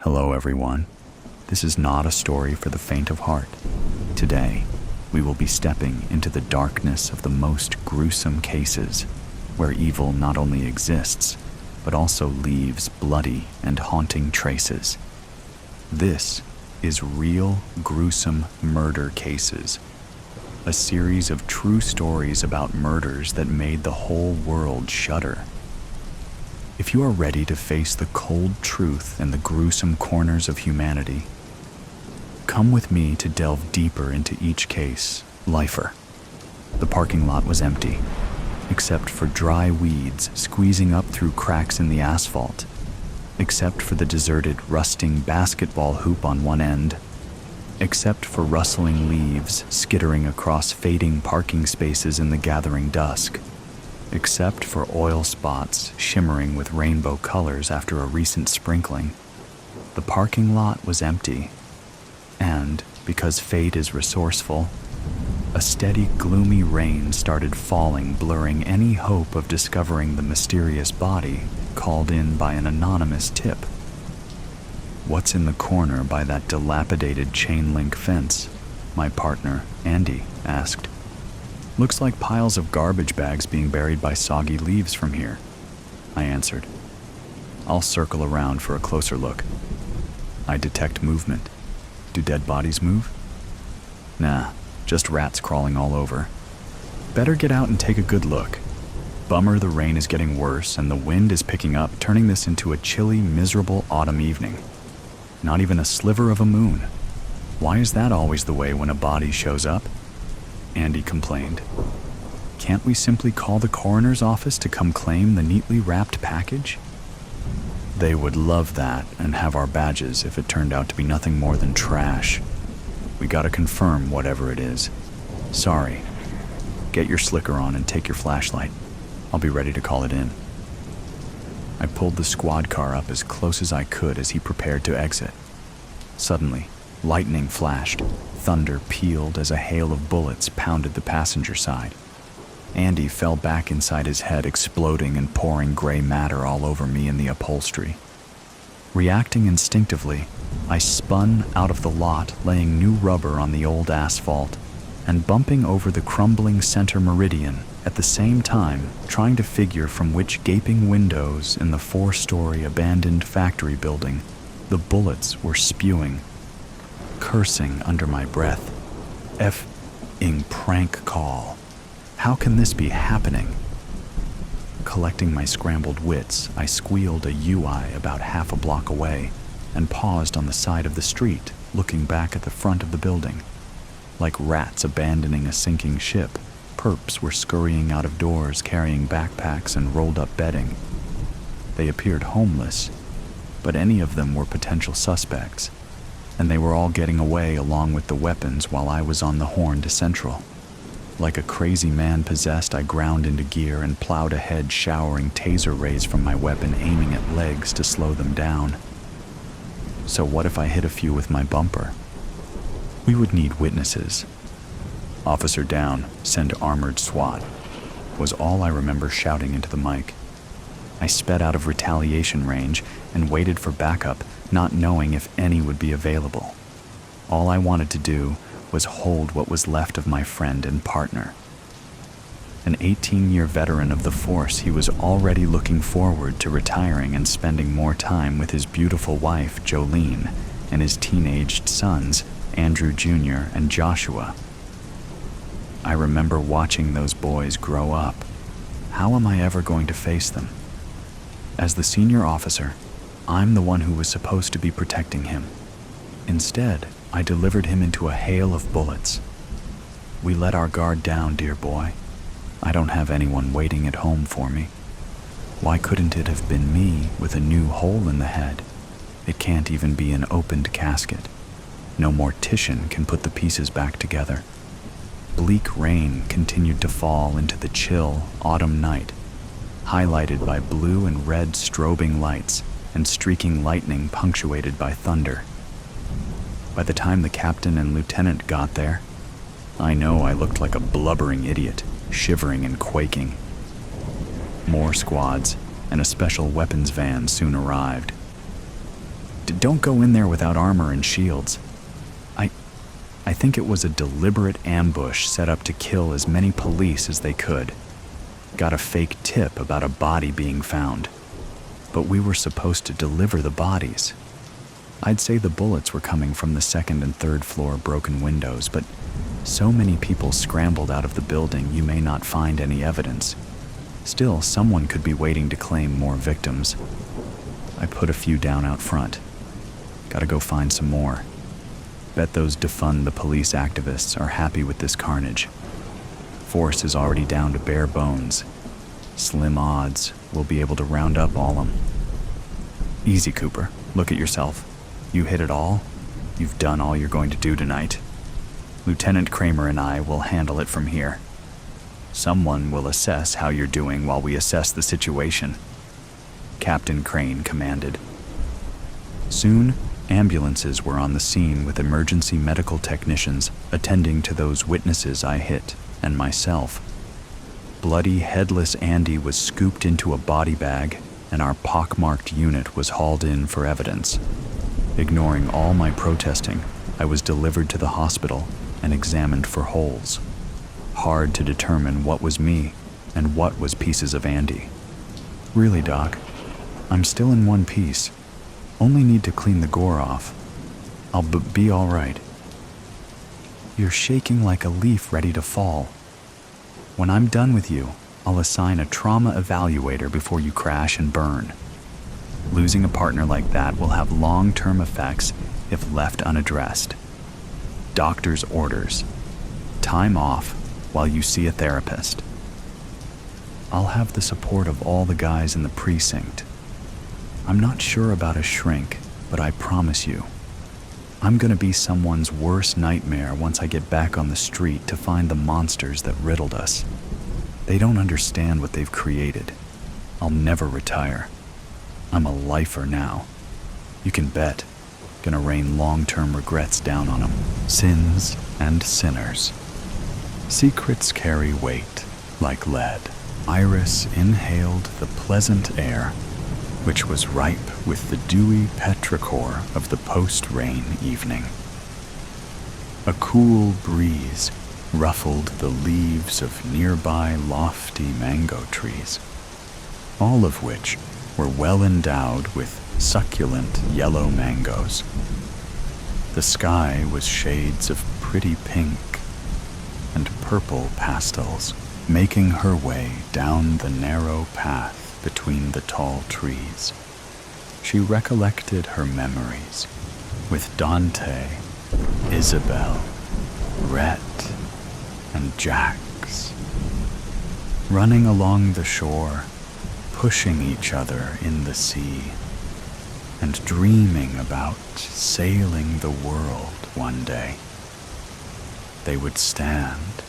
Hello everyone. This is not a story for the faint of heart. Today, we will be stepping into the darkness of the most gruesome cases, where evil not only exists, but also leaves bloody and haunting traces. This is Real Gruesome Murder Cases, a series of true stories about murders that made the whole world shudder. If you are ready to face the cold truth and the gruesome corners of humanity, come with me to delve deeper into each case. Lifer. The parking lot was empty, except for dry weeds squeezing up through cracks in the asphalt, except for the deserted, rusting basketball hoop on one end, except for rustling leaves skittering across fading parking spaces in the gathering dusk, except for oil spots shimmering with rainbow colors after a recent sprinkling. The parking lot was empty, and, because fate is resourceful, a steady, gloomy rain started falling, blurring any hope of discovering the mysterious body called in by an anonymous tip. "What's in the corner by that dilapidated chain-link fence?" my partner, Andy, asked. "Looks like piles of garbage bags being buried by soggy leaves from here," I answered. "I'll circle around for a closer look." I detect movement. Do dead bodies move? Nah, just rats crawling all over. Better get out and take a good look. Bummer the rain is getting worse and the wind is picking up, turning this into a chilly, miserable autumn evening. Not even a sliver of a moon. Why is that always the way when a body shows up? Andy complained. "Can't we simply call the coroner's office to come claim the neatly wrapped package?" They would love that and have our badges if it turned out to be nothing more than trash. We gotta confirm whatever it is. Sorry. Get your slicker on and take your flashlight. I'll be ready to call it in. I pulled the squad car up as close as I could as he prepared to exit. Suddenly, lightning flashed. Thunder pealed as a hail of bullets pounded the passenger side. Andy fell back inside his head, exploding and pouring gray matter all over me and the upholstery. Reacting instinctively, I spun out of the lot, laying new rubber on the old asphalt and bumping over the crumbling center meridian, at the same time trying to figure from which gaping windows in the 4-story abandoned factory building the bullets were spewing. Cursing under my breath. F-ing prank call. How can this be happening? Collecting my scrambled wits, I squealed a UI about half a block away and paused on the side of the street, looking back at the front of the building. Like rats abandoning a sinking ship, perps were scurrying out of doors carrying backpacks and rolled-up bedding. They appeared homeless, but any of them were potential suspects, and they were all getting away along with the weapons while I was on the horn to Central. Like a crazy man possessed, I ground into gear and plowed ahead, showering taser rays from my weapon, aiming at legs to slow them down. So what if I hit a few with my bumper? We would need witnesses. "Officer down, send armored SWAT," was all I remember shouting into the mic. I sped out of retaliation range and waited for backup, not knowing if any would be available. All I wanted to do was hold what was left of my friend and partner. An 18-year veteran of the force, he was already looking forward to retiring and spending more time with his beautiful wife, Jolene, and his teenaged sons, Andrew Jr. and Joshua. I remember watching those boys grow up. How am I ever going to face them? As the senior officer, I'm the one who was supposed to be protecting him. Instead, I delivered him into a hail of bullets. We let our guard down, dear boy. I don't have anyone waiting at home for me. Why couldn't it have been me with a new hole in the head? It can't even be an opened casket. No mortician can put the pieces back together. Bleak rain continued to fall into the chill autumn night, highlighted by blue and red strobing lights and streaking lightning punctuated by thunder. By the time the captain and lieutenant got there, I know I looked like a blubbering idiot, shivering and quaking. More squads and a special weapons van soon arrived. Don't go in there without armor and shields. I think it was a deliberate ambush set up to kill as many police as they could. Got a fake tip about a body being found, but we were supposed to deliver the bodies. I'd say the bullets were coming from the second and third floor broken windows, but so many people scrambled out of the building you may not find any evidence. Still, someone could be waiting to claim more victims. I put a few down out front. Gotta go find some more. Bet those defund the police activists are happy with this carnage. Force is already down to bare bones. Slim odds we'll be able to round up all them. Easy, Cooper. Look at yourself. You hit it all. You've done all you're going to do tonight. Lieutenant Kramer and I will handle it from here. Someone will assess how you're doing while we assess the situation. Captain Crane commanded. Soon, ambulances were on the scene with emergency medical technicians attending to those witnesses I hit and myself. Bloody, headless Andy was scooped into a body bag, and our pockmarked unit was hauled in for evidence. Ignoring all my protesting, I was delivered to the hospital and examined for holes. Hard to determine what was me and what was pieces of Andy. Really, Doc, I'm still in one piece. Only need to clean the gore off. I'll be all right. You're shaking like a leaf ready to fall. When I'm done with you, I'll assign a trauma evaluator before you crash and burn. Losing a partner like that will have long-term effects if left unaddressed. Doctor's orders. Time off while you see a therapist. I'll have the support of all the guys in the precinct. I'm not sure about a shrink, but I promise you, I'm gonna be someone's worst nightmare once I get back on the street to find the monsters that riddled us. They don't understand what they've created. I'll never retire. I'm a lifer now. You can bet. Gonna rain long-term regrets down on them. Sins and sinners. Secrets carry weight, like lead. Iris inhaled the pleasant air, which was ripe with the dewy petrichor of the post-rain evening. A cool breeze ruffled the leaves of nearby lofty mango trees, all of which were well endowed with succulent yellow mangoes. The sky was shades of pretty pink and purple pastels, making her way down the narrow path between the tall trees. She recollected her memories with Dante, Isabel, Rhett, and Jax, running along the shore, pushing each other in the sea, and dreaming about sailing the world one day. They would stand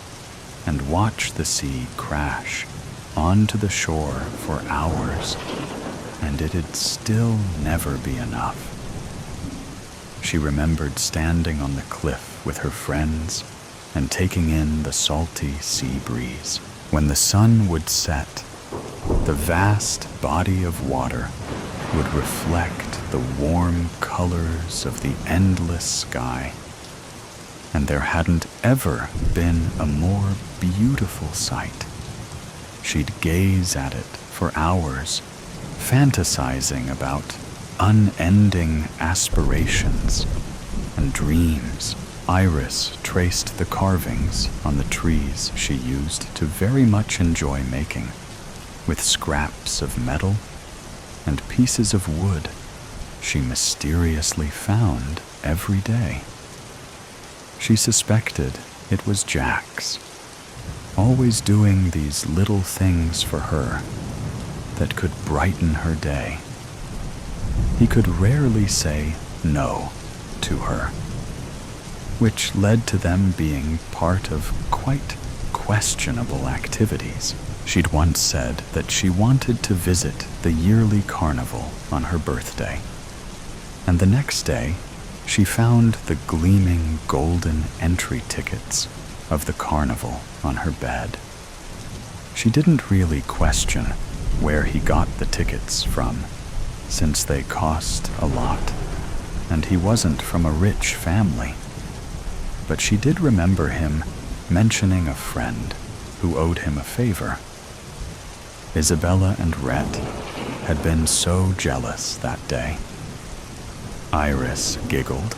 and watch the sea crash onto the shore for hours, and it'd still never be enough. She remembered standing on the cliff with her friends and taking in the salty sea breeze. When the sun would set, the vast body of water would reflect the warm colors of the endless sky, and there hadn't ever been a more beautiful sight. She'd gaze at it for hours, fantasizing about unending aspirations and dreams. Iris traced the carvings on the trees she used to very much enjoy making, with scraps of metal and pieces of wood she mysteriously found every day. She suspected it was Jax, always doing these little things for her that could brighten her day. He could rarely say no to her, which led to them being part of quite questionable activities. She'd once said that she wanted to visit the yearly carnival on her birthday, and the next day she found the gleaming golden entry tickets of the carnival on her bed. She didn't really question where he got the tickets from, since they cost a lot. and he wasn't from a rich family. But she did remember him mentioning a friend who owed him a favor. Isabella and Rhett had been so jealous that day. Iris giggled,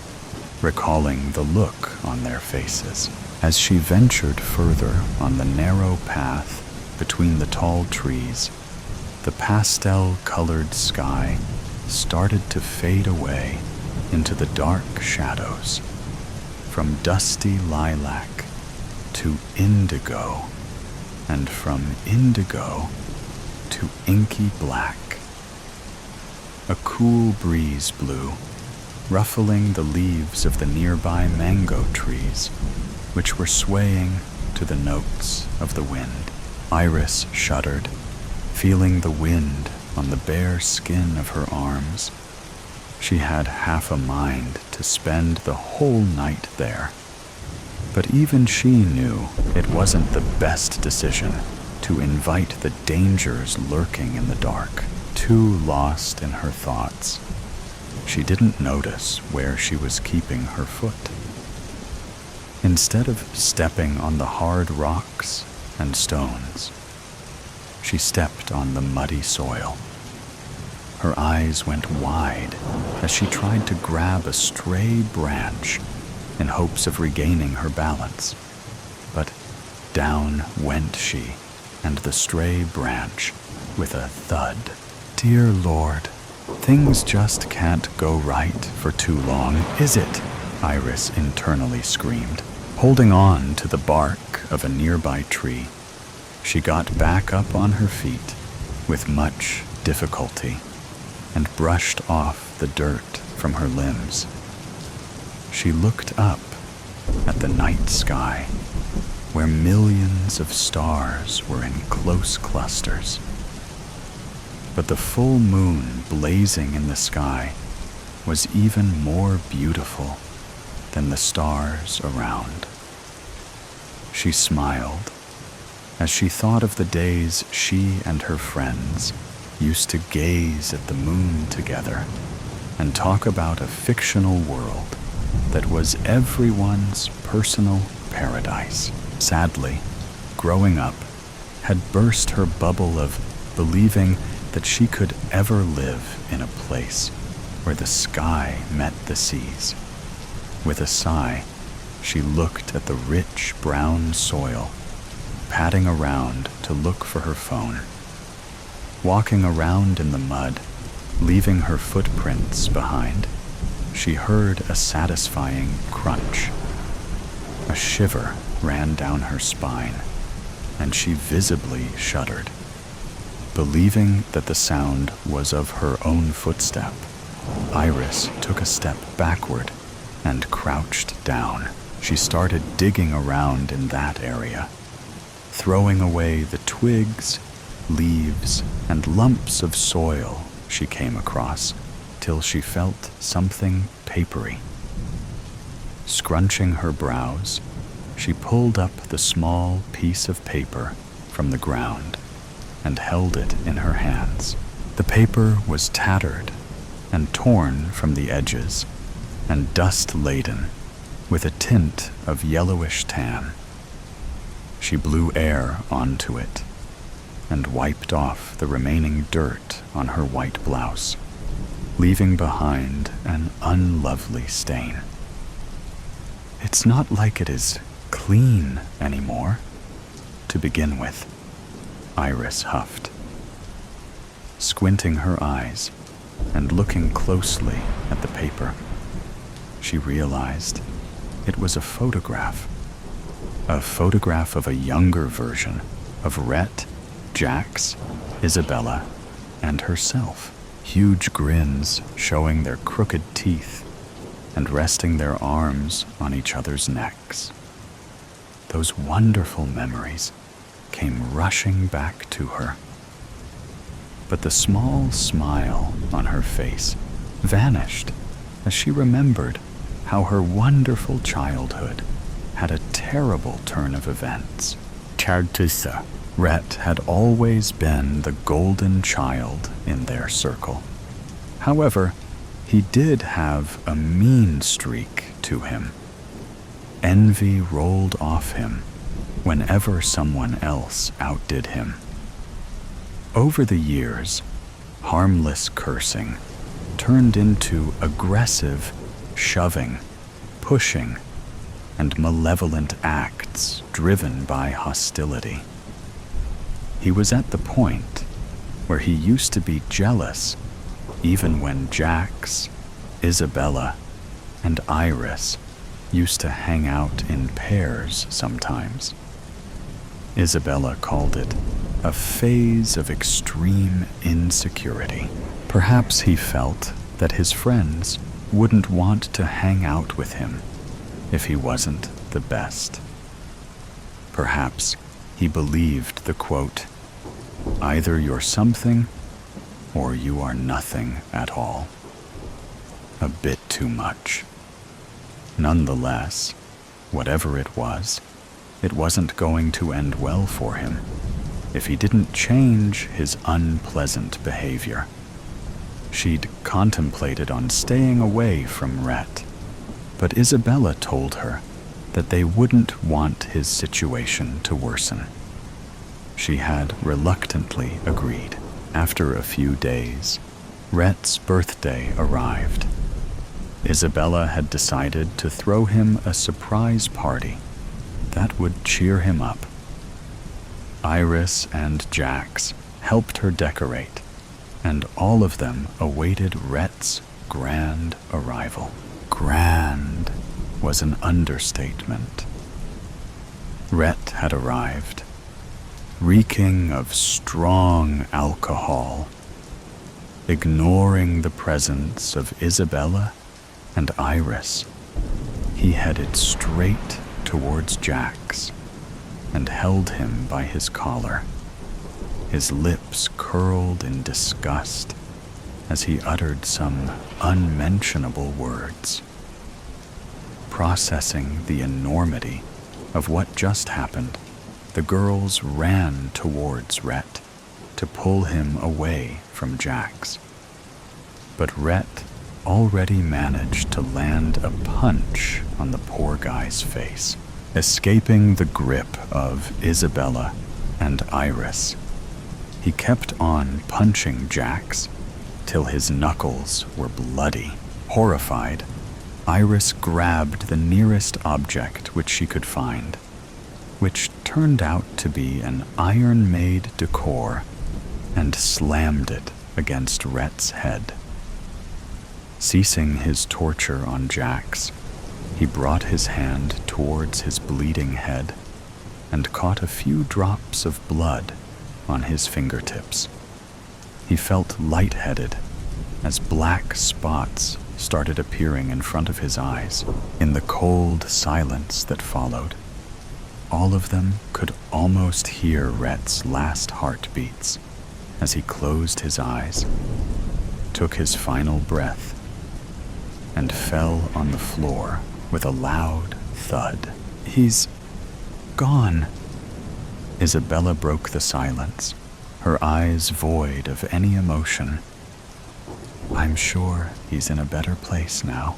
recalling the look on their faces as she ventured further on the narrow path between the tall trees. The pastel-colored sky started to fade away into the dark shadows, from dusty lilac to indigo, and from indigo to inky black. A cool breeze blew, ruffling the leaves of the nearby mango trees, which were swaying to the notes of the wind. Iris shuddered, feeling the wind on the bare skin of her arms. She had half a mind to spend the whole night there, but even she knew it wasn't the best decision to invite the dangers lurking in the dark. Too lost in her thoughts, she didn't notice where she was keeping her foot. Instead of stepping on the hard rocks and stones, she stepped on the muddy soil. Her eyes went wide as she tried to grab a stray branch in hopes of regaining her balance. But down went she, and the stray branch with a thud. Dear Lord, things just can't go right for too long, is it? Iris internally screamed. Holding on to the bark of a nearby tree, she got back up on her feet with much difficulty and brushed off the dirt from her limbs. She looked up at the night sky, where millions of stars were in close clusters. But the full moon blazing in the sky was even more beautiful than the stars around. She smiled as she thought of the days she and her friends used to gaze at the moon together and talk about a fictional world that was everyone's personal paradise. Sadly, growing up had burst her bubble of believing that she could ever live in a place where the sky met the seas. With a sigh, she looked at the rich brown soil, padding around to look for her phone. Walking around in the mud, leaving her footprints behind, she heard a satisfying crunch. A shiver ran down her spine, and she visibly shuddered, believing that the sound was of her own footstep. Iris took a step backward and crouched down. She started digging around in that area, throwing away the twigs, leaves, and lumps of soil she came across, till she felt something papery. Scrunching her brows, she pulled up the small piece of paper from the ground and held it in her hands. The paper was tattered and torn from the edges and dust-laden, with a tint of yellowish tan. She blew air onto it and wiped off the remaining dirt on her white blouse, leaving behind an unlovely stain. It's not like it is clean anymore, to begin with, Iris huffed. Squinting her eyes and looking closely at the paper, she realized it was a photograph of a younger version of Rhett, Jax, Isabella, and herself. Huge grins showing their crooked teeth and resting their arms on each other's necks. Those wonderful memories came rushing back to her. But the small smile on her face vanished as she remembered how her wonderful childhood had a terrible turn of events. Chartusa. Rhett had always been the golden child in their circle. However, He did have a mean streak to him. Envy rolled off him whenever someone else outdid him. Over the years, harmless cursing turned into aggressive shoving, pushing, and malevolent acts driven by hostility. He was at the point where he used to be jealous even when Jax, Isabella, and Iris used to hang out in pairs sometimes. Isabella called it a phase of extreme insecurity. Perhaps he felt that his friends wouldn't want to hang out with him if he wasn't the best. Perhaps he believed the quote, "Either you're something or you are nothing at all," a bit too much. Nonetheless, whatever it wasn't going to end well for him if he didn't change his unpleasant behavior. She'd contemplated on staying away from Rhett, but Isabella told her that they wouldn't want his situation to worsen. She had reluctantly agreed. After a few days, Rhett's birthday arrived. Isabella had decided to throw him a surprise party that would cheer him up. Iris and Jax helped her decorate, and all of them awaited Rhett's grand arrival. Grand was an understatement. Rhett had arrived, reeking of strong alcohol, ignoring the presence of Isabella and Iris. He headed straight towards Jax and held him by his collar. His lips curled in disgust as he uttered some unmentionable words. Processing the enormity of what just happened, the girls ran towards Rhett to pull him away from Jax. But Rhett already managed to land a punch on the poor guy's face, escaping the grip of Isabella and Iris. He kept on punching Jax till his knuckles were bloody. Horrified, Iris grabbed the nearest object which she could find, which turned out to be an iron-made decor, and slammed it against Rhett's head. Ceasing his torture on Jax, he brought his hand towards his bleeding head and caught a few drops of blood on his fingertips. He felt lightheaded as black spots started appearing in front of his eyes. In the cold silence that followed, all of them could almost hear Rhett's last heartbeats as he closed his eyes, took his final breath, and fell on the floor with a loud thud. "He's gone." Isabella broke the silence, her eyes void of any emotion. "I'm sure he's in a better place now."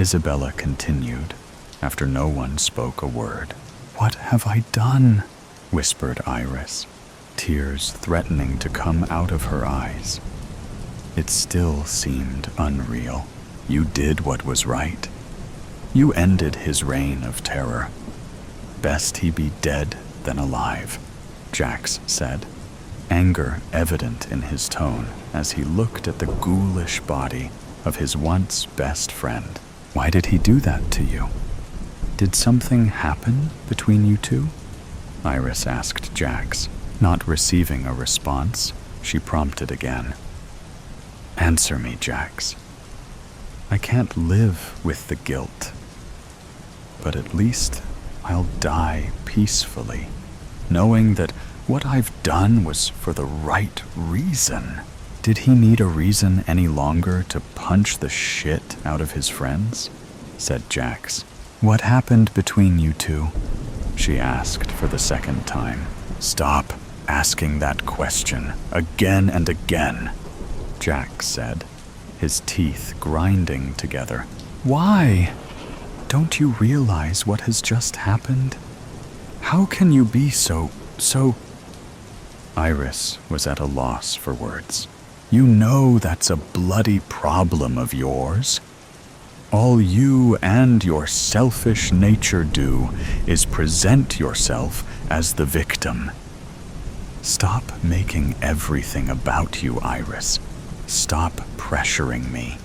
Isabella continued, after no one spoke a word. "What have I done?" whispered Iris, tears threatening to come out of her eyes. It still seemed unreal. "You did what was right. You ended his reign of terror. Best he be dead than alive," Jax said, anger evident in his tone as he looked at the ghoulish body of his once best friend. "Why did he do that to you? Did something happen between you two?" Iris asked Jax. Not receiving a response, she prompted again. "Answer me, Jax. I can't live with the guilt. But at least I'll die peacefully, knowing that what I've done was for the right reason." Did he need a reason any longer to punch the shit out of his friends? Said Jax. "What happened between you two?" she asked for the second time. "Stop asking that question again and again," Jax said, his teeth grinding together. Why? Don't you realize what has just happened? How can you be so... Iris was at a loss for words. You know that's a bloody problem of yours. All you and your selfish nature do is present yourself as the victim. Stop making everything about you, Iris. Stop pressuring me.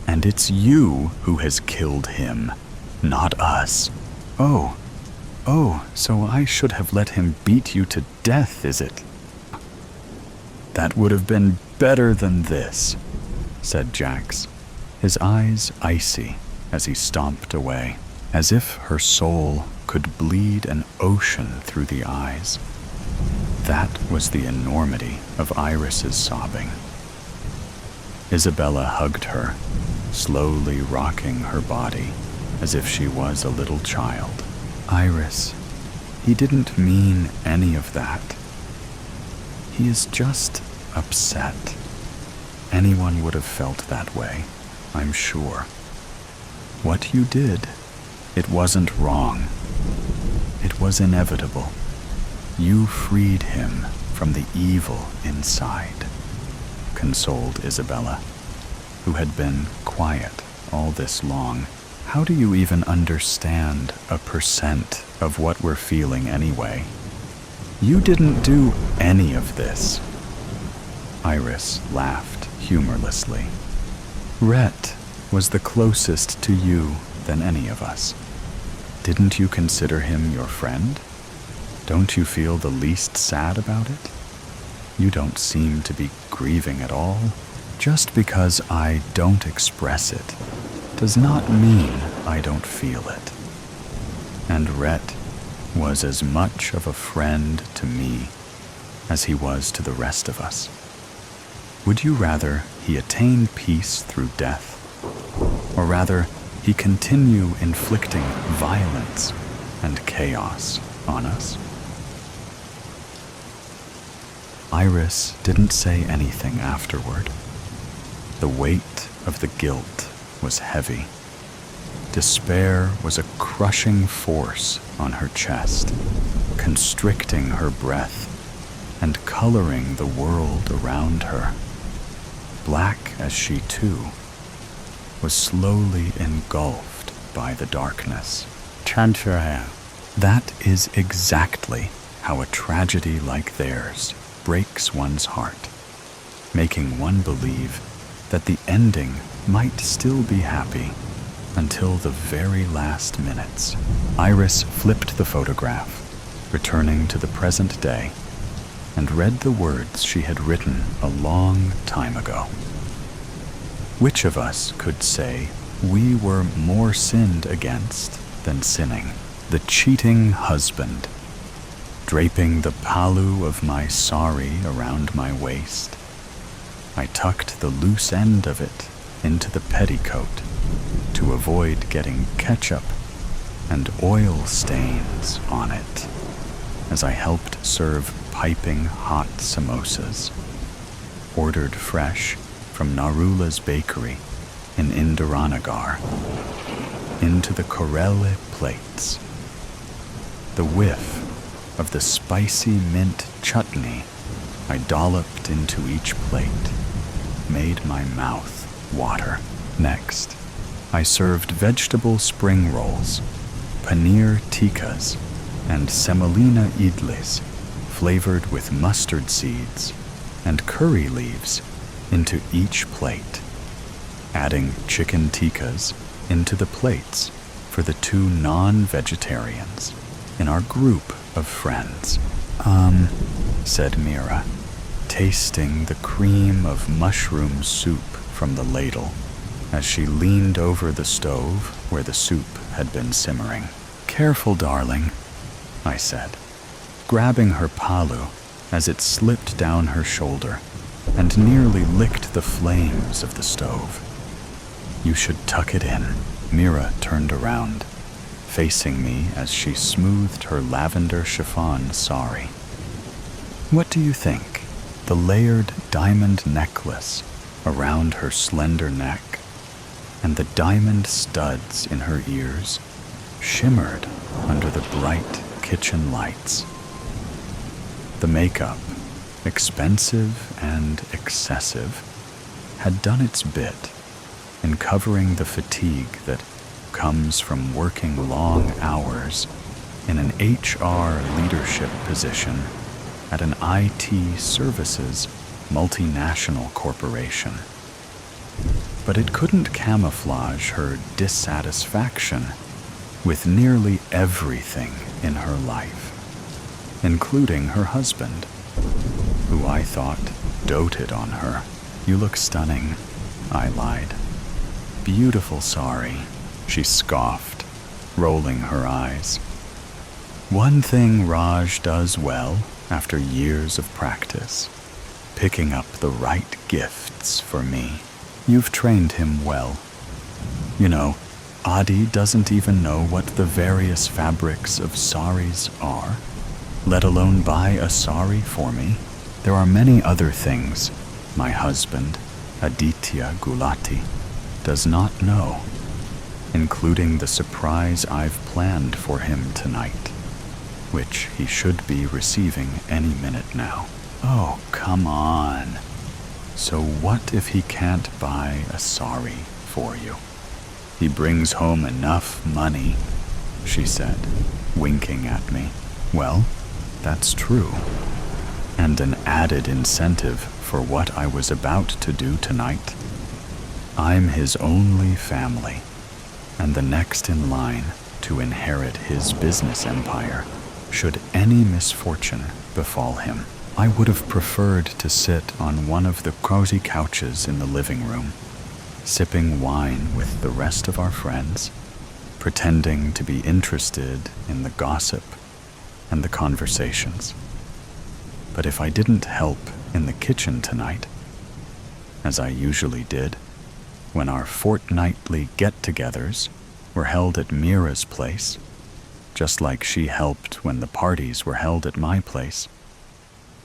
And it's you who has killed him, not us. Oh, so I should have let him beat you to death, is it? That would have been better than this, said Jax, his eyes icy as he stomped away, as if her soul could bleed an ocean through the eyes. That was the enormity of Iris's sobbing. Isabella hugged her, slowly rocking her body as if she was a little child. Iris, he didn't mean any of that. He is just upset. Anyone would have felt that way, I'm sure. What you did, it wasn't wrong. It was inevitable. You freed him from the evil inside, consoled Isabella, who had been quiet all this long. How do you even understand 1% of what we're feeling anyway? You didn't do any of this. Iris laughed humorlessly. Rhett was the closest to you than any of us. Didn't you consider him your friend? Don't you feel the least sad about it? You don't seem to be grieving at all. Just because I don't express it does not mean I don't feel it. And Rhett was as much of a friend to me as he was to the rest of us. Would you rather he attain peace through death, or rather he continue inflicting violence and chaos on us? Iris didn't say anything afterward. The weight of the guilt was heavy. Despair was a crushing force on her chest, constricting her breath and coloring the world around her. Black as she too was slowly engulfed by the darkness. That is exactly how a tragedy like theirs breaks one's heart, making one believe that the ending might still be happy until the very last minutes. Iris flipped the photograph, returning to the present day, and read the words she had written a long time ago. Which of us could say we were more sinned against than sinning? The cheating husband, draping the palu of my sari around my waist. I tucked the loose end of it into the petticoat to avoid getting ketchup and oil stains on it as I helped serve piping hot samosas, ordered fresh from Narula's bakery in Indiranagar, into the Corelle plates. The whiff of the spicy mint chutney I dolloped into each plate made my mouth water. Next, I served vegetable spring rolls, paneer tikkas, and semolina idlis, flavored with mustard seeds and curry leaves, into each plate, adding chicken tikkas into the plates for the 2 non-vegetarians in our group of friends. Said Mira, tasting the cream of mushroom soup from the ladle as she leaned over the stove where the soup had been simmering. Careful, darling, I said, grabbing her palu as it slipped down her shoulder and nearly licked the flames of the stove. You should tuck it in. Mira turned around, facing me as she smoothed her lavender chiffon sari. What do you think? The layered diamond necklace around her slender neck, and the diamond studs in her ears shimmered under the bright kitchen lights. The makeup, expensive and excessive, had done its bit in covering the fatigue that comes from working long hours in an HR leadership position at an IT services multinational corporation. But it couldn't camouflage her dissatisfaction with nearly everything in her life, including her husband, who I thought doted on her. "You look stunning," I lied. "Beautiful sari," she scoffed, rolling her eyes. "One thing Raj does well after years of practice, picking up the right gifts for me. You've trained him well. You know, Adi doesn't even know what the various fabrics of saris are, let alone buy a sari for me. There are many other things my husband, Aditya Gulati, does not know, including the surprise I've planned for him tonight, which he should be receiving any minute now." "Oh, come on. So what if he can't buy a sari for you? He brings home enough money," she said, winking at me. "Well, that's true, and an added incentive for what I was about to do tonight. I'm his only family, and the next in line to inherit his business empire should any misfortune befall him. I would have preferred to sit on one of the cozy couches in the living room, sipping wine with the rest of our friends, pretending to be interested in the gossip and the conversations. But if I didn't help in the kitchen tonight, as I usually did when our fortnightly get-togethers were held at Mira's place, just like she helped when the parties were held at my place,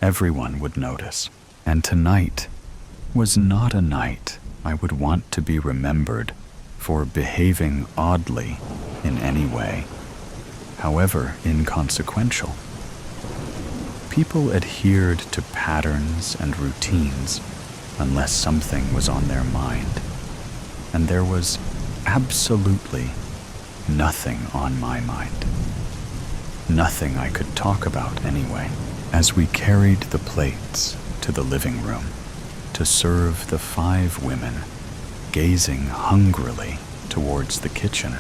everyone would notice. And tonight was not a night I would want to be remembered for behaving oddly in any way, however inconsequential. People adhered to patterns and routines unless something was on their mind, and there was absolutely nothing on my mind. Nothing I could talk about anyway. As we carried the plates to the living room to serve the 5 women gazing hungrily towards the kitchen,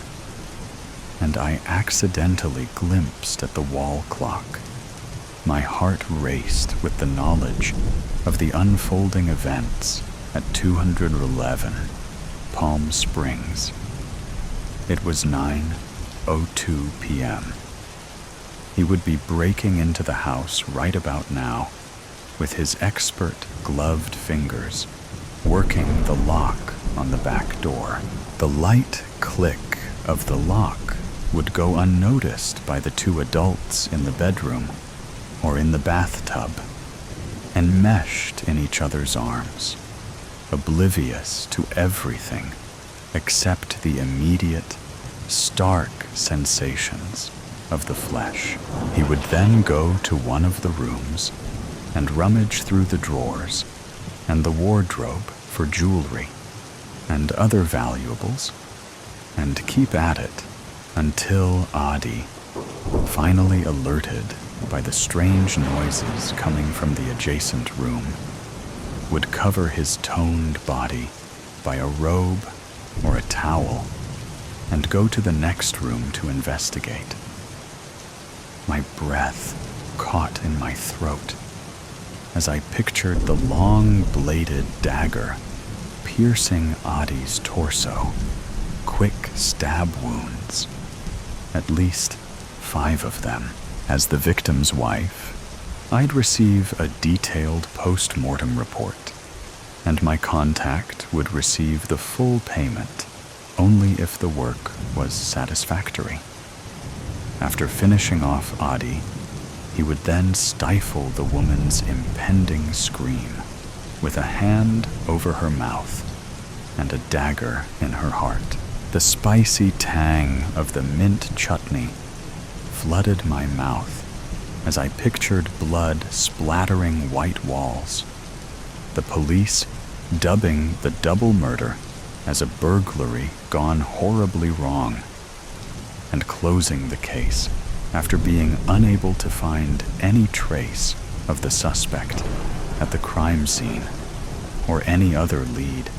and I accidentally glimpsed at the wall clock, my heart raced with the knowledge of the unfolding events at 211 Palm Springs. It was 9:02 p.m. He would be breaking into the house right about now, with his expert gloved fingers working the lock on the back door. The light click of the lock would go unnoticed by the 2 adults in the bedroom or in the bathtub, enmeshed in each other's arms, oblivious to everything except the immediate, stark sensations of the flesh. He would then go to one of the rooms and rummage through the drawers and the wardrobe for jewelry and other valuables, and keep at it until Adi, finally alerted by the strange noises coming from the adjacent room, would cover his toned body by a robe or a towel and go to the next room to investigate. My breath caught in my throat as I pictured the long-bladed dagger piercing Adi's torso, quick stab wounds, at least 5 of them. As the victim's wife, I'd receive a detailed post-mortem report, and my contact would receive the full payment only if the work was satisfactory. After finishing off Adi, he would then stifle the woman's impending scream with a hand over her mouth and a dagger in her heart. The spicy tang of the mint chutney flooded my mouth as I pictured blood splattering white walls, the police dubbing the double murder as a burglary gone horribly wrong, and closing the case after being unable to find any trace of the suspect at the crime scene or any other lead,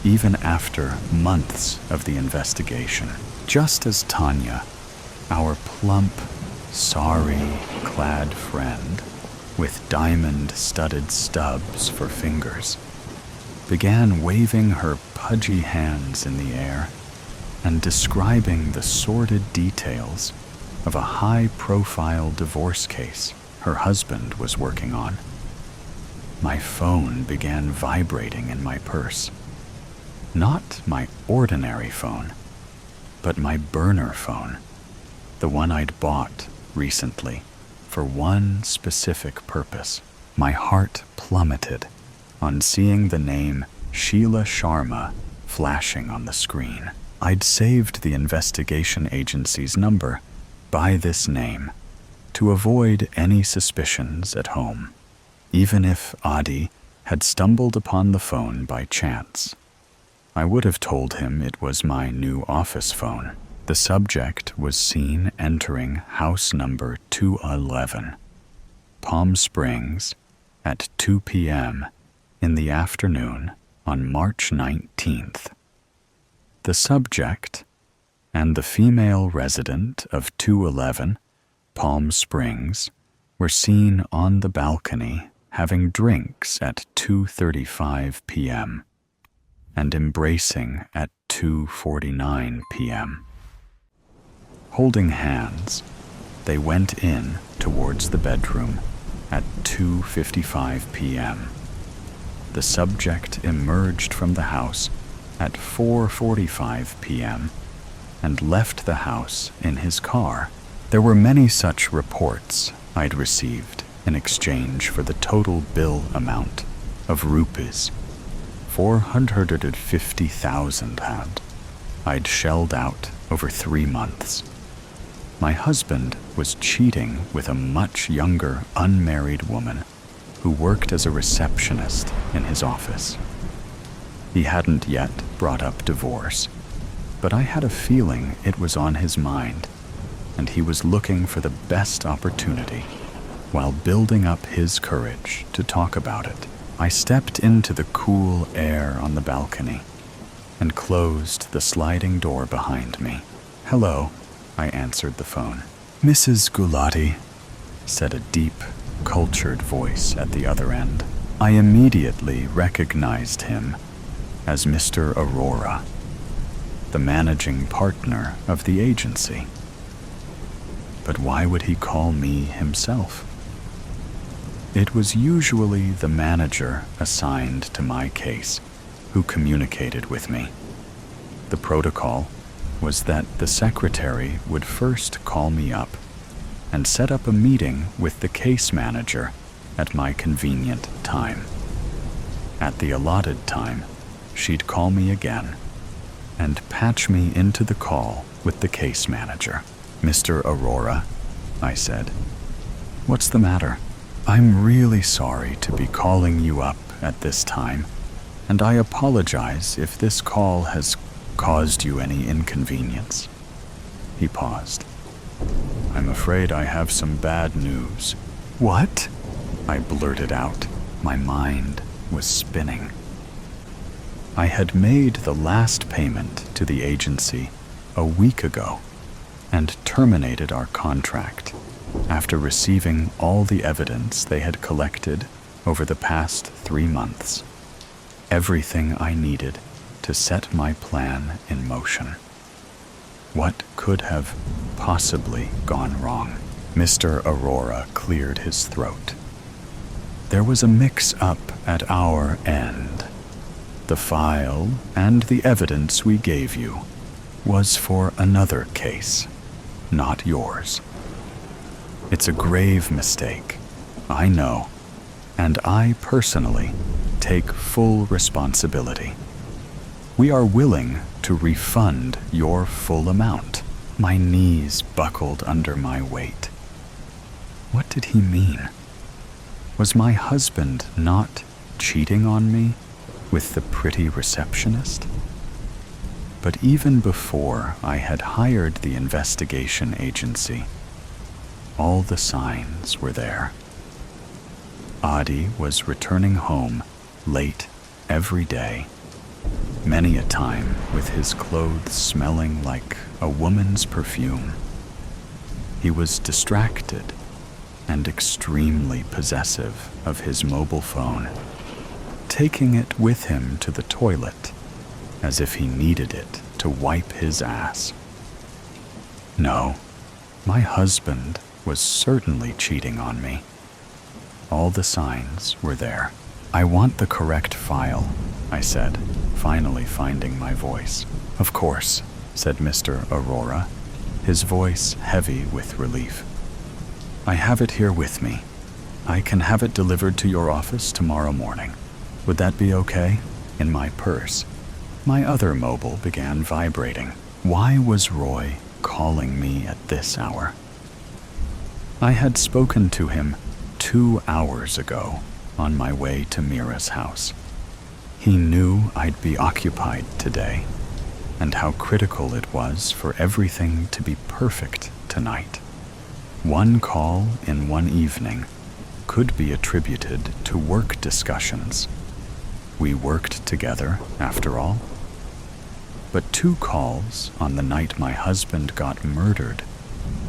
even after months of the investigation. Just as Tanya, our plump, sari-clad friend with diamond-studded stubs for fingers, began waving her pudgy hands in the air and describing the sordid details of a high-profile divorce case her husband was working on, my phone began vibrating in my purse. Not my ordinary phone, but my burner phone, the one I'd bought recently for one specific purpose. My heart plummeted on seeing the name Sheila Sharma flashing on the screen. I'd saved the investigation agency's number by this name to avoid any suspicions at home, even if Adi had stumbled upon the phone by chance. I would have told him it was my new office phone. The subject was seen entering house number 211, Palm Springs, at 2 p.m. in the afternoon on March 19th. The subject and the female resident of 211, Palm Springs, were seen on the balcony having drinks at 2:35 p.m. and embracing at 2:49 p.m. Holding hands, they went in towards the bedroom at 2:55 p.m. The subject emerged from the house at 4:45 p.m. and left the house in his car. There were many such reports I'd received in exchange for the total bill amount of rupees 450,000 I'd shelled out over 3 months. My husband was cheating with a much younger, unmarried woman who worked as a receptionist in his office. He hadn't yet brought up divorce, but I had a feeling it was on his mind, and he was looking for the best opportunity while building up his courage to talk about it. I stepped into the cool air on the balcony and closed the sliding door behind me. "Hello," I answered the phone. "Mrs. Gulati," said a deep, cultured voice at the other end. I immediately recognized him as Mr. Aurora, the managing partner of the agency. But why would he call me himself? It was usually the manager assigned to my case who communicated with me. The protocol was that the secretary would first call me up and set up a meeting with the case manager at my convenient time. At the allotted time, she'd call me again and patch me into the call with the case manager. "Mr. Aurora," I said, "what's the matter? I'm really sorry to be calling you up at this time, and I apologize if this call has caused you any inconvenience." He paused. "I'm afraid I have some bad news." "What?" I blurted out. My mind was spinning. I had made the last payment to the agency a week ago and terminated our contract after receiving all the evidence they had collected over the past 3 months. Everything I needed to set my plan in motion. What could have possibly gone wrong? Mr. Aurora cleared his throat. "There was a mix-up at our end. The file and the evidence we gave you was for another case, not yours. It's a grave mistake, I know, and I personally take full responsibility. We are willing to refund your full amount. My knees buckled under my weight. What did he mean? Was my husband not cheating on me with the pretty receptionist? But even before I had hired the investigation agency, all the signs were there. Adi was returning home late every day, many a time with his clothes smelling like a woman's perfume. He was distracted and extremely possessive of his mobile phone, taking it with him to the toilet as if he needed it to wipe his ass. No, my husband was certainly cheating on me. All the signs were there. I want the correct file, I said, finally finding my voice. Of course, said Mr. Aurora, his voice heavy with relief. I have it here with me. I can have it delivered to your office tomorrow morning. Would that be okay? In my purse, my other mobile began vibrating. Why was Roy calling me at this hour? I had spoken to him 2 hours ago on my way to Mira's house. He knew I'd be occupied today and how critical it was for everything to be perfect tonight. One call in one evening could be attributed to work discussions. We worked together, after all. But 2 calls on the night my husband got murdered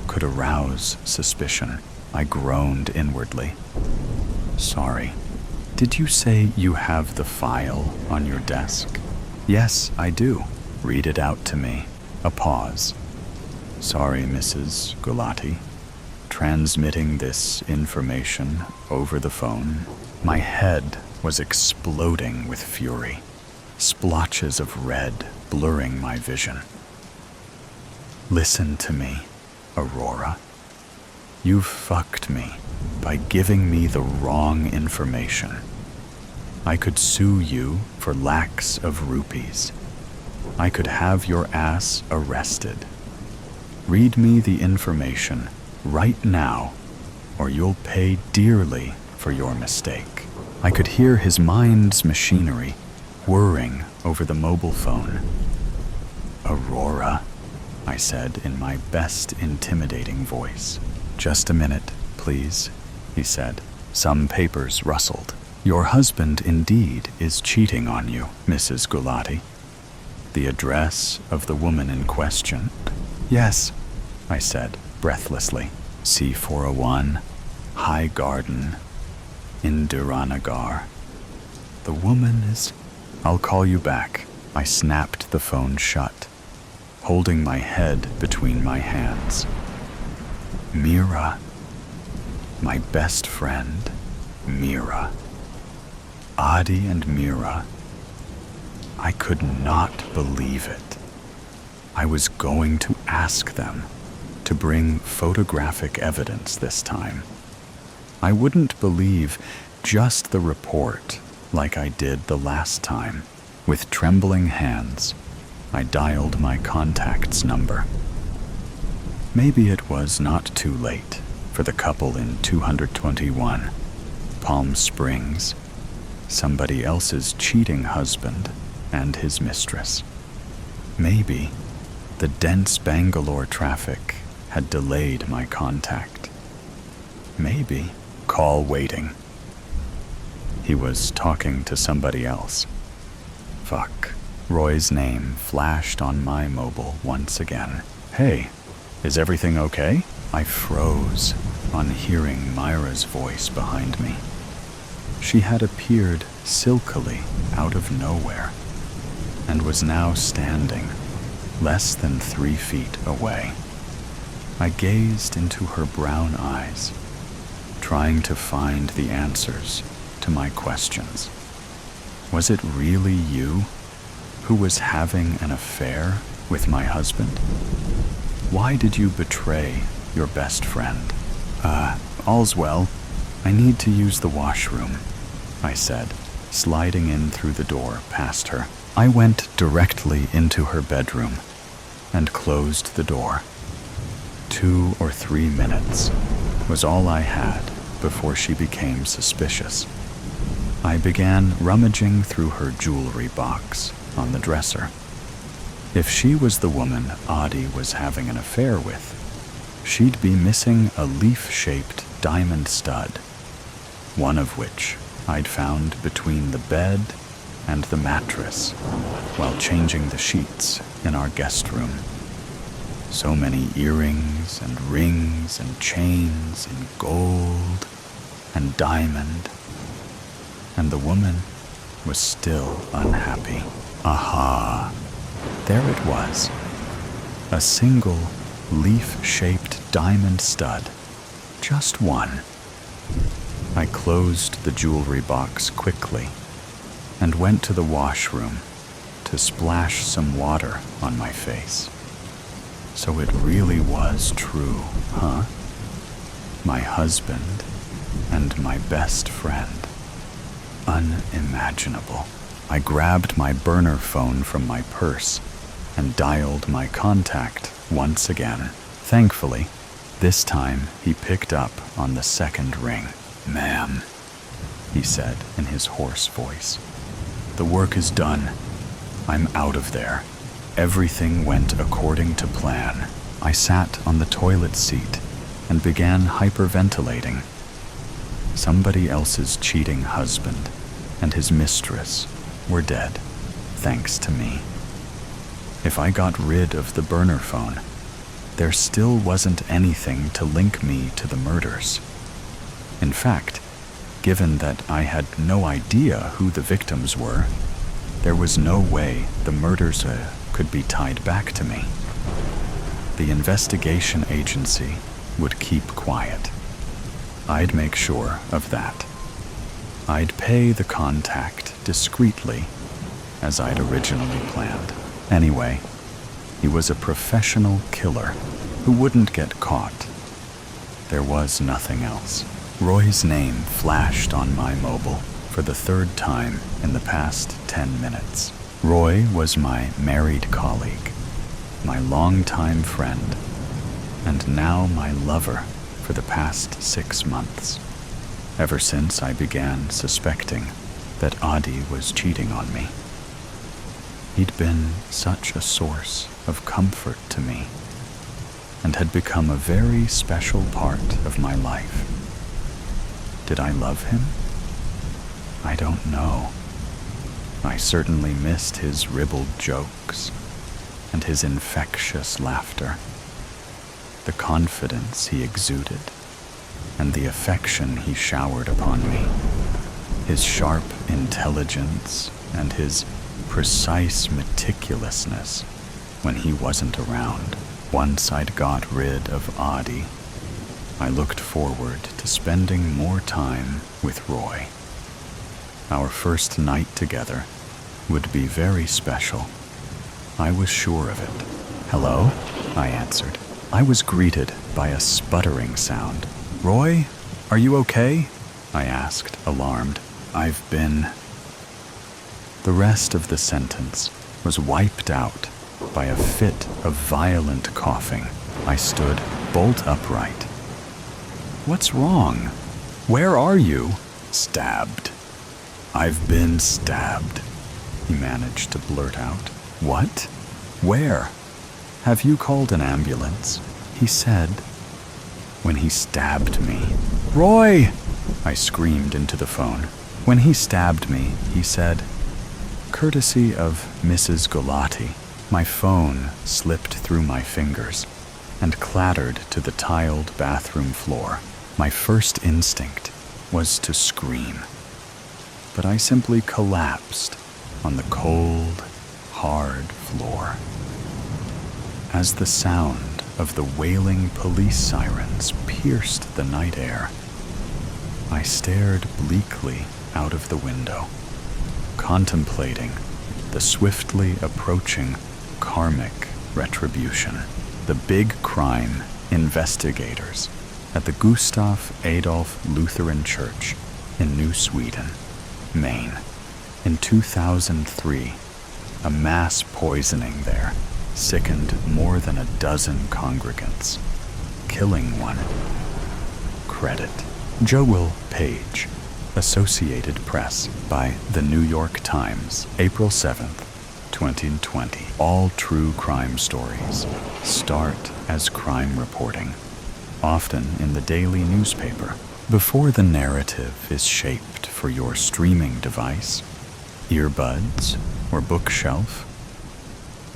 could arouse suspicion. I groaned inwardly. Sorry. Did you say you have the file on your desk? Yes, I do. Read it out to me. A pause. Sorry, Mrs. Gulati. Transmitting this information over the phone. My head was exploding with fury, splotches of red blurring my vision. Listen to me, Aurora. You've fucked me by giving me the wrong information. I could sue you for lakhs of rupees. I could have your ass arrested. Read me the information right now, or you'll pay dearly for your mistake. I could hear his mind's machinery whirring over the mobile phone. Aurora, I said in my best intimidating voice. Just a minute, please, he said. Some papers rustled. Your husband indeed is cheating on you, Mrs. Gulati. The address of the woman in question? Yes, I said breathlessly. C401, High Garden, Indiranagar. The woman is... I'll call you back. I snapped the phone shut, holding my head between my hands. Mira. My best friend, Mira. Adi and Mira. I could not believe it. I was going to ask them to bring photographic evidence this time. I wouldn't believe just the report like I did the last time. With trembling hands, I dialed my contact's number. Maybe it was not too late for the couple in 221, Palm Springs, somebody else's cheating husband and his mistress. Maybe the dense Bangalore traffic had delayed my contact. Maybe call waiting. He was talking to somebody else. Fuck. Roy's name flashed on my mobile once again. Hey, is everything okay? I froze on hearing Myra's voice behind me. She had appeared silkily out of nowhere and was now standing less than 3 feet away. I gazed into her brown eyes, trying to find the answers to my questions. Was it really you who was having an affair with my husband? Why did you betray your best friend? All's well. I need to use the washroom, I said, sliding in through the door past her. I went directly into her bedroom and closed the door. 2 or 3 minutes was all I had before she became suspicious. I began rummaging through her jewelry box on the dresser. If she was the woman Adi was having an affair with, she'd be missing a leaf-shaped diamond stud, one of which I'd found between the bed and the mattress while changing the sheets in our guest room. So many earrings and rings and chains in gold and diamond, and the woman was still unhappy. Aha! There it was, a single leaf-shaped diamond stud, just one. I closed the jewelry box quickly and went to the washroom to splash some water on my face. So it really was true, huh? My husband and my best friend. Unimaginable. I grabbed my burner phone from my purse and dialed my contact once again. Thankfully, this time he picked up on the second ring. "Ma'am," he said in his hoarse voice, "the work is done. I'm out of there. Everything went according to plan." I sat on the toilet seat and began hyperventilating. Somebody else's cheating husband and his mistress were dead, thanks to me. If I got rid of the burner phone, there still wasn't anything to link me to the murders. In fact, given that I had no idea who the victims were, there was no way the murders could be tied back to me. The investigation agency would keep quiet. I'd make sure of that. I'd pay the contact discreetly, as I'd originally planned. Anyway, he was a professional killer who wouldn't get caught. There was nothing else. Roy's name flashed on my mobile for the third time in the past 10 minutes. Roy was my married colleague, my longtime friend, and now my lover for the past 6 months, ever since I began suspecting that Adi was cheating on me. He'd been such a source of comfort to me and had become a very special part of my life. Did I love him? I don't know. I certainly missed his ribald jokes and his infectious laughter, the confidence he exuded, and the affection he showered upon me, his sharp intelligence and his precise meticulousness when he wasn't around. Once I'd got rid of Adi, I looked forward to spending more time with Roy. Our first night together would be very special. I was sure of it. "Hello?" I answered. I was greeted by a sputtering sound. "Roy, are you okay?" I asked, alarmed. "I've been..." The rest of the sentence was wiped out by a fit of violent coughing. I stood bolt upright. "What's wrong? Where are you?" "Stabbed. I've been stabbed," he managed to blurt out. "What? Where? Have you called an ambulance?" he said when he stabbed me. "Roy!" I screamed into the phone. When he stabbed me, he said, "Courtesy of Mrs. Golati." My phone slipped through my fingers and clattered to the tiled bathroom floor. My first instinct was to scream, but I simply collapsed on the cold, hard floor. As the sound of the wailing police sirens pierced the night air, I stared bleakly out of the window, contemplating the swiftly approaching karmic retribution. The big crime investigators at the Gustav Adolf Lutheran Church in New Sweden, Maine. In 2003, a mass poisoning there sickened more than a dozen congregants, killing one. Credit: Joel Page, Associated Press, by The New York Times, April 7th, 2020. All true crime stories start as crime reporting, often in the daily newspaper. Before the narrative is shaped for your streaming device, earbuds, or bookshelf,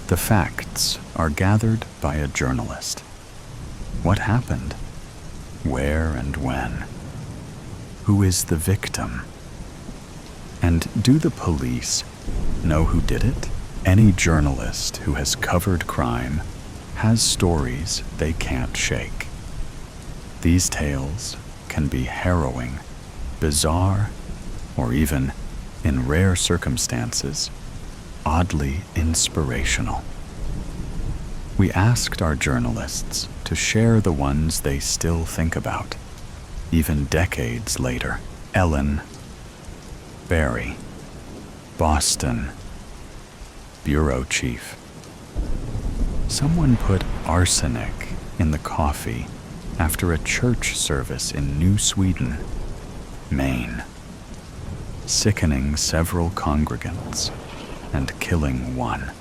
the facts are gathered by a journalist. What happened? Where and when? Who is the victim? And do the police know who did it? Any journalist who has covered crime has stories they can't shake. These tales can be harrowing, bizarre, or even, in rare circumstances, oddly inspirational. We asked our journalists to share the ones they still think about, even decades later. Ellen, Barry, Boston, bureau chief. Someone put arsenic in the coffee after a church service in New Sweden, Maine, sickening several congregants and killing one.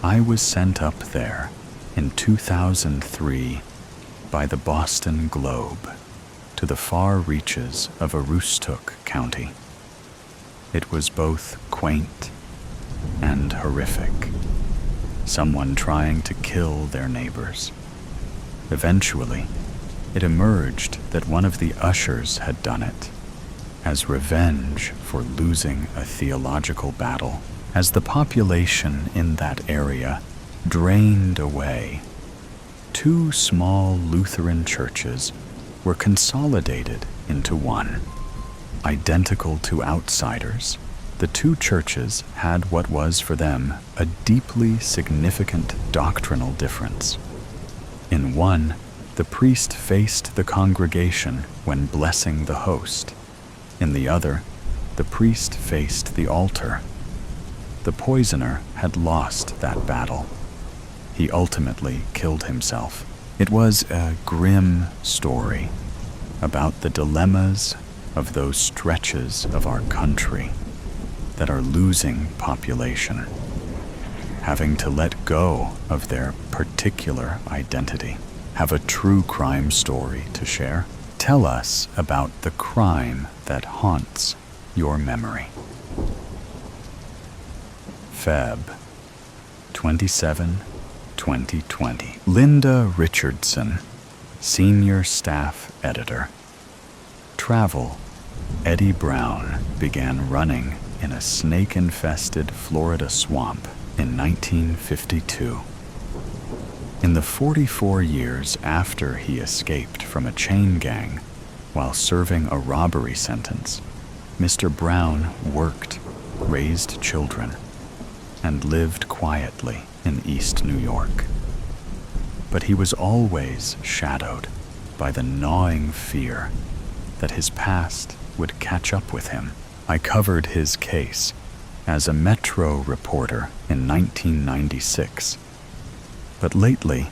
I was sent up there in 2003 by the Boston Globe to the far reaches of Aroostook County. It was both quaint and horrific. Someone trying to kill their neighbors. Eventually, it emerged that one of the ushers had done it, as revenge for losing a theological battle. As the population in that area drained away, two small Lutheran churches were consolidated into one. Identical to outsiders, the two churches had what was for them a deeply significant doctrinal difference. In one, the priest faced the congregation when blessing the host. In the other, the priest faced the altar. The poisoner had lost that battle. He ultimately killed himself. It was a grim story about the dilemmas of those stretches of our country that are losing population, having to let go of their particular identity. Have a true crime story to share? Tell us about the crime that haunts your memory. Feb 27, 2020. Linda Richardson, Senior Staff Editor. Travel. Eddie Brown began running in a snake-infested Florida swamp in 1952. In the 44 years after he escaped from a chain gang while serving a robbery sentence, Mr. Brown worked, raised children, and lived quietly in East New York. But he was always shadowed by the gnawing fear that his past would catch up with him. I covered his case as a Metro reporter in 1996. But lately,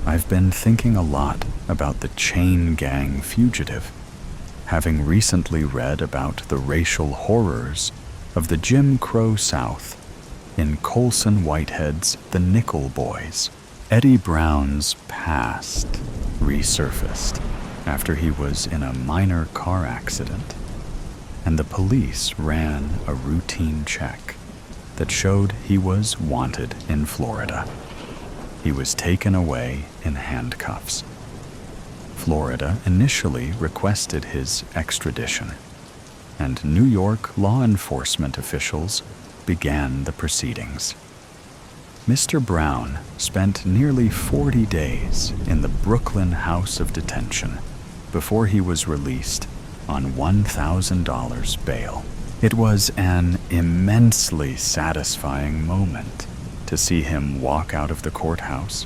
I've been thinking a lot about the chain gang fugitive, having recently read about the racial horrors of the Jim Crow South in Colson Whitehead's The Nickel Boys. Eddie Brown's past resurfaced after he was in a minor car accident, and the police ran a routine check that showed he was wanted in Florida. He was taken away in handcuffs. Florida initially requested his extradition, and New York law enforcement officials began the proceedings. Mr. Brown spent nearly 40 days in the Brooklyn House of Detention before he was released on $1,000 bail. It was an immensely satisfying moment to see him walk out of the courthouse,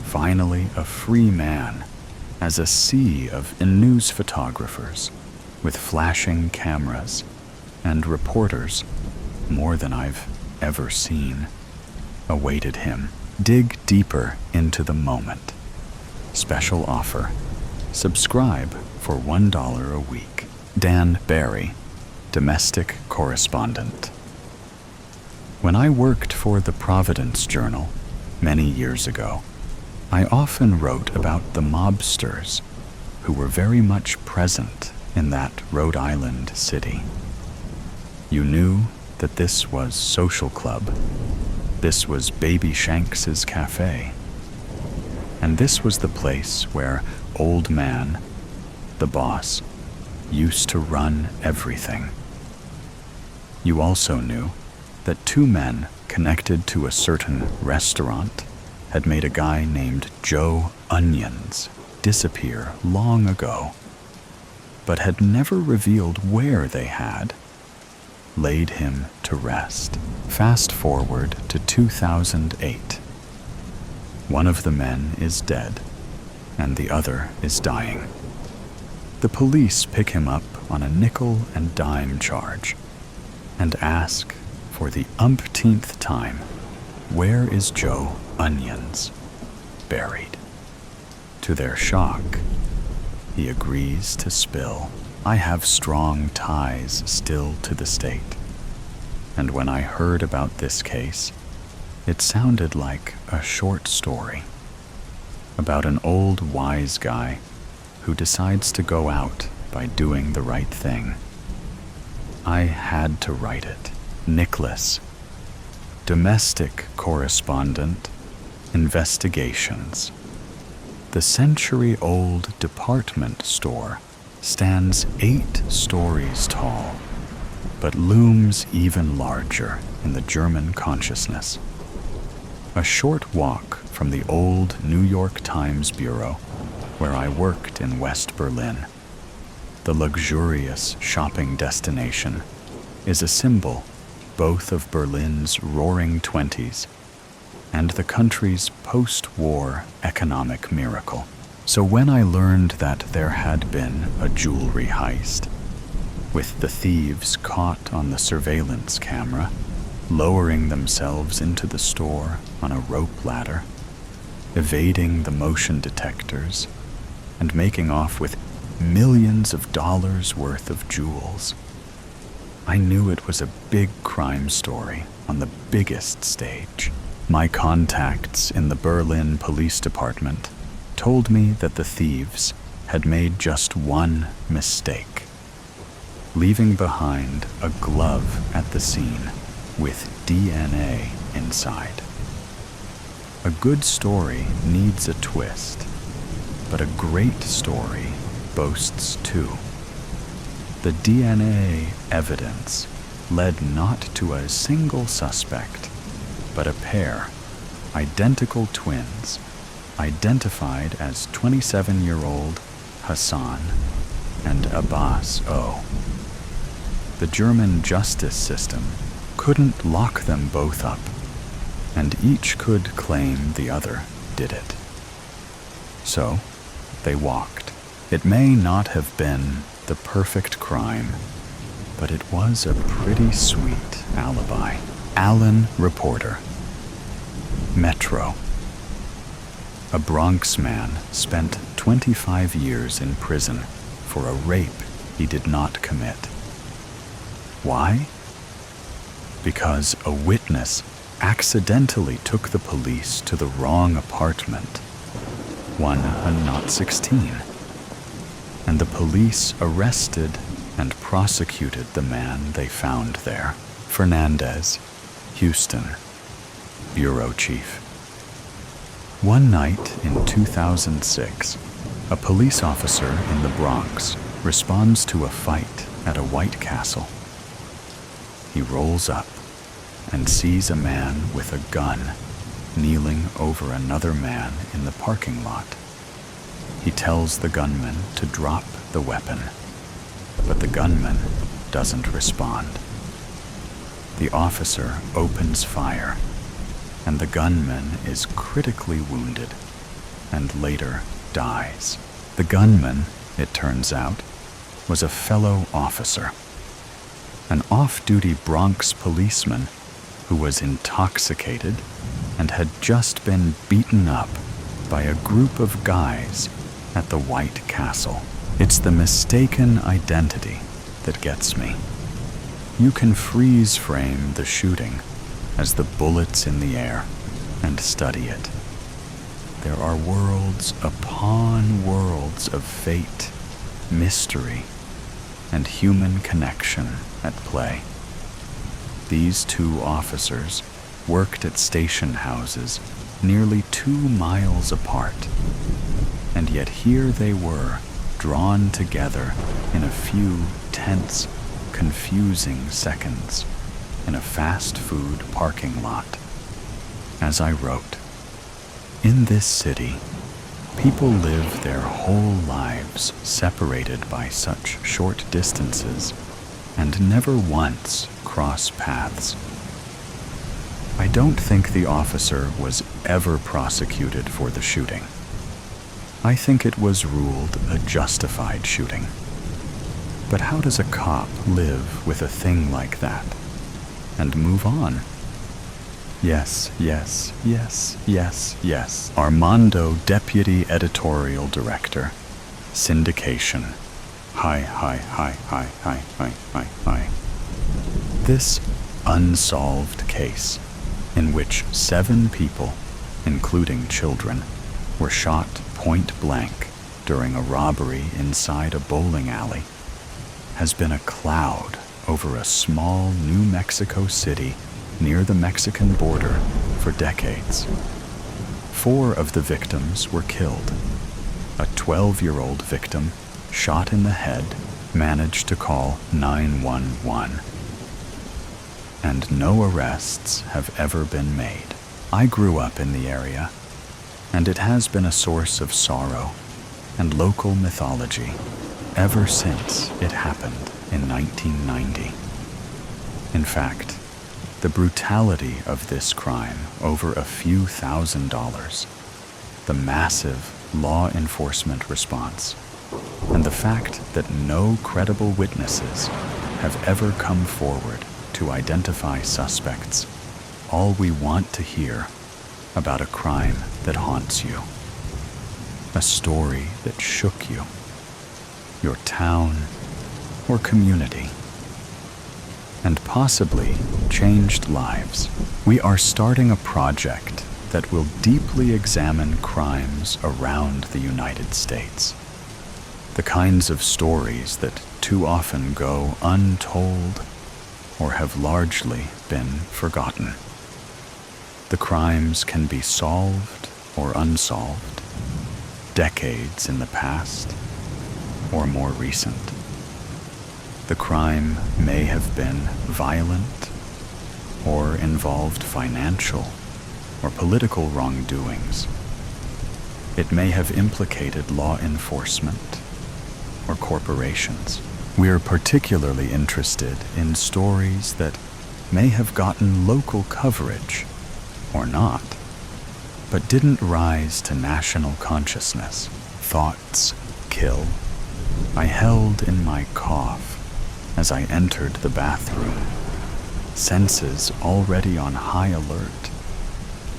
finally a free man as a sea of news photographers with flashing cameras and reporters, more than I've ever seen, awaited him. Dig deeper into the moment. Special offer. Subscribe for $1 a week. Dan Barry, domestic correspondent. When I worked for the Providence Journal many years ago, I often wrote about the mobsters who were very much present in that Rhode Island city. You knew that this was Social Club, this was Baby Shanks's cafe, and this was the place where Old Man, the boss, used to run everything. You also knew that two men connected to a certain restaurant had made a guy named Joe Onions disappear long ago, but had never revealed where they had laid him to rest. Fast forward to 2008. One of the men is dead, and the other is dying. The police pick him up on a nickel and dime charge and ask for the umpteenth time, where is Joe Onions buried? To their shock, he agrees to spill. I have strong ties still to the state, and when I heard about this case, it sounded like a short story about an old wise guy who decides to go out by doing the right thing. I had to write it. Nicholas, domestic correspondent, investigations. The century-old department store stands 8 stories tall, but looms even larger in the German consciousness. A short walk from the old New York Times bureau where I worked in West Berlin, the luxurious shopping destination is a symbol both of Berlin's roaring 20s and the country's post-war economic miracle. So when I learned that there had been a jewelry heist, with the thieves caught on the surveillance camera, lowering themselves into the store on a rope ladder, evading the motion detectors, and making off with millions of dollars worth of jewels, I knew it was a big crime story on the biggest stage. My contacts in the Berlin Police Department told me that the thieves had made just one mistake, leaving behind a glove at the scene with DNA inside. A good story needs a twist, but a great story boasts two. The DNA evidence led not to a single suspect, but a pair, identical twins, identified as 27-year-old Hassan and Abbas O. The German justice system couldn't lock them both up, and each could claim the other did it. So, they walked. It may not have been the perfect crime, but it was a pretty sweet alibi. Allen Reporter. Metro. A Bronx man spent 25 years in prison for a rape he did not commit. Why? Because a witness accidentally took the police to the wrong apartment, one not 16, and the police arrested and prosecuted the man they found there. Fernandez, Houston, Bureau Chief. One night in 2006, a police officer in the Bronx responds to a fight at a White Castle. He rolls up and sees a man with a gun kneeling over another man in the parking lot. He tells the gunman to drop the weapon, but the gunman doesn't respond. The officer opens fire, and the gunman is critically wounded and later dies. The gunman, it turns out, was a fellow officer, an off-duty Bronx policeman who was intoxicated and had just been beaten up by a group of guys at the White Castle. It's the mistaken identity that gets me. You can freeze frame the shooting as the bullets in the air and study it. There are worlds upon worlds of fate, mystery, and human connection at play. These two officers worked at station houses nearly 2 miles apart, and yet here they were, drawn together in a few tense, confusing seconds in a fast food parking lot. As I wrote, in this city, people live their whole lives separated by such short distances and never once cross paths. I don't think the officer was ever prosecuted for the shooting. I think it was ruled a justified shooting. But how does a cop live with a thing like that and move on? Yes, yes, yes, yes, yes. Armando, Deputy Editorial Director, Syndication. Hi, hi, hi, hi, hi, hi, hi, hi. This unsolved case, in which 7 people, including children, were shot point blank during a robbery inside a bowling alley, has been a cloud over a small New Mexico city near the Mexican border for decades. 4 of the victims were killed. A 12-year-old victim, shot in the head, managed to call 911. And no arrests have ever been made. I grew up in the area, and it has been a source of sorrow and local mythology ever since it happened in 1990. In fact, the brutality of this crime over a few $1,000s, the massive law enforcement response, and the fact that no credible witnesses have ever come forward to identify suspects, all we want to hear about a crime that haunts you, a story that shook you, your town or community, and possibly changed lives. We are starting a project that will deeply examine crimes around the United States, the kinds of stories that too often go untold or have largely been forgotten. The crimes can be solved or unsolved, decades in the past or more recent. The crime may have been violent or involved financial or political wrongdoings. It may have implicated law enforcement or corporations. We're particularly interested in stories that may have gotten local coverage or not, but didn't rise to national consciousness. Thoughts kill. I held in my cough as I entered the bathroom, senses already on high alert,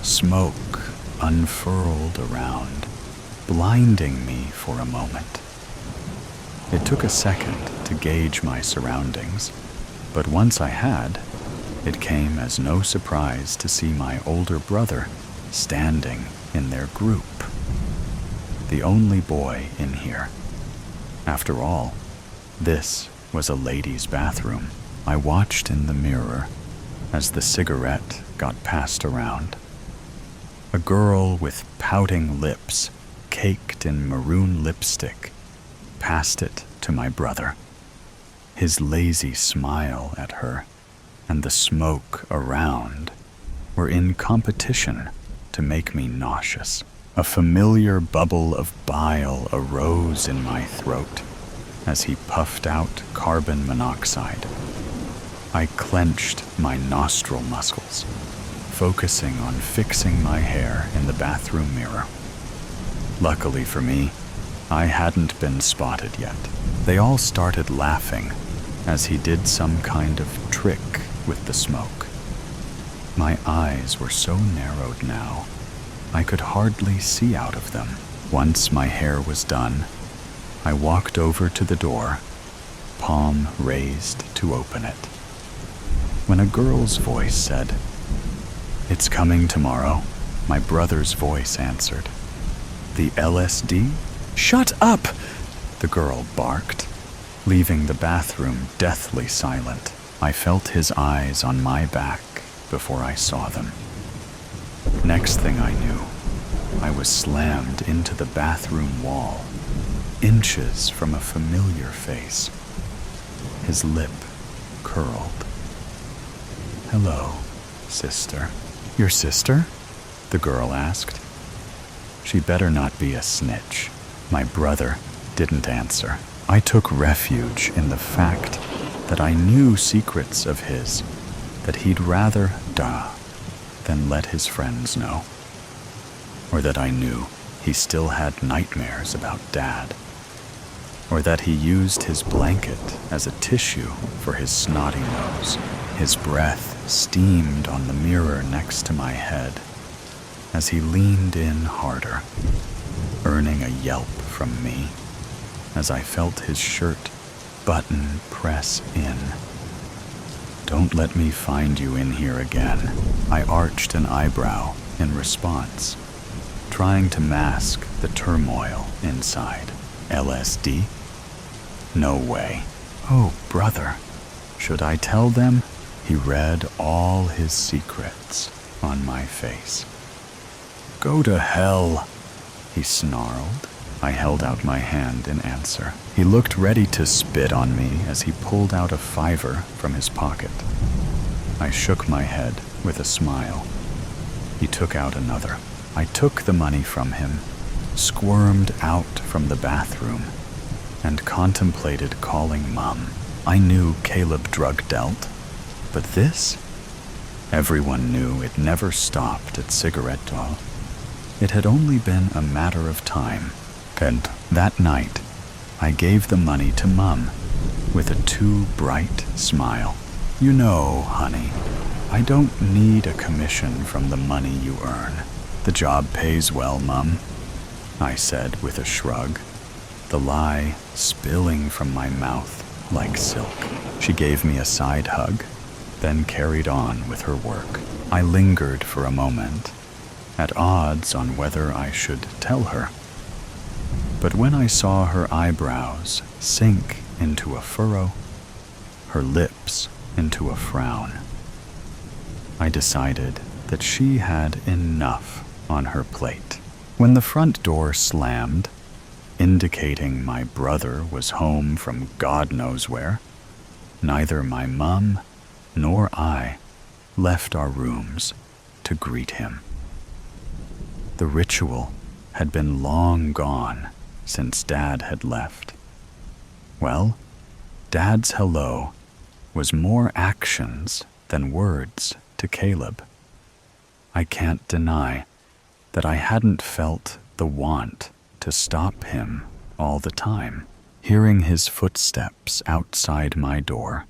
smoke unfurled around, blinding me for a moment. It took a second to gauge my surroundings, but once I had, it came as no surprise to see my older brother standing in their group, the only boy in here. After all, this was a ladies' bathroom. I watched in the mirror as the cigarette got passed around. A girl with pouting lips, caked in maroon lipstick, passed it to my brother. His lazy smile at her and the smoke around were in competition to make me nauseous. A familiar bubble of bile arose in my throat as he puffed out carbon monoxide. I clenched my nostril muscles, focusing on fixing my hair in the bathroom mirror. Luckily for me, I hadn't been spotted yet. They all started laughing as he did some kind of trick with the smoke. My eyes were so narrowed now, I could hardly see out of them. Once my hair was done, I walked over to the door, palm raised to open it, when a girl's voice said, "It's coming tomorrow." My brother's voice answered, "The LSD?" "Shut up!" the girl barked, leaving the bathroom deathly silent. I felt his eyes on my back before I saw them. Next thing I knew, I was slammed into the bathroom wall, inches from a familiar face. His lip curled. "Hello, sister." "Your sister?" the girl asked. She better not be a snitch. My brother didn't answer. I took refuge in the fact that I knew secrets of his that he'd rather die than let his friends know. Or that I knew he still had nightmares about Dad. Or that he used his blanket as a tissue for his snotty nose. His breath steamed on the mirror next to my head as he leaned in harder, earning a yelp from me as I felt his shirt button press in. "Don't let me find you in here again." I arched an eyebrow in response, trying to mask the turmoil inside. "LSD? No way." "Oh, brother, should I tell them?" He read all his secrets on my face. "Go to hell," he snarled. I held out my hand in answer. He looked ready to spit on me as he pulled out a $5 from his pocket. I shook my head with a smile. He took out another. I took the money from him, squirmed out from the bathroom, and contemplated calling Mom. I knew Caleb drug dealt, but this? Everyone knew it never stopped at Cigarette Doll. It had only been a matter of time. And that night, I gave the money to Mom with a too bright smile. "You know, honey, I don't need a commission from the money you earn. The job pays well, Mom," I said with a shrug, the lie spilling from my mouth like silk. She gave me a side hug, then carried on with her work. I lingered for a moment, at odds on whether I should tell her. But when I saw her eyebrows sink into a furrow, her lips into a frown, I decided that she had enough on her plate. When the front door slammed, indicating my brother was home from God knows where, neither my mom nor I left our rooms to greet him. The ritual had been long gone since Dad had left. Well, Dad's hello was more actions than words to Caleb. I can't deny that I hadn't felt the want to stop him all the time. Hearing his footsteps outside my door,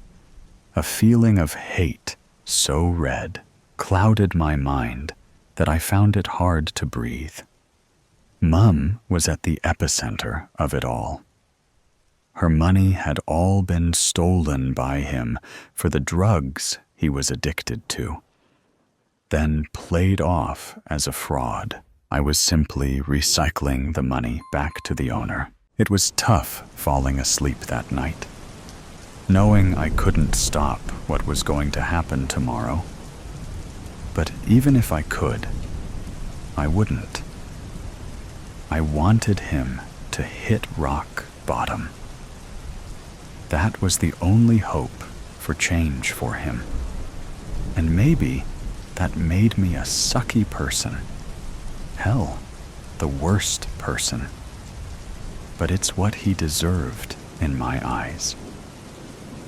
a feeling of hate so red clouded my mind that I found it hard to breathe. Mum was at the epicenter of it all. Her money had all been stolen by him for the drugs he was addicted to, then played off as a fraud. I was simply recycling the money back to the owner. It was tough falling asleep that night, knowing I couldn't stop what was going to happen tomorrow. But even if I could, I wouldn't. I wanted him to hit rock bottom. That was the only hope for change for him. And maybe that made me a sucky person. Hell, the worst person. But it's what he deserved in my eyes.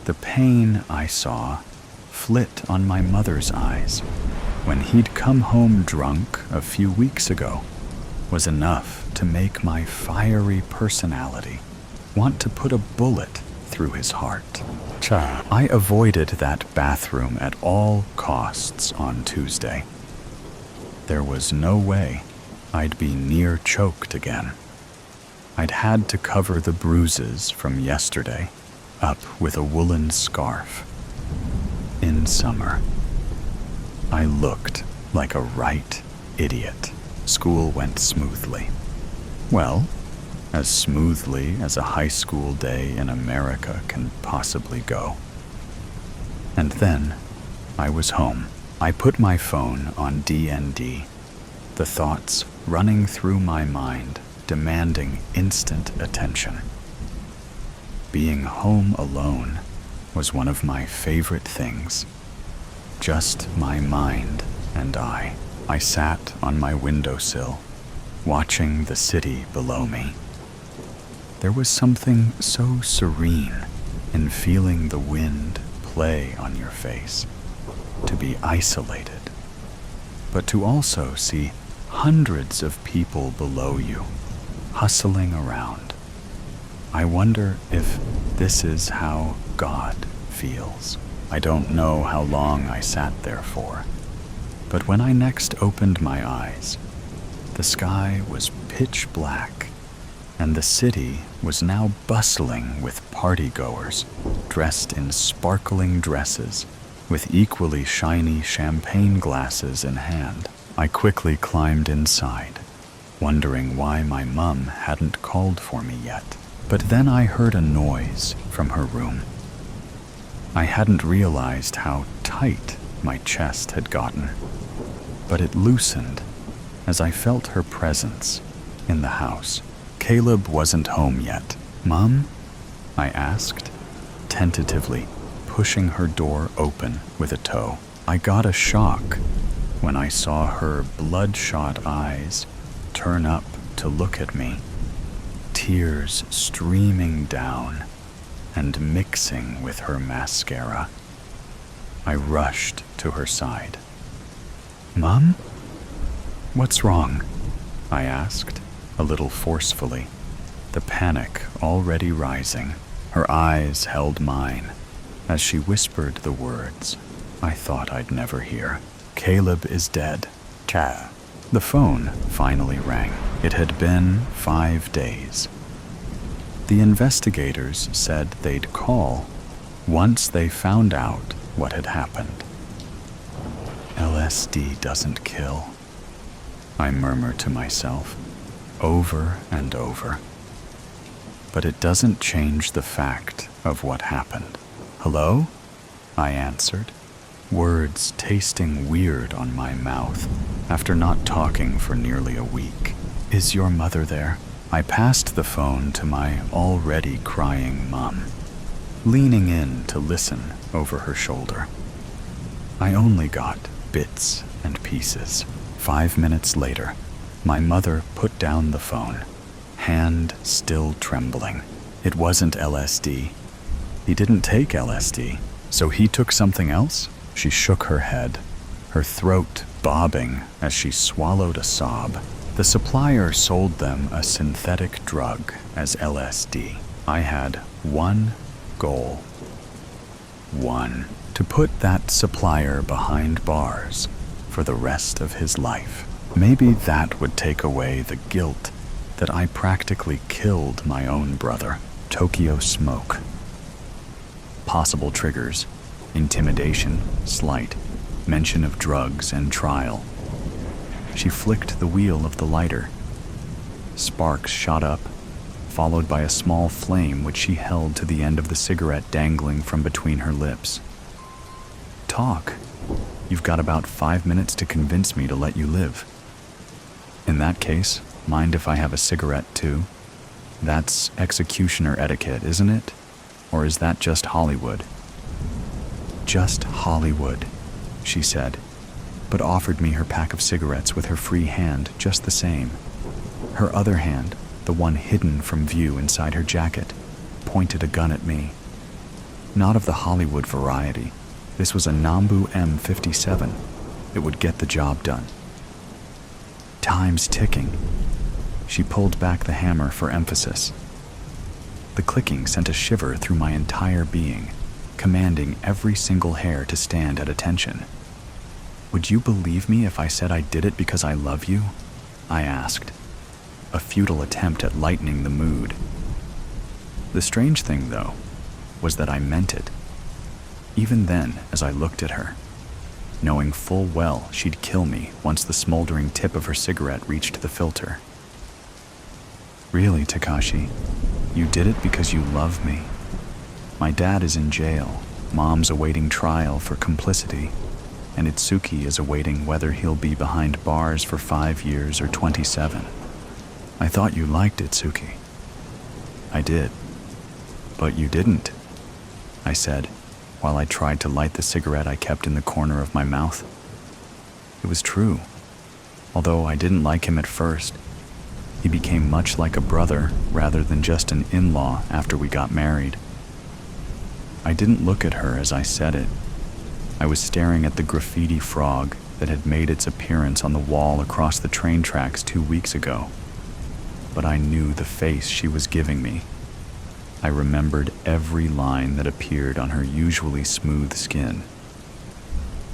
The pain I saw flit on my mother's eyes when he'd come home drunk a few weeks ago, was enough to make my fiery personality want to put a bullet through his heart. I avoided that bathroom at all costs on Tuesday. There was no way I'd be near choked again. I'd had to cover the bruises from yesterday up with a woolen scarf. In summer, I looked like a right idiot. School went smoothly. Well, as smoothly as a high school day in America can possibly go. And then I was home. I put my phone on D&D, the thoughts running through my mind, demanding instant attention. Being home alone was one of my favorite things. Just my mind and I. I sat on my windowsill, watching the city below me. There was something so serene in feeling the wind play on your face, to be isolated, but to also see hundreds of people below you, hustling around. I wonder if this is how God feels. I don't know how long I sat there for, but when I next opened my eyes, the sky was pitch black, and the city was now bustling with partygoers, dressed in sparkling dresses, with equally shiny champagne glasses in hand. I quickly climbed inside, wondering why my mum hadn't called for me yet. But then I heard a noise from her room. I hadn't realized how tight my chest had gotten, but it loosened as I felt her presence in the house. Caleb wasn't home yet. "Mom?" I asked, tentatively pushing her door open with a toe. I got a shock when I saw her bloodshot eyes turn up to look at me, tears streaming down and mixing with her mascara. I rushed to her side. "Mom? What's wrong?" I asked, a little forcefully, the panic already rising. Her eyes held mine as she whispered the words I thought I'd never hear. "Caleb is dead." The phone finally rang. It had been 5 days. The investigators said they'd call once they found out what had happened. "LSD doesn't kill," I murmured to myself, over and over. But it doesn't change the fact of what happened. "Hello?" I answered, words tasting weird on my mouth after not talking for nearly a week. "Is your mother there?" I passed the phone to my already crying mom, leaning in to listen over her shoulder. I only got bits and pieces. 5 minutes later, my mother put down the phone, hand still trembling. "It wasn't LSD. He didn't take LSD. So he took something else?" She shook her head, her throat bobbing as she swallowed a sob. "The supplier sold them a synthetic drug as LSD. I had one goal. One. To put that supplier behind bars for the rest of his life. Maybe that would take away the guilt that I practically killed my own brother." Tokyo smoke. Possible triggers: intimidation, slight, mention of drugs, and trial. She flicked the wheel of the lighter. Sparks shot up, followed by a small flame which she held to the end of the cigarette dangling from between her lips. "Talk. You've got about 5 minutes to convince me to let you live." "In that case, mind if I have a cigarette too? That's executioner etiquette, isn't it? Or is that just Hollywood?" "Just Hollywood," she said, but offered me her pack of cigarettes with her free hand just the same. Her other hand, the one hidden from view inside her jacket, pointed a gun at me. Not of the Hollywood variety. This was a Nambu M57. It would get the job done. Time's ticking. She pulled back the hammer for emphasis. The clicking sent a shiver through my entire being, commanding every single hair to stand at attention. "Would you believe me if I said I did it because I love you?" I asked, a futile attempt at lightening the mood. The strange thing, though, was that I meant it. Even then, as I looked at her, knowing full well she'd kill me once the smoldering tip of her cigarette reached the filter. "Really, Takashi, you did it because you love me. My dad is in jail, Mom's awaiting trial for complicity, and Itsuki is awaiting whether he'll be behind bars for 5 years or 27. I thought you liked Itsuki." "I did. But you didn't," I said, while I tried to light the cigarette I kept in the corner of my mouth. It was true. Although I didn't like him at first, he became much like a brother rather than just an in-law after we got married. I didn't look at her as I said it. I was staring at the graffiti frog that had made its appearance on the wall across the train tracks 2 weeks ago. But I knew the face she was giving me. I remembered every line that appeared on her usually smooth skin.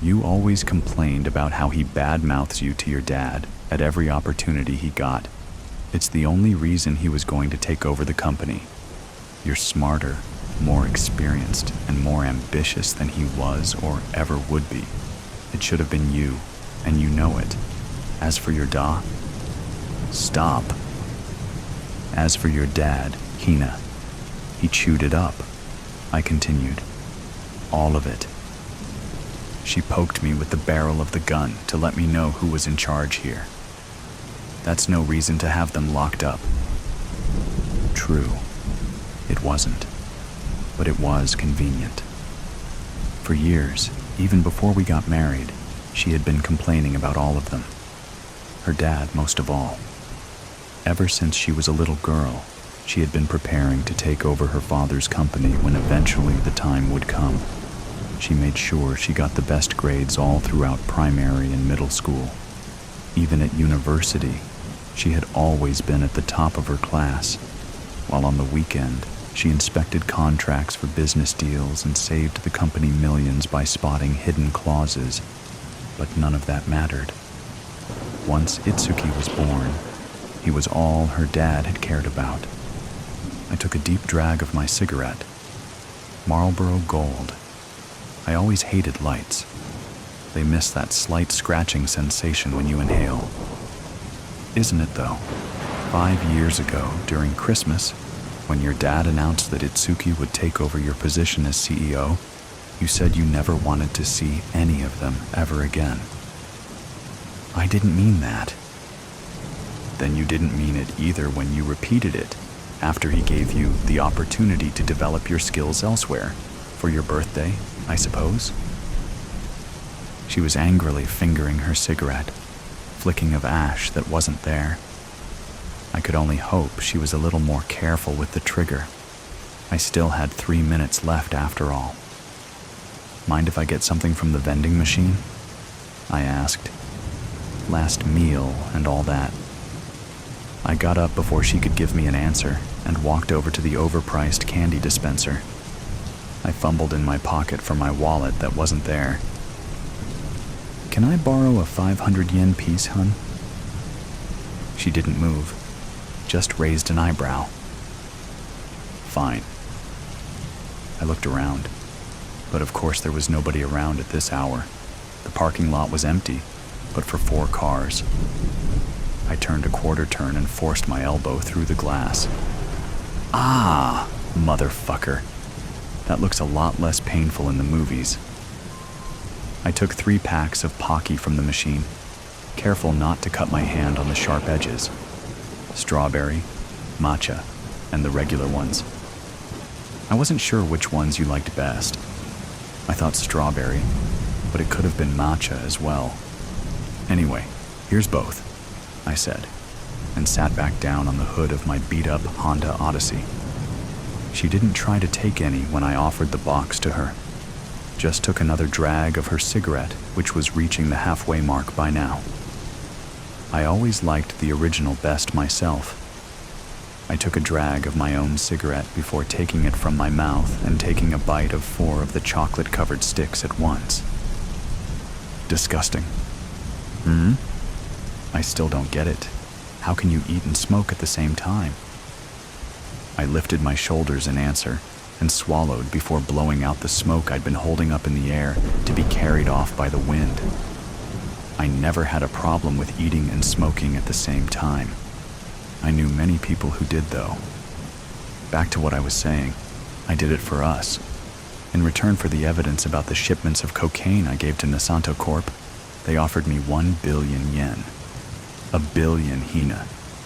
"You always complained about how he badmouths you to your dad at every opportunity he got. It's the only reason he was going to take over the company. You're smarter, more experienced, and more ambitious than he was or ever would be. It should have been you, and you know it. As for your da..." "Stop. As for your dad, Hina, he chewed it up," I continued. "All of it." She poked me with the barrel of the gun to let me know who was in charge here. "That's no reason to have them locked up." True, it wasn't, but it was convenient. For years, even before we got married, she had been complaining about all of them. Her dad most of all. Ever since she was a little girl, she had been preparing to take over her father's company when eventually the time would come. She made sure she got the best grades all throughout primary and middle school. Even at university, she had always been at the top of her class, while on the weekend, she inspected contracts for business deals and saved the company millions by spotting hidden clauses. But none of that mattered. Once Itsuki was born, he was all her dad had cared about. I took a deep drag of my cigarette. Marlboro Gold. I always hated lights. They miss that slight scratching sensation when you inhale. Isn't it though? 5 years ago, during Christmas, when your dad announced that Itsuki would take over your position as CEO, you said you never wanted to see any of them ever again. I didn't mean that. Then you didn't mean it either when you repeated it after he gave you the opportunity to develop your skills elsewhere, for your birthday, I suppose? She was angrily fingering her cigarette, flicking of ash that wasn't there. I could only hope she was a little more careful with the trigger. I still had 3 minutes left after all. "Mind if I get something from the vending machine?" I asked. Last meal and all that. I got up before she could give me an answer and walked over to the overpriced candy dispenser. I fumbled in my pocket for my wallet that wasn't there. "Can I borrow a 500 yen piece, hun?" She didn't move, just raised an eyebrow. "Fine." I looked around, but of course there was nobody around at this hour. The parking lot was empty, but for 4 cars. I turned a quarter turn and forced my elbow through the glass. "Ah, motherfucker. That looks a lot less painful in the movies." I took 3 packs of Pocky from the machine, careful not to cut my hand on the sharp edges. Strawberry, matcha, and the regular ones. I wasn't sure which ones you liked best. I thought strawberry, but it could have been matcha as well. "Anyway, here's both," I said, and sat back down on the hood of my beat-up Honda Odyssey. She didn't try to take any when I offered the box to her, just took another drag of her cigarette, which was reaching the halfway mark by now. I always liked the original best myself. I took a drag of my own cigarette before taking it from my mouth and taking a bite of 4 of the chocolate-covered sticks at once. Disgusting. I still don't get it. How can you eat and smoke at the same time? I lifted my shoulders in answer and swallowed before blowing out the smoke I'd been holding up in the air to be carried off by the wind. I never had a problem with eating and smoking at the same time. I knew many people who did, though. Back to what I was saying, I did it for us. In return for the evidence about the shipments of cocaine I gave to Nasanto Corp., they offered me 1 billion yen. 1 billion hina.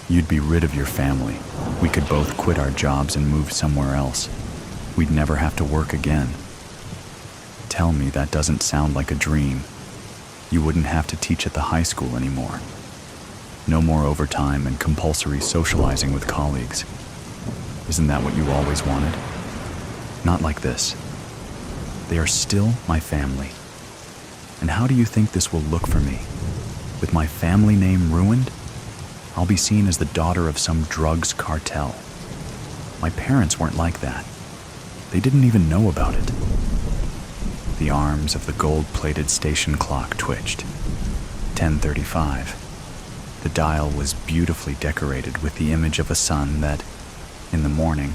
You'd be rid of your family. We could both quit our jobs and move somewhere else. We'd never have to work again. Tell me that doesn't sound like a dream. You wouldn't have to teach at the high school anymore. No more overtime and compulsory socializing with colleagues. Isn't that what you always wanted? Not like this. They are still my family. And how do you think this will look for me? With my family name ruined? I'll be seen as the daughter of some drugs cartel. My parents weren't like that. They didn't even know about it. The arms of the gold-plated station clock twitched. 10:35. The dial was beautifully decorated with the image of a sun that, in the morning,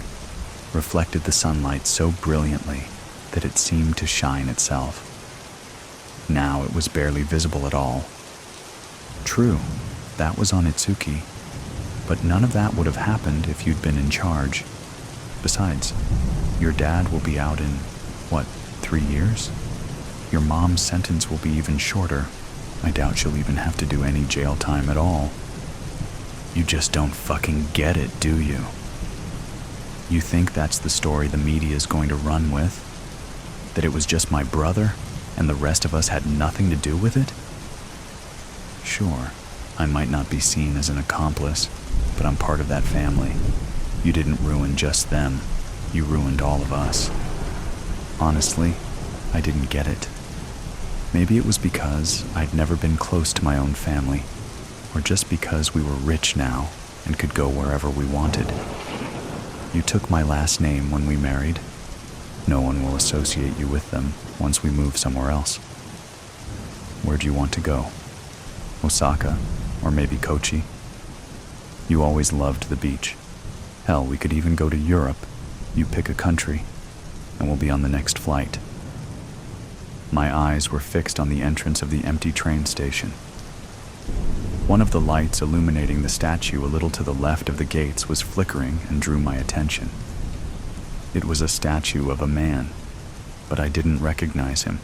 reflected the sunlight so brilliantly that it seemed to shine itself. Now it was barely visible at all. True, that was on Itsuki, but none of that would have happened if you'd been in charge. Besides, your dad will be out in, 3 years? Your mom's sentence will be even shorter. I doubt she'll even have to do any jail time at all. You just don't fucking get it, do you? You think that's the story the media is going to run with? That it was just my brother, and the rest of us had nothing to do with it? Sure, I might not be seen as an accomplice, but I'm part of that family. You didn't ruin just them. You ruined all of us. Honestly, I didn't get it. Maybe it was because I'd never been close to my own family, or just because we were rich now and could go wherever we wanted. You took my last name when we married. No one will associate you with them once we move somewhere else. Where do you want to go? Osaka, or maybe Kochi? You always loved the beach. Hell, we could even go to Europe. You pick a country, and we'll be on the next flight. My eyes were fixed on the entrance of the empty train station. One of the lights illuminating the statue a little to the left of the gates was flickering and drew my attention. It was a statue of a man, but I didn't recognize him.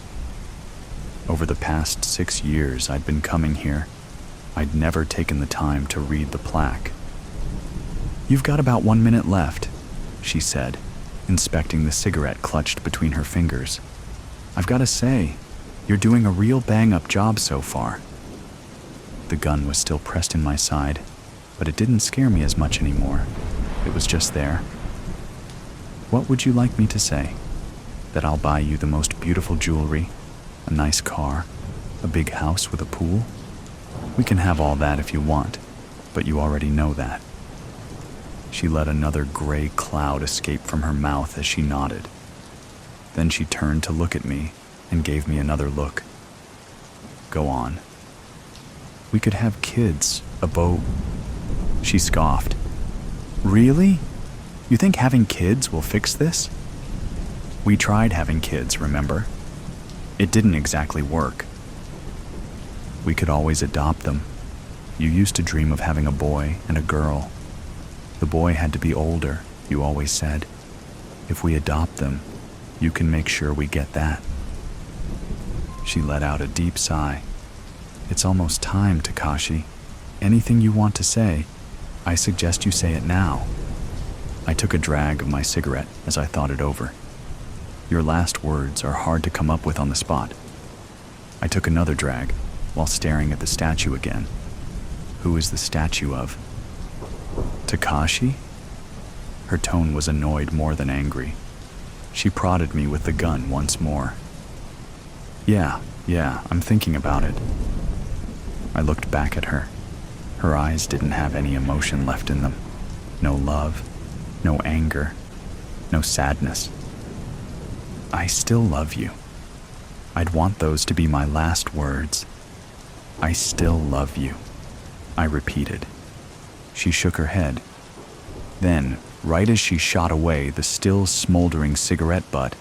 Over the past 6 years I'd been coming here, I'd never taken the time to read the plaque. "You've got about 1 minute left," she said, inspecting the cigarette clutched between her fingers. "I've got to say, you're doing a real bang-up job so far." The gun was still pressed in my side, but it didn't scare me as much anymore. It was just there. "What would you like me to say? That I'll buy you the most beautiful jewelry, a nice car, a big house with a pool? We can have all that if you want, but you already know that." She let another gray cloud escape from her mouth as she nodded. Then she turned to look at me and gave me another look. "Go on." "We could have kids, a boat." She scoffed. "Really? You think having kids will fix this?" "We tried having kids, remember? It didn't exactly work." "We could always adopt them. You used to dream of having a boy and a girl. The boy had to be older, you always said. If we adopt them, you can make sure we get that." She let out a deep sigh. "It's almost time, Takashi. Anything you want to say, I suggest you say it now." I took a drag of my cigarette as I thought it over. Your last words are hard to come up with on the spot. I took another drag while staring at the statue again. Who is the statue of? Takashi? Her tone was annoyed more than angry. She prodded me with the gun once more. Yeah, I'm thinking about it." I looked back at her. Her eyes didn't have any emotion left in them. No love, no anger, no sadness. I still love you. I'd want those to be my last words. I still love you, I repeated. She shook her head. Then, right as she shot away the still smoldering cigarette butt,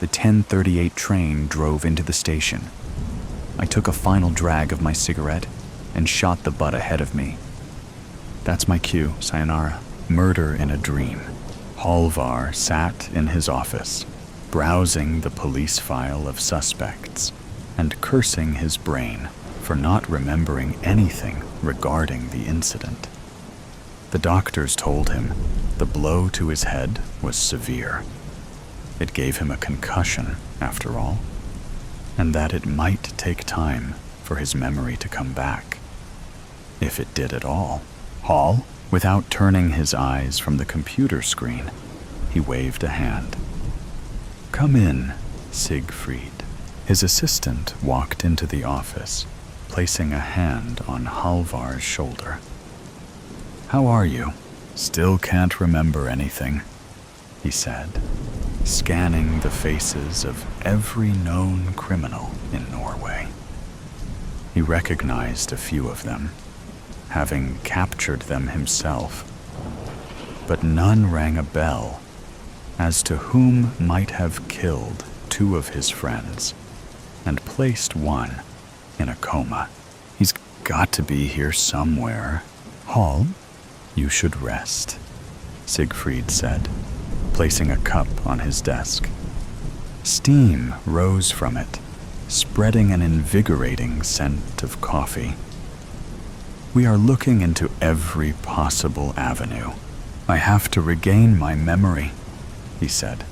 the 10:38 train drove into the station. I took a final drag of my cigarette and shot the butt ahead of me. That's my cue, sayonara. Murder in a dream. Halvar sat in his office, browsing the police file of suspects and cursing his brain for not remembering anything regarding the incident. The doctors told him the blow to his head was severe. It gave him a concussion, after all, and that it might take time for his memory to come back. If it did at all. Hall, without turning his eyes from the computer screen, he waved a hand. Come in, Siegfried. His assistant walked into the office, placing a hand on Halvar's shoulder. How are you? Still can't remember anything, he said, scanning the faces of every known criminal in Norway. He recognized a few of them, having captured them himself, but none rang a bell as to whom might have killed two of his friends and placed one in a coma. He's got to be here somewhere. Hall, you should rest, Siegfried said, placing a cup on his desk. Steam rose from it, spreading an invigorating scent of coffee. We are looking into every possible avenue. I have to regain my memory, he said,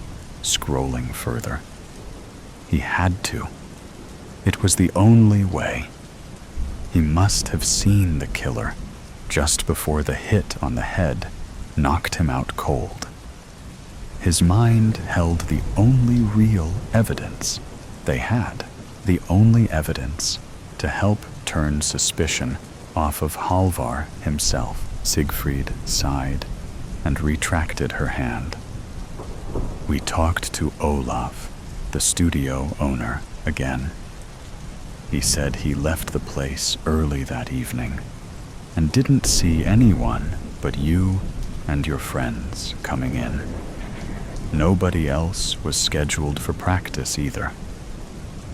scrolling further. He had to. It was the only way. He must have seen the killer just before the hit on the head knocked him out cold. His mind held the only real evidence they had, the only evidence to help turn suspicion off of Halvar himself. Siegfried sighed and retracted her hand. We talked to Olaf, the studio owner, again. He said he left the place early that evening and didn't see anyone but you and your friends coming in. Nobody else was scheduled for practice either.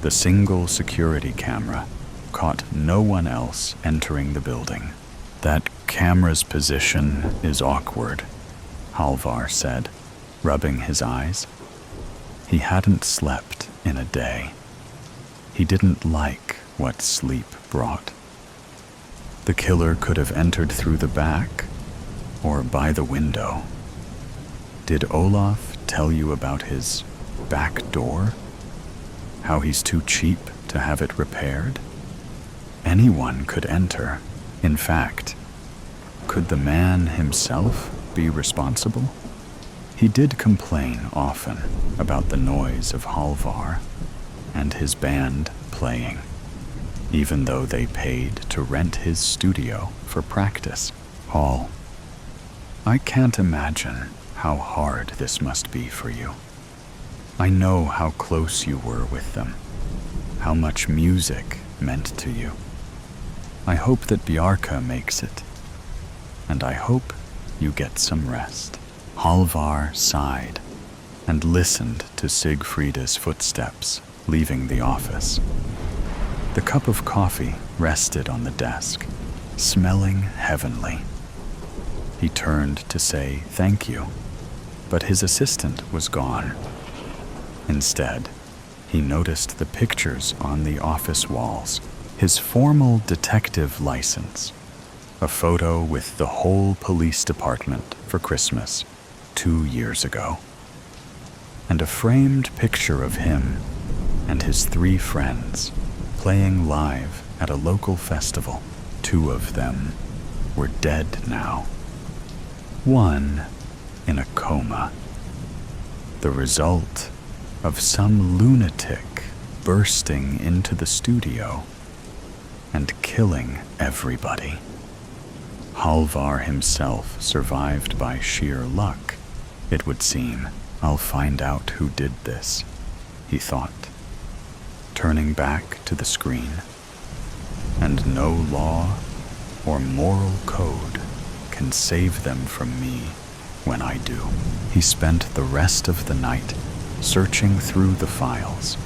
The single security camera caught no one else entering the building. That camera's position is awkward, Halvar said, rubbing his eyes. He hadn't slept in a day. He didn't like what sleep brought. The killer could have entered through the back or by the window. Did Olaf tell you about his back door? How he's too cheap to have it repaired? Anyone could enter. In fact, could the man himself be responsible? He did complain often about the noise of Halvar and his band playing, even though they paid to rent his studio for practice. Hall, I can't imagine how hard this must be for you. I know how close you were with them, how much music meant to you. I hope that Bjarka makes it, and I hope you get some rest. Halvar sighed and listened to Sigfrida's footsteps leaving the office. The cup of coffee rested on the desk, smelling heavenly. He turned to say thank you, but his assistant was gone. Instead, he noticed the pictures on the office walls, his formal detective license, a photo with the whole police department for Christmas 2 years ago, and a framed picture of him and his 3 friends playing live at a local festival. 2 of them were dead now. 1 in a coma. The result of some lunatic bursting into the studio and killing everybody. Halvar himself survived by sheer luck, it would seem. I'll find out who did this, he thought, turning back to the screen. And no law or moral code can save them from me when I do. He spent the rest of the night searching through the files,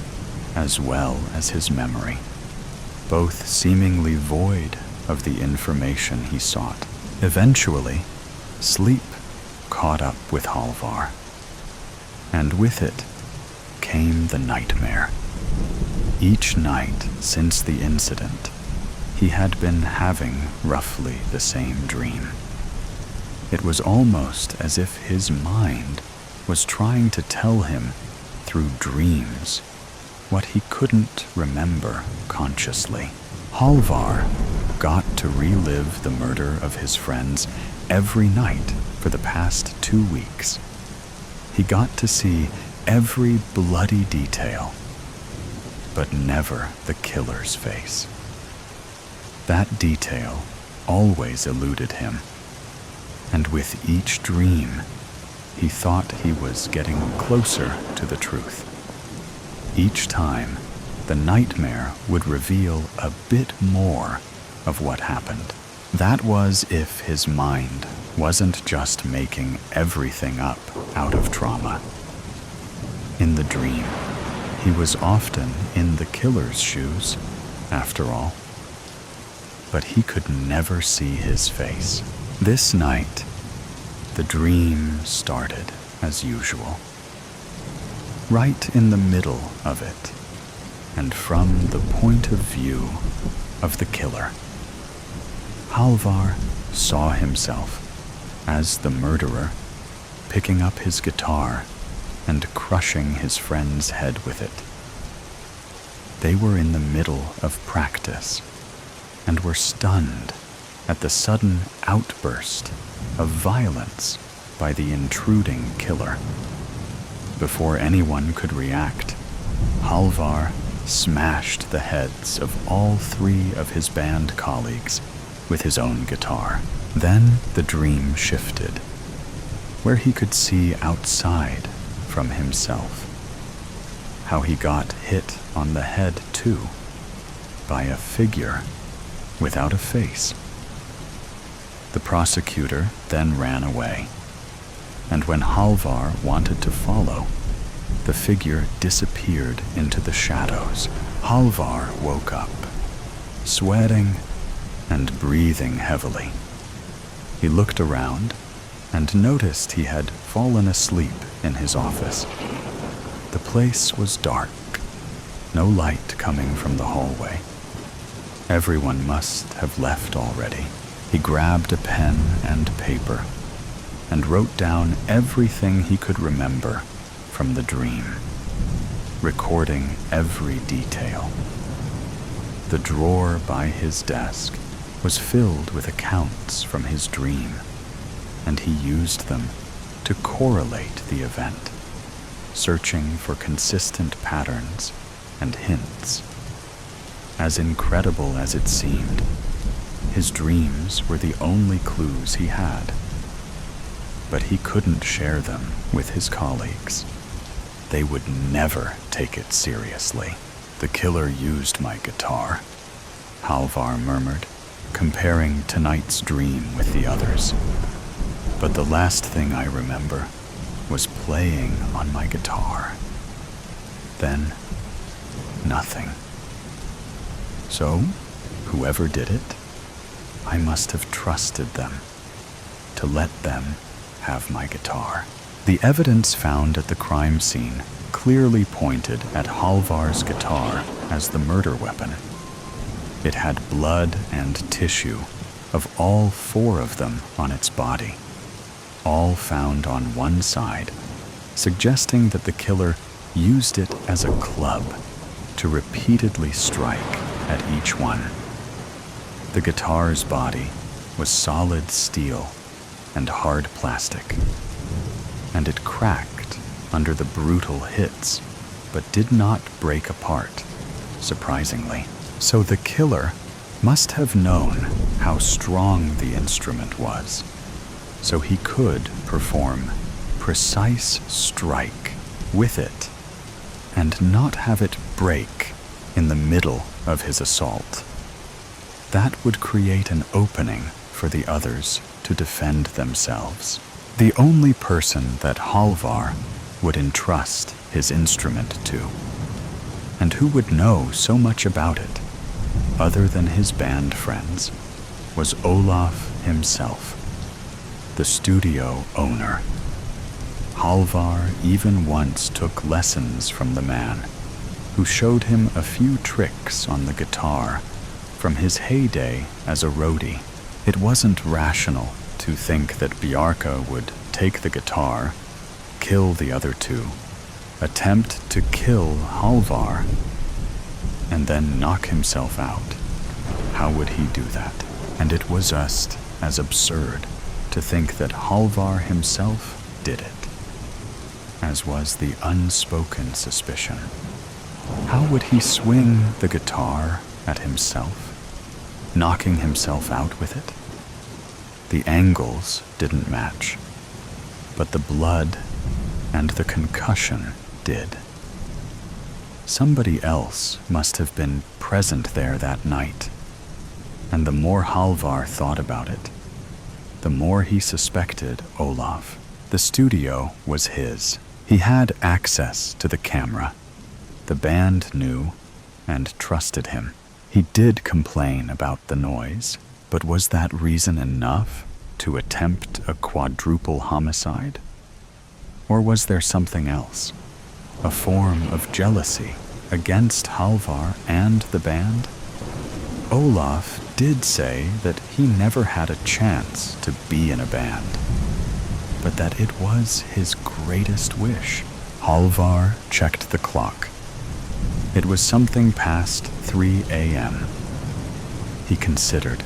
as well as his memory, both seemingly void of the information he sought. Eventually, sleep caught up with Halvar, and with it came the nightmare. Each night since the incident, he had been having roughly the same dream. It was almost as if his mind was trying to tell him through dreams what he couldn't remember consciously. Halvar got to relive the murder of his friends every night for the past 2 weeks. He got to see every bloody detail, but never the killer's face. That detail always eluded him, and with each dream, he thought he was getting closer to the truth. Each time, the nightmare would reveal a bit more of what happened. That was if his mind wasn't just making everything up out of trauma. In the dream, he was often in the killer's shoes, after all. But he could never see his face. This night, the dream started as usual. Right in the middle of it, and from the point of view of the killer. Halvar saw himself as the murderer, picking up his guitar and crushing his friend's head with it. They were in the middle of practice and were stunned at the sudden outburst of violence by the intruding killer. Before anyone could react, Halvar smashed the heads of all 3 of his band colleagues with his own guitar. Then the dream shifted, where he could see outside from himself. How he got hit on the head, too, by a figure without a face. The prosecutor then ran away, and when Halvar wanted to follow, the figure disappeared into the shadows. Halvar woke up, sweating and breathing heavily. He looked around and noticed he had fallen asleep in his office. The place was dark, no light coming from the hallway. Everyone must have left already. He grabbed a pen and paper and wrote down everything he could remember from the dream, recording every detail. The drawer by his desk was filled with accounts from his dream, and he used them to correlate the event, searching for consistent patterns and hints. As incredible as it seemed, his dreams were the only clues he had. But he couldn't share them with his colleagues. They would never take it seriously. The killer used my guitar, Halvar murmured, comparing tonight's dream with the others. But the last thing I remember was playing on my guitar. Then, nothing. So, whoever did it, I must have trusted them to let them have my guitar. The evidence found at the crime scene clearly pointed at Halvar's guitar as the murder weapon. It had blood and tissue of all 4 of them on its body, all found on one side, suggesting that the killer used it as a club to repeatedly strike at each one. The guitar's body was solid steel and hard plastic, and it cracked under the brutal hits, but did not break apart, surprisingly. So the killer must have known how strong the instrument was, so he could perform precise strike with it and not have it break in the middle of his assault. That would create an opening for the others to defend themselves. The only person that Halvar would entrust his instrument to, and who would know so much about it, other than his band friends, was Olaf himself, the studio owner. Halvar even once took lessons from the man, who showed him a few tricks on the guitar from his heyday as a roadie. It wasn't rational to think that Bjarka would take the guitar, kill the other two, attempt to kill Halvar, and then knock himself out. How would he do that? And it was just as absurd to think that Halvar himself did it, as was the unspoken suspicion. How would he swing the guitar at himself, knocking himself out with it? The angles didn't match, but the blood and the concussion did. Somebody else must have been present there that night, and the more Halvar thought about it, the more he suspected Olaf. The studio was his. He had access to the camera. The band knew and trusted him. He did complain about the noise, but was that reason enough to attempt a quadruple homicide? Or was there something else? A form of jealousy against Halvar and the band? Olaf did say that he never had a chance to be in a band, but that it was his greatest wish. Halvar checked the clock. It was something past 3 a.m. He considered,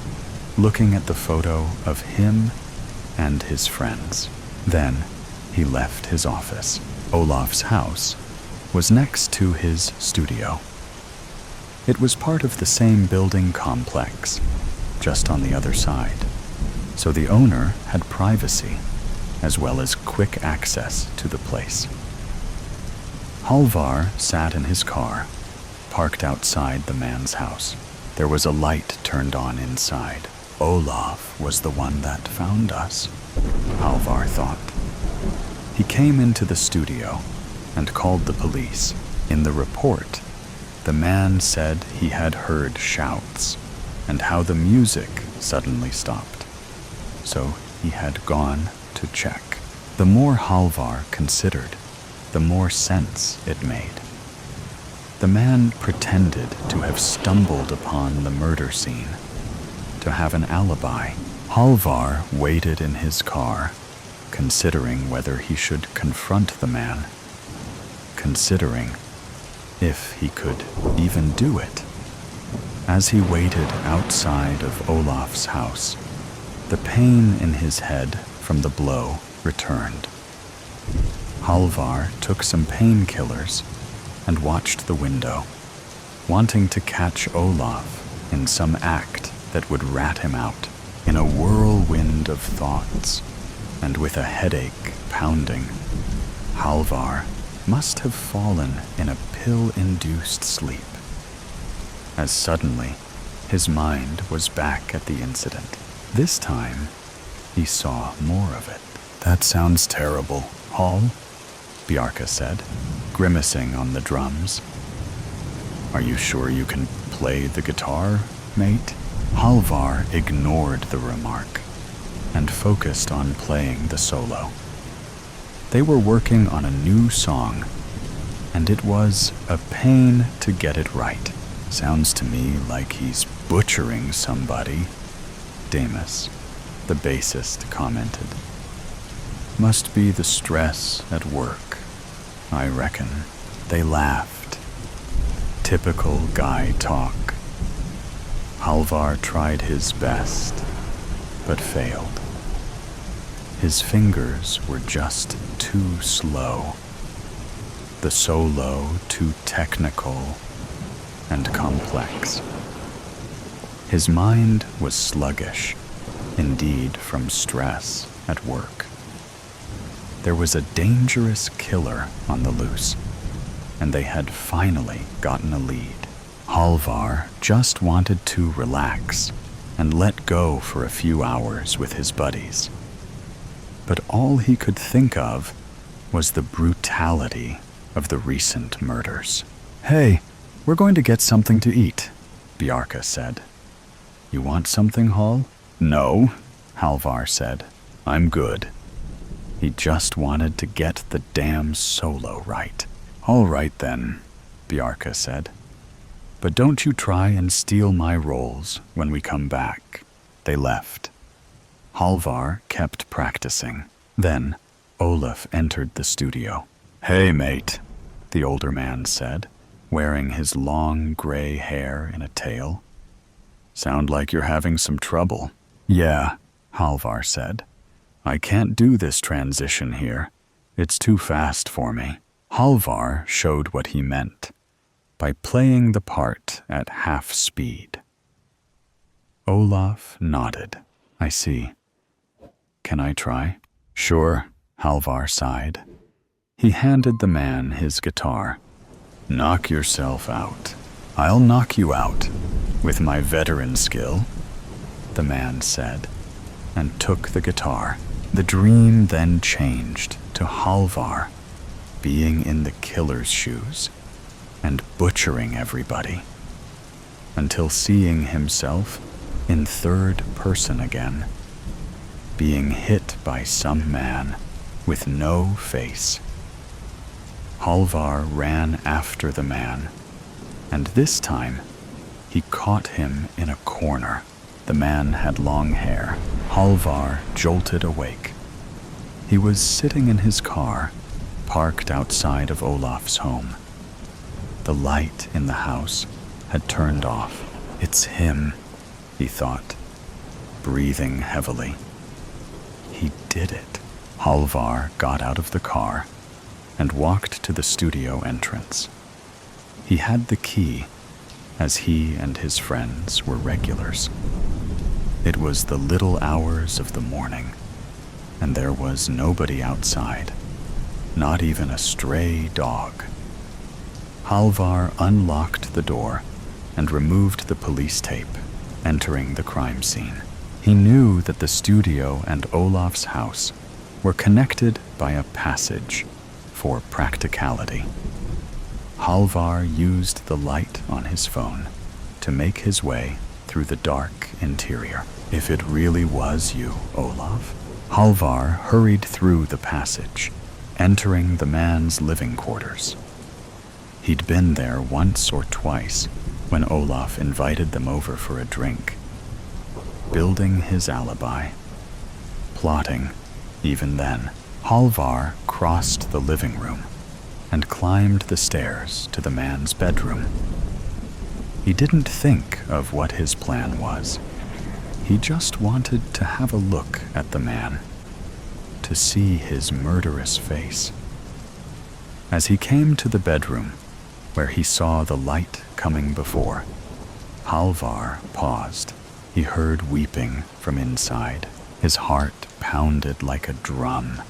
looking at the photo of him and his friends. Then he left his office. Olaf's house was next to his studio. It was part of the same building complex, just on the other side, so the owner had privacy as well as quick access to the place. Halvar sat in his car, parked outside the man's house. There was a light turned on inside. Olaf was the one that found us, Halvar thought. He came into the studio and called the police. In the report, the man said he had heard shouts and how the music suddenly stopped. So he had gone to check. The more Halvar considered, the more sense it made. The man pretended to have stumbled upon the murder scene, to have an alibi. Halvar waited in his car, considering whether he should confront the man, considering if he could even do it. As he waited outside of Olaf's house, the pain in his head from the blow returned. Halvar took some painkillers and watched the window, wanting to catch Olaf in some act that would rat him out. In a whirlwind of thoughts, and with a headache pounding, Halvar must have fallen in a pill-induced sleep, as suddenly his mind was back at the incident. This time, he saw more of it. "That sounds terrible, Hal," Bjarka said, grimacing on the drums. "Are you sure you can play the guitar, mate?" Halvar ignored the remark and focused on playing the solo. They were working on a new song, and it was a pain to get it right. "Sounds to me like he's butchering somebody," Damus, the bassist, commented. "Must be the stress at work, I reckon." They laughed. Typical guy talk. Halvar tried his best, but failed. His fingers were just too slow. The solo too technical and complex. His mind was sluggish, indeed from stress at work. There was a dangerous killer on the loose, and they had finally gotten a lead. Halvar just wanted to relax and let go for a few hours with his buddies. But all he could think of was the brutality of the recent murders. "Hey, we're going to get something to eat," Bjarka said. "You want something, Hall?" "No," Halvar said. "I'm good." He just wanted to get the damn solo right. "All right then," Bjarka said. "But don't you try and steal my rolls when we come back." They left. Halvar kept practicing. Then Olaf entered the studio. "Hey, mate," the older man said, wearing his long gray hair in a tail. "Sound like you're having some trouble." "Yeah," Halvar said. "I can't do this transition here. It's too fast for me." Halvar showed what he meant by playing the part at half speed. Olaf nodded. "I see. Can I try?" "Sure," Halvar sighed. He handed the man his guitar. "Knock yourself out." "I'll knock you out, with my veteran skill," the man said, and took the guitar. The dream then changed to Halvar being in the killer's shoes and butchering everybody, until seeing himself in third person again, being hit by some man with no face. Halvar ran after the man, and this time he caught him in a corner. The man had long hair. Halvar jolted awake. He was sitting in his car, parked outside of Olaf's home. The light in the house had turned off. "It's him," he thought, breathing heavily. He did it. Halvar got out of the car and walked to the studio entrance. He had the key, as he and his friends were regulars. It was the little hours of the morning, and there was nobody outside, not even a stray dog. Halvar unlocked the door and removed the police tape, entering the crime scene. He knew that the studio and Olaf's house were connected by a passage for practicality. Halvar used the light on his phone to make his way through the dark interior. "If it really was you, Olaf." Halvar hurried through the passage, entering the man's living quarters. He'd been there once or twice when Olaf invited them over for a drink, building his alibi, plotting even then. Halvar crossed the living room and climbed the stairs to the man's bedroom. He didn't think of what his plan was. He just wanted to have a look at the man, to see his murderous face. As he came to the bedroom, where he saw the light coming before, Halvar paused. He heard weeping from inside. His heart pounded like a drum,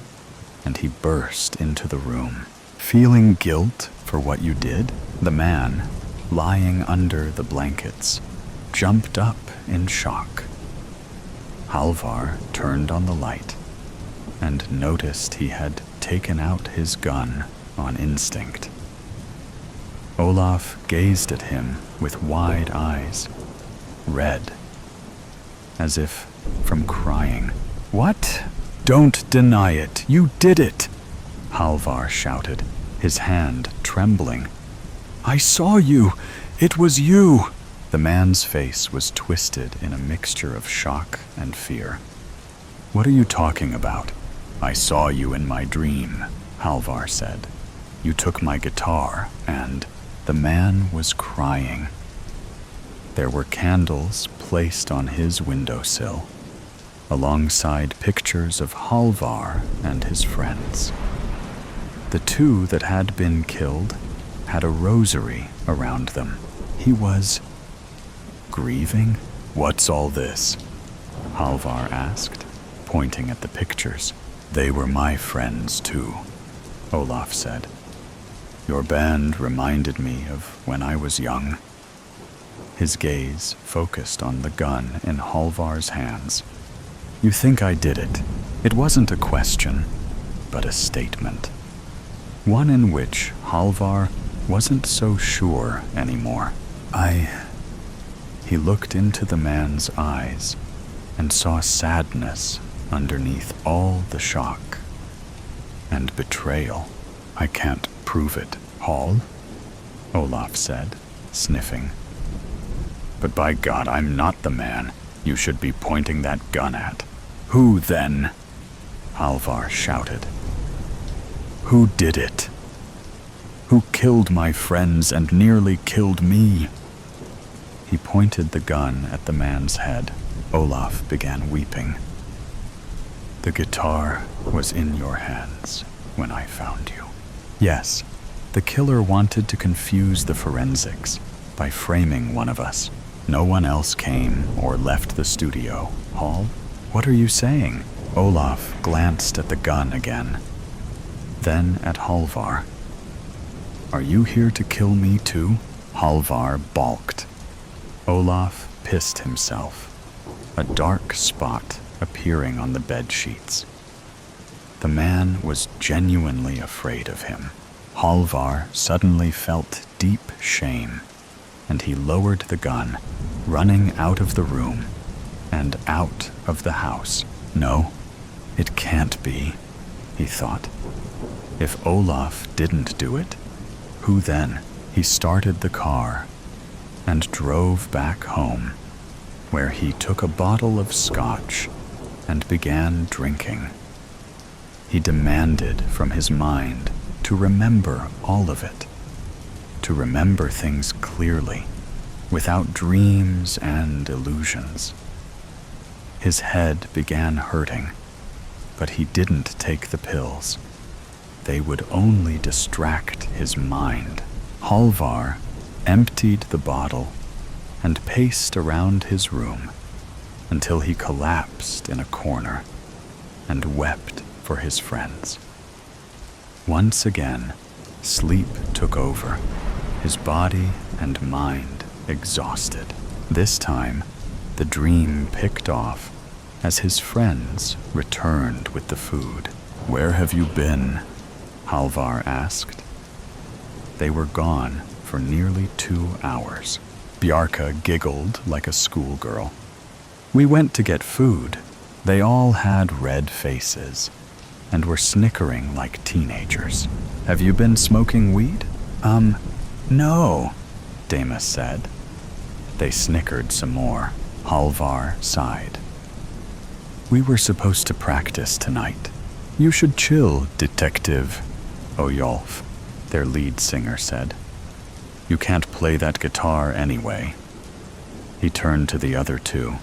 and he burst into the room. "Feeling guilt for what you did?" The man, lying under the blankets, jumped up in shock. Halvar turned on the light and noticed he had taken out his gun on instinct. Olaf gazed at him with wide eyes, red, as if from crying. "What? Don't deny it! You did it!" Halvar shouted, his hand trembling. "I saw you! It was you!" The man's face was twisted in a mixture of shock and fear. "What are you talking about?" "I saw you in my dream," Halvar said. "You took my guitar and..." The man was crying. There were candles placed on his windowsill, alongside pictures of Halvar and his friends. The two that had been killed had a rosary around them. He was grieving. What's all this? Halvar asked, pointing at the pictures. They were my friends too, Olaf said. Your band reminded me of when I was young. His gaze focused on the gun in Halvar's hands. You think I did it. It wasn't a question, but a statement. One in which Halvar wasn't so sure anymore. He looked into the man's eyes and saw sadness underneath all the shock and betrayal. I can't prove it, Hall, Olaf said, sniffing. But by God, I'm not the man you should be pointing that gun at. Who then? Halvar shouted. Who did it? Who killed my friends and nearly killed me? He pointed the gun at the man's head. Olaf began weeping. The guitar was in your hands when I found you. Yes, the killer wanted to confuse the forensics by framing one of us. No one else came or left the studio. Hall, what are you saying? Olaf glanced at the gun again, then at Halvar. Are you here to kill me too? Halvar balked. Olaf pissed himself, a dark spot appearing on the bed sheets. The man was genuinely afraid of him. Halvar suddenly felt deep shame, and he lowered the gun, running out of the room and out of the house. No, it can't be, he thought. If Olaf didn't do it, who then? He started the car and drove back home, where he took a bottle of scotch and began drinking. He demanded from his mind to remember all of it, to remember things clearly, without dreams and illusions. His head began hurting, but he didn't take the pills. They would only distract his mind. Halvar emptied the bottle and paced around his room until he collapsed in a corner and wept for his friends. Once again, sleep took over, his body and mind exhausted. This time, the dream picked off as his friends returned with the food. Where have you been? Halvar asked. They were gone for nearly 2 hours. Bjarka giggled like a schoolgirl. We went to get food. They all had red faces and were snickering like teenagers. Have you been smoking weed? No, Damus said. They snickered some more. Halvar sighed. We were supposed to practice tonight. You should chill, Detective Oyolf, their lead singer said. You can't play that guitar anyway. He turned to the other two.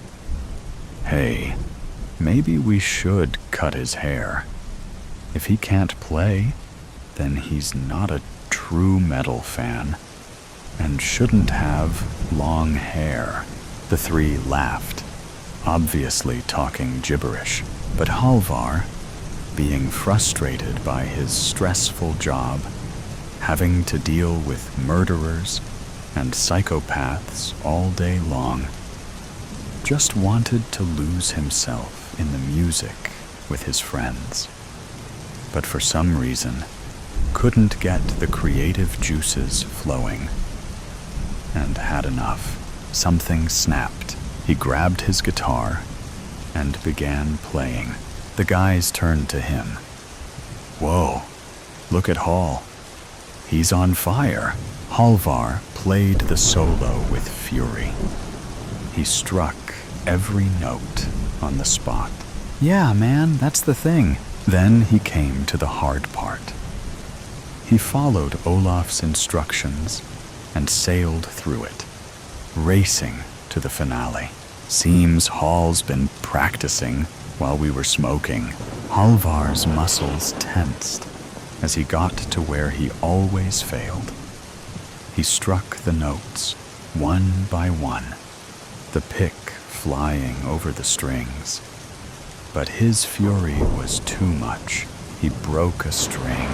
Hey, maybe we should cut his hair. If he can't play, then he's not a true metal fan and shouldn't have long hair. The three laughed, obviously talking gibberish, but Halvar, being frustrated by his stressful job, having to deal with murderers and psychopaths all day long, just wanted to lose himself in the music with his friends, but for some reason couldn't get the creative juices flowing, and had enough. Something snapped. He grabbed his guitar and began playing. The guys turned to him. Whoa, look at Hall. He's on fire. Halvar played the solo with fury. He struck every note on the spot. Yeah, man, that's the thing. Then he came to the hard part. He followed Olaf's instructions and sailed through it, racing to the finale. Seems Hall's been practicing while we were smoking. Halvar's muscles tensed as he got to where he always failed. He struck the notes, one by one, the pick flying over the strings. But his fury was too much. He broke a string,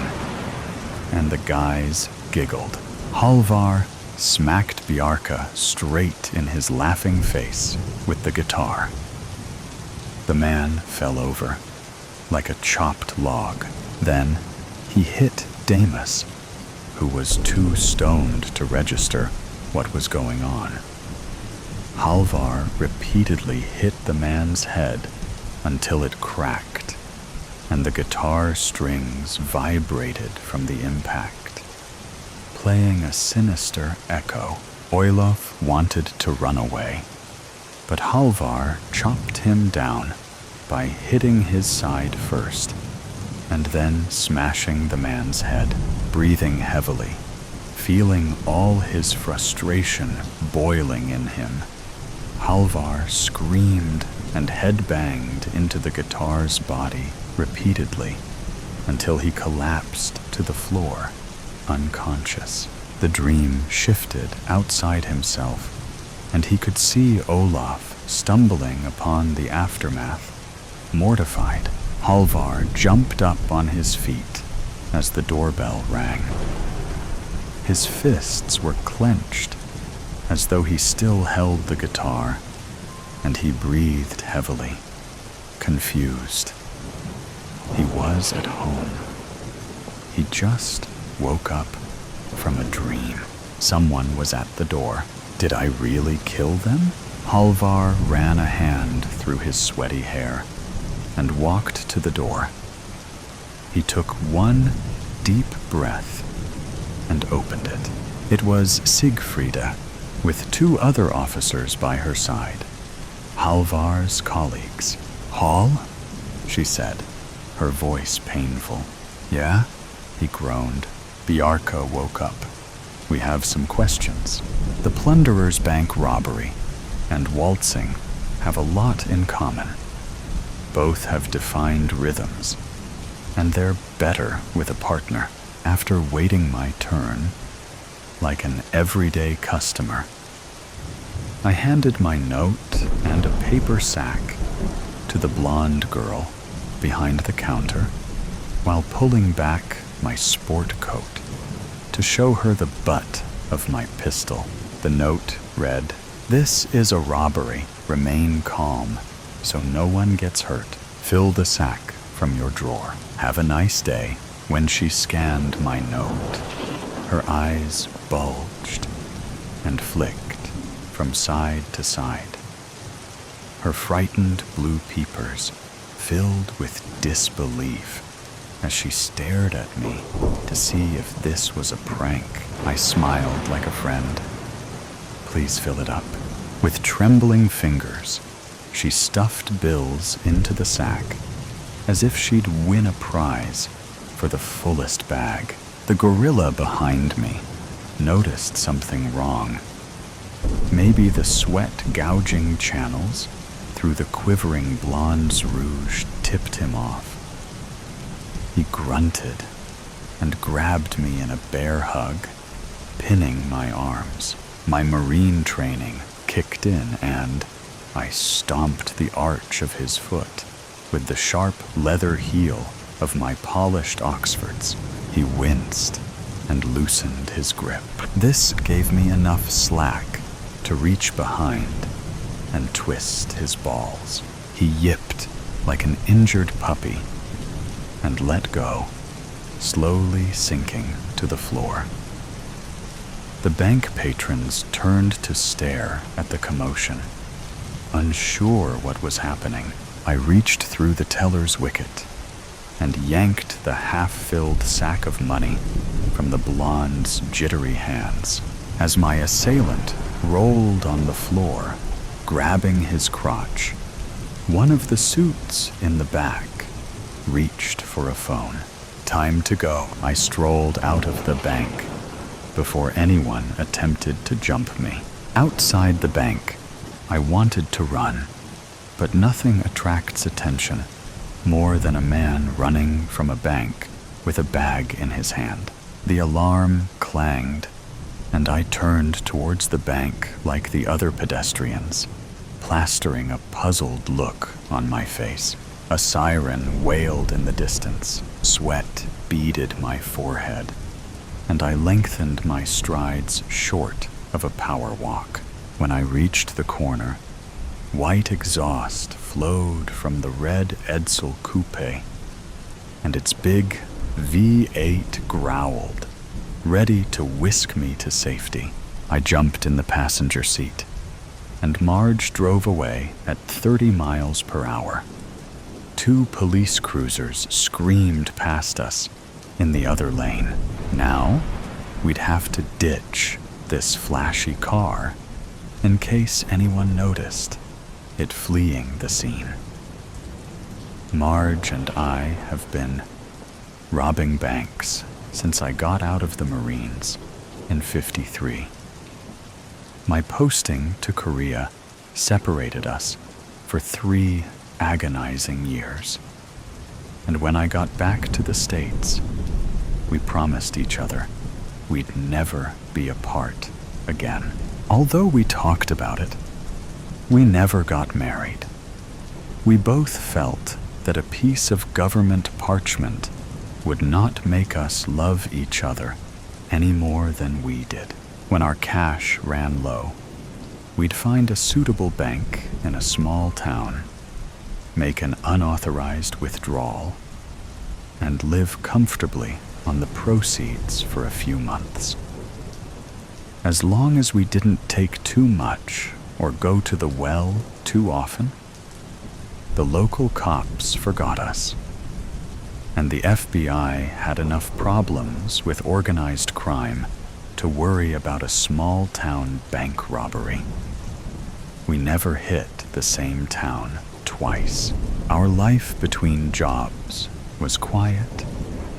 and the guys giggled. Halvar smacked Bjarka straight in his laughing face with the guitar. The man fell over, like a chopped log. Then he hit Damus, who was too stoned to register what was going on. Halvar repeatedly hit the man's head until it cracked, and the guitar strings vibrated from the impact, playing a sinister echo. Olaf wanted to run away, but Halvar chopped him down by hitting his side first, and then smashing the man's head. Breathing heavily, feeling all his frustration boiling in him, Halvar screamed and headbanged into the guitar's body repeatedly until he collapsed to the floor, unconscious. The dream shifted outside himself, and he could see Olaf stumbling upon the aftermath. Mortified, Halvar jumped up on his feet as the doorbell rang. His fists were clenched, as though he still held the guitar, and he breathed heavily, confused. He was at home. He just woke up from a dream. Someone was at the door. Did I really kill them? Halvar ran a hand through his sweaty hair and walked to the door. He took one deep breath and opened it. It was Sigfrida, with 2 other officers by her side, Halvar's colleagues. "Hall?" she said, her voice painful. "Yeah?" he groaned. Bjarka woke up. "We have some questions. The plunderer's bank robbery and waltzing have a lot in common. Both have defined rhythms, and they're better with a partner." After waiting my turn, like an everyday customer, I handed my note and a paper sack to the blonde girl behind the counter while pulling back my sport coat to show her the butt of my pistol. The note read, "This is a robbery. Remain calm so no one gets hurt. Fill the sack from your drawer. Have a nice day." When she scanned my note, her eyes bulged and flicked from side to side. Her frightened blue peepers filled with disbelief as she stared at me to see if this was a prank. I smiled like a friend. "Please fill it up." With trembling fingers, she stuffed bills into the sack as if she'd win a prize for the fullest bag. The gorilla behind me noticed something wrong. Maybe the sweat gouging channels through the quivering blonde's rouge tipped him off. He grunted and grabbed me in a bear hug, pinning my arms. My marine training kicked in, and I stomped the arch of his foot with the sharp leather heel of my polished Oxfords. He winced and loosened his grip. This gave me enough slack to reach behind and twist his balls. He yipped like an injured puppy and let go, slowly sinking to the floor. The bank patrons turned to stare at the commotion. Unsure what was happening, I reached through the teller's wicket and yanked the half-filled sack of money from the blonde's jittery hands. As my assailant rolled on the floor, grabbing his crotch, one of the suits in the back reached for a phone. "Time to go." I strolled out of the bank before anyone attempted to jump me. Outside the bank, I wanted to run, but nothing attracts attention more than a man running from a bank with a bag in his hand. The alarm clanged, and I turned towards the bank like the other pedestrians, plastering a puzzled look on my face. A siren wailed in the distance. Sweat beaded my forehead, and I lengthened my strides short of a power walk. When I reached the corner, white exhaust flowed from the red Edsel coupe, and its big V8 growled, ready to whisk me to safety. I jumped in the passenger seat, and Marge drove away at 30 miles per hour. 2 police cruisers screamed past us in the other lane. Now, we'd have to ditch this flashy car in case anyone noticed it fleeing the scene. Marge and I have been robbing banks since I got out of the Marines in '53. My posting to Korea separated us for 3 agonizing years. And when I got back to the States, we promised each other we'd never be apart again. Although we talked about it, we never got married. We both felt that a piece of government parchment would not make us love each other any more than we did. When our cash ran low, we'd find a suitable bank in a small town, make an unauthorized withdrawal, and live comfortably on the proceeds for a few months. As long as we didn't take too much or go to the well too often, the local cops forgot us, and the FBI had enough problems with organized crime to worry about a small-town bank robbery. We never hit the same town twice. Our life between jobs was quiet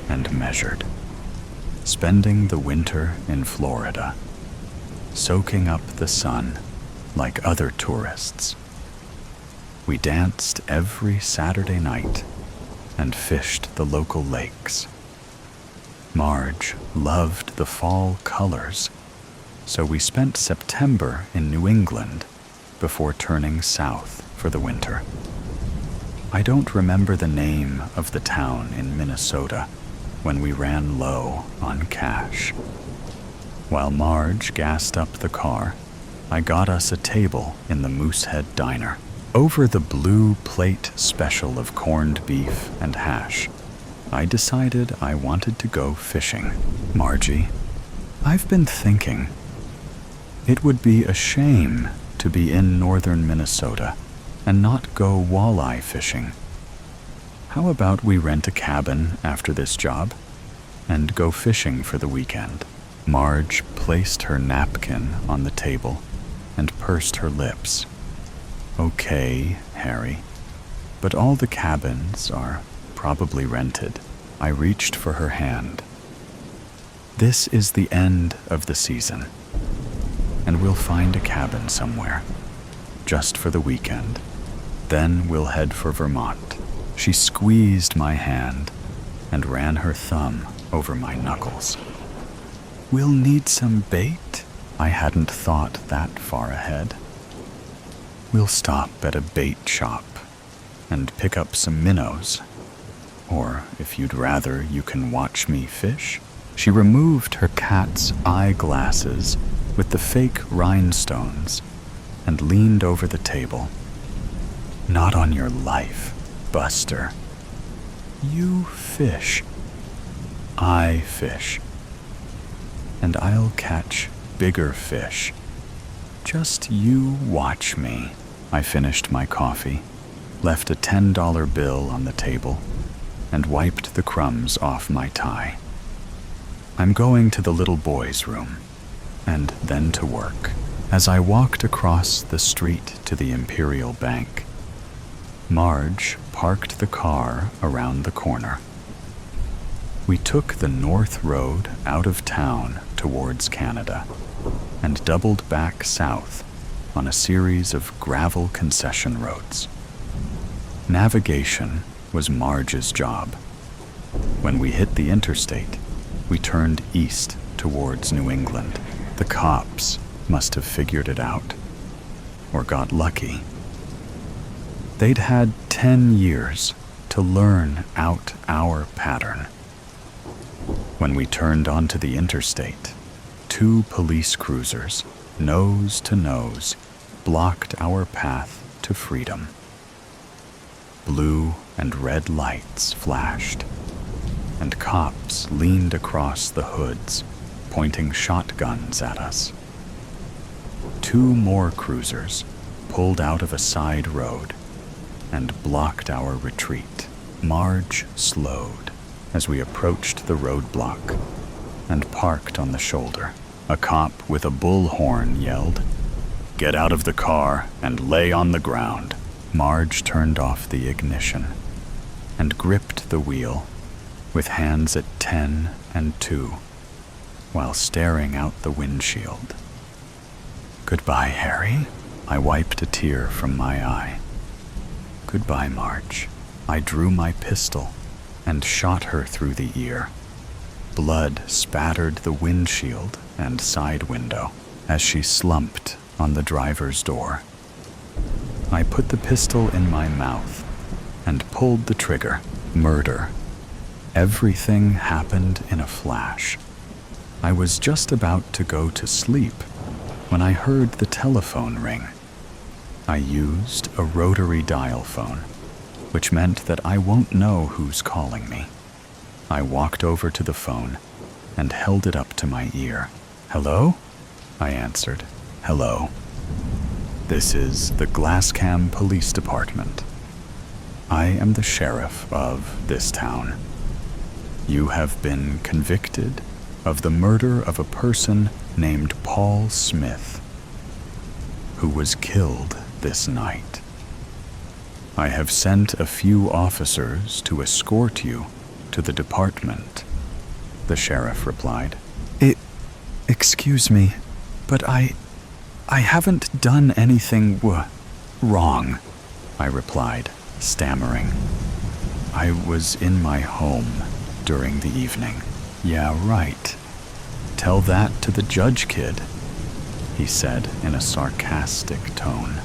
and measured. Spending the winter in Florida, soaking up the sun like other tourists. We danced every Saturday night and fished the local lakes. Marge loved the fall colors, so we spent September in New England before turning south for the winter. I don't remember the name of the town in Minnesota when we ran low on cash. While Marge gassed up the car, I got us a table in the Moosehead Diner. Over the blue plate special of corned beef and hash, I decided I wanted to go fishing. Margie, I've been thinking, it would be a shame to be in northern Minnesota and not go walleye fishing. How about we rent a cabin after this job and go fishing for the weekend? Marge placed her napkin on the table and pursed her lips. Okay, Harry, but all the cabins are probably rented. I reached for her hand. This is the end of the season, and we'll find a cabin somewhere, just for the weekend. Then we'll head for Vermont. She squeezed my hand and ran her thumb over my knuckles. We'll need some bait? I hadn't thought that far ahead. We'll stop at a bait shop and pick up some minnows. Or, if you'd rather, you can watch me fish. She removed her cat's eyeglasses with the fake rhinestones and leaned over the table. Not on your life, Buster. You fish. I fish. And I'll catch bigger fish. Just you watch me. I finished my coffee, left a $10 bill on the table, and wiped the crumbs off my tie. I'm going to the little boy's room, and then to work. As I walked across the street to the Imperial Bank, Marge parked the car around the corner. We took the North Road out of town towards Canada and doubled back south on a series of gravel concession roads. Navigation was Marge's job. When we hit the interstate, we turned east towards New England. The cops must have figured it out, or got lucky. They'd had 10 years to learn out our pattern. When we turned onto the interstate, 2 police cruisers, nose to nose, blocked our path to freedom. Blue and red lights flashed, and cops leaned across the hoods, pointing shotguns at us. 2 more cruisers pulled out of a side road and blocked our retreat. Marge slowed as we approached the roadblock and parked on the shoulder. A cop with a bullhorn yelled, "Get out of the car and lay on the ground." Marge turned off the ignition and gripped the wheel with hands at 10 and 2 while staring out the windshield. "Goodbye, Harry." I wiped a tear from my eye. "Goodbye, Marge." I drew my pistol and shot her through the ear. Blood spattered the windshield and side window as she slumped on the driver's door. I put the pistol in my mouth and pulled the trigger. Murder. Everything happened in a flash. I was just about to go to sleep when I heard the telephone ring. I used a rotary dial phone, which meant that I won't know who's calling me. I walked over to the phone and held it up to my ear. "Hello?" I answered. "Hello. This is the Glasscam Police Department. I am the sheriff of this town. You have been convicted of the murder of a person named Paul Smith, who was killed this night. I have sent a few officers to escort you to the department," the sheriff replied. Excuse me, but I haven't done anything wrong," I replied, stammering. "I was in my home during the evening." "Yeah, right. Tell that to the judge, kid," he said in a sarcastic tone.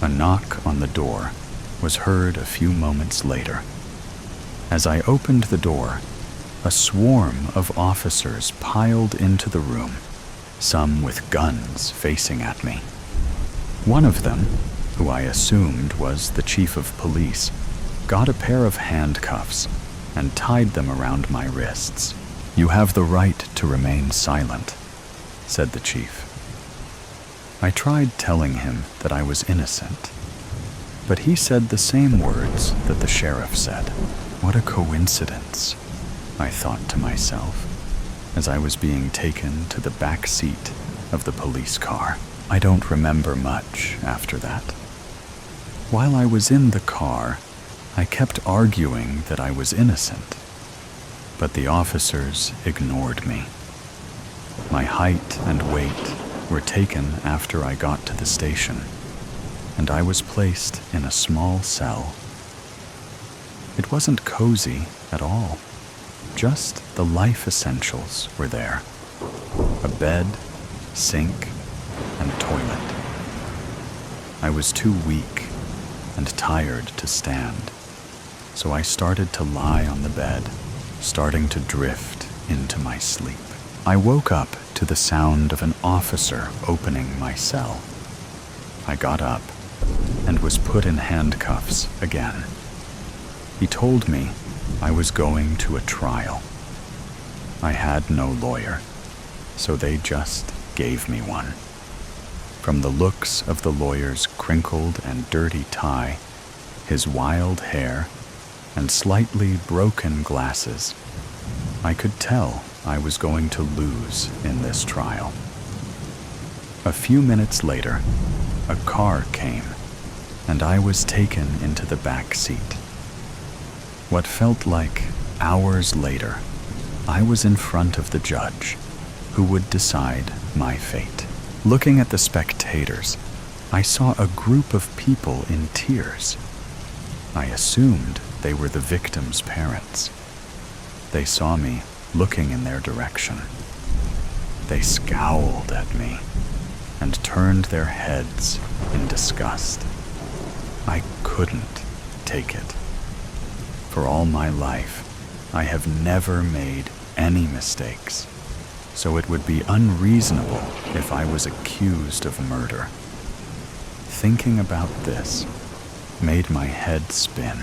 A knock on the door was heard a few moments later. As I opened the door, a swarm of officers piled into the room, some with guns facing at me. One of them, who I assumed was the chief of police, got a pair of handcuffs and tied them around my wrists. "You have the right to remain silent," said the chief. I tried telling him that I was innocent, but he said the same words that the sheriff said. What a coincidence, I thought to myself, as I was being taken to the back seat of the police car. I don't remember much after that. While I was in the car, I kept arguing that I was innocent, but the officers ignored me. My height and weight were taken after I got to the station, and I was placed in a small cell. It wasn't cozy at all. Just the life essentials were there. A bed, sink, and toilet. I was too weak and tired to stand, so I started to lie on the bed, starting to drift into my sleep. I woke up to the sound of an officer opening my cell. I got up and was put in handcuffs again. He told me I was going to a trial. I had no lawyer, so they just gave me one. From the looks of the lawyer's crinkled and dirty tie, his wild hair, and slightly broken glasses, I could tell I was going to lose in this trial. A few minutes later, a car came, and I was taken into the back seat. What felt like hours later, I was in front of the judge, who would decide my fate. Looking at the spectators, I saw a group of people in tears. I assumed they were the victims' parents. They saw me looking in their direction. They scowled at me and turned their heads in disgust. I couldn't take it. For all my life, I have never made any mistakes, so it would be unreasonable if I was accused of murder. Thinking about this made my head spin.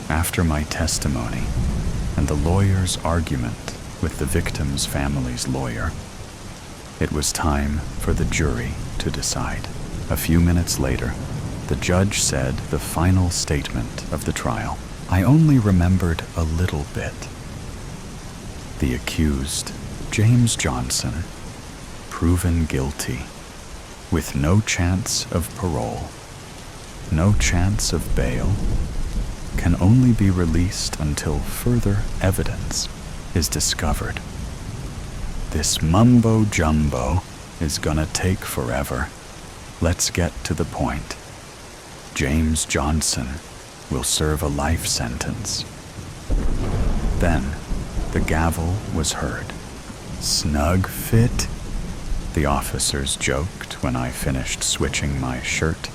After my testimony and the lawyer's argument with the victim's family's lawyer, it was time for the jury to decide. A few minutes later, the judge said the final statement of the trial. I only remembered a little bit. The accused, James Johnson, proven guilty, with no chance of parole, no chance of bail, can only be released until further evidence is discovered. This mumbo-jumbo is gonna take forever. Let's get to the point. James Johnson will serve a life sentence. Then the gavel was heard. Snug fit? The officers joked when I finished switching my shirt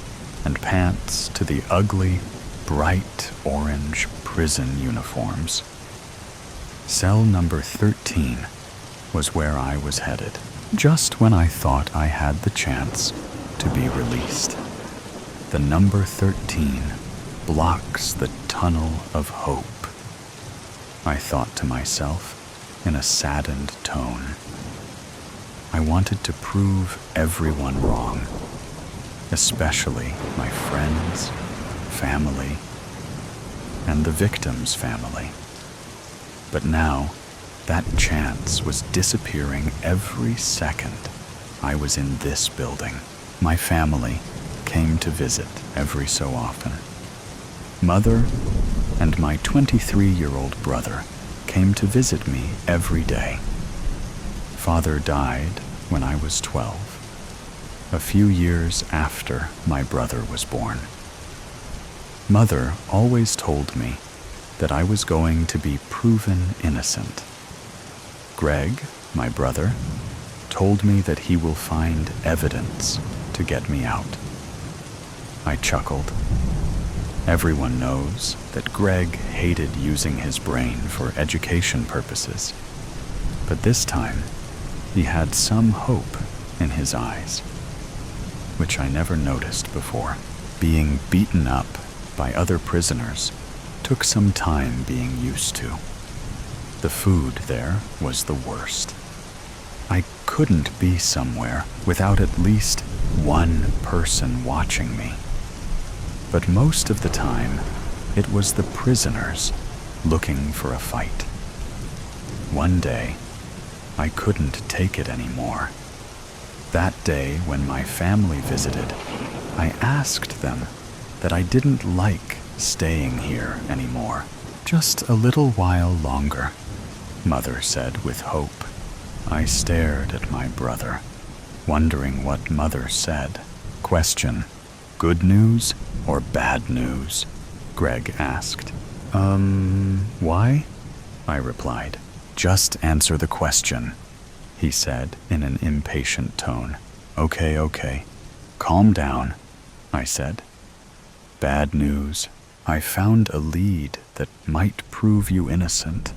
and pants to the ugly, bright orange prison uniforms. Cell number 13 was where I was headed, just when I thought I had the chance to be released. The number 13 blocks the tunnel of hope, I thought to myself in a saddened tone. I wanted to prove everyone wrong, especially my friends, family, and the victim's family. But now, that chance was disappearing every second I was in this building. My family came to visit every so often. Mother and my 23-year-old brother came to visit me every day. Father died when I was 12, a few years after my brother was born. Mother always told me that I was going to be proven innocent. Greg, my brother, told me that he will find evidence to get me out. I chuckled. Everyone knows that Greg hated using his brain for education purposes, but this time he had some hope in his eyes, which I never noticed before. Being beaten up by other prisoners took some time being used to. The food there was the worst. I couldn't be somewhere without at least one person watching me. But most of the time, it was the prisoners looking for a fight. One day, I couldn't take it anymore. That day when my family visited, I asked them that I didn't like staying here anymore. Just a little while longer, Mother said with hope. I stared at my brother, wondering what Mother said. Question: good news or bad news? Greg asked. Why? I replied. Just answer the question, he said in an impatient tone. Okay. Calm down, I said. Bad news. I found a lead that might prove you innocent,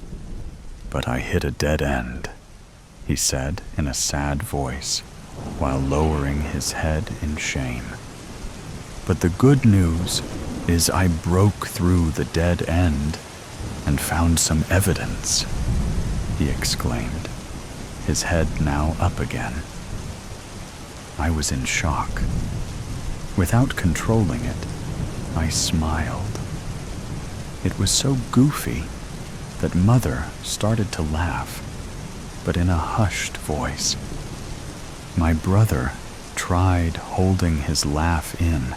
but I hit a dead end, he said in a sad voice, while lowering his head in shame. But the good news is I broke through the dead end and found some evidence, he exclaimed, his head now up again. I was in shock. Without controlling it, I smiled. It was so goofy that Mother started to laugh, but in a hushed voice. My brother tried holding his laugh in,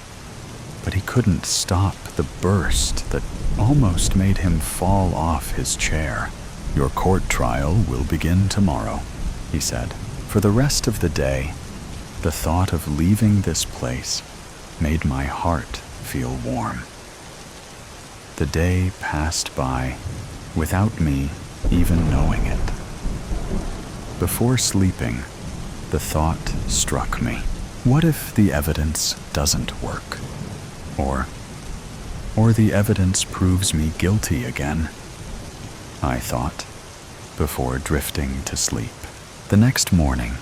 but he couldn't stop the burst that almost made him fall off his chair. Your court trial will begin tomorrow, he said. For the rest of the day, the thought of leaving this place made my heart feel warm. The day passed by without me even knowing it. Before sleeping, the thought struck me. What if the evidence doesn't work? Or the evidence proves me guilty again, I thought, before drifting to sleep. The next morning,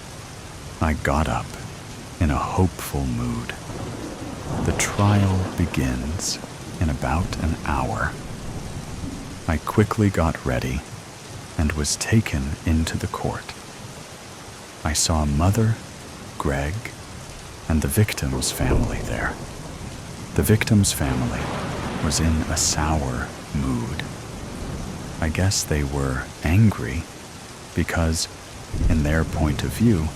I got up in a hopeful mood. The trial begins in about an hour. I quickly got ready and was taken into the court. I saw Mother, Greg, and the victim's family there. The victim's family was in a sour mood. I guess they were angry because, in their point of view,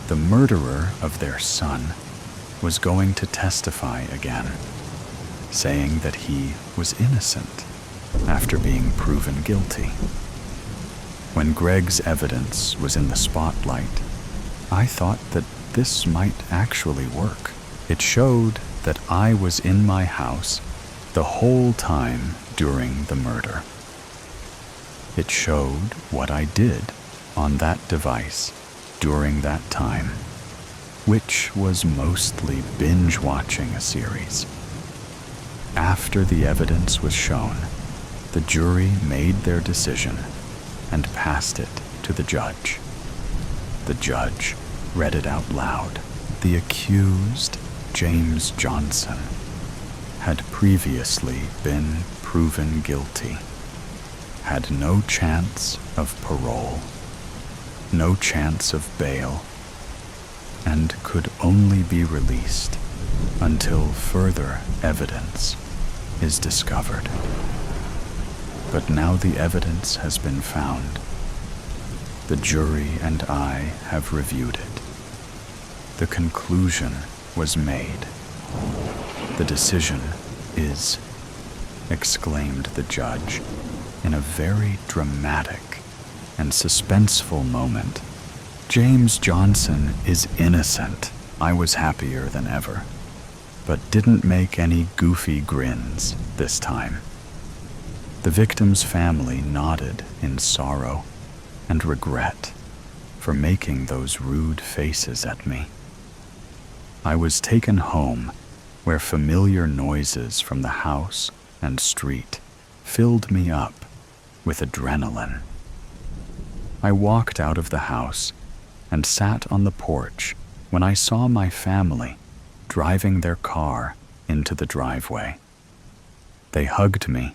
the murderer of their son was going to testify again, saying that he was innocent after being proven guilty. When Greg's evidence was in the spotlight, I thought that this might actually work. It showed that I was in my house the whole time during the murder. It showed what I did on that device during that time, which was mostly binge-watching a series. After the evidence was shown, the jury made their decision and passed it to the judge. The judge read it out loud. The accused, James Johnson, had previously been proven guilty, had no chance of parole, no chance of bail, and could only be released until further evidence is discovered. But now the evidence has been found. The jury and I have reviewed it. The conclusion was made. The decision is, exclaimed the judge in a very dramatic and suspenseful moment. James Johnson is innocent. I was happier than ever, but didn't make any goofy grins this time. The victim's family nodded in sorrow and regret for making those rude faces at me. I was taken home, where familiar noises from the house and street filled me up with adrenaline. I walked out of the house and sat on the porch when I saw my family driving their car into the driveway. They hugged me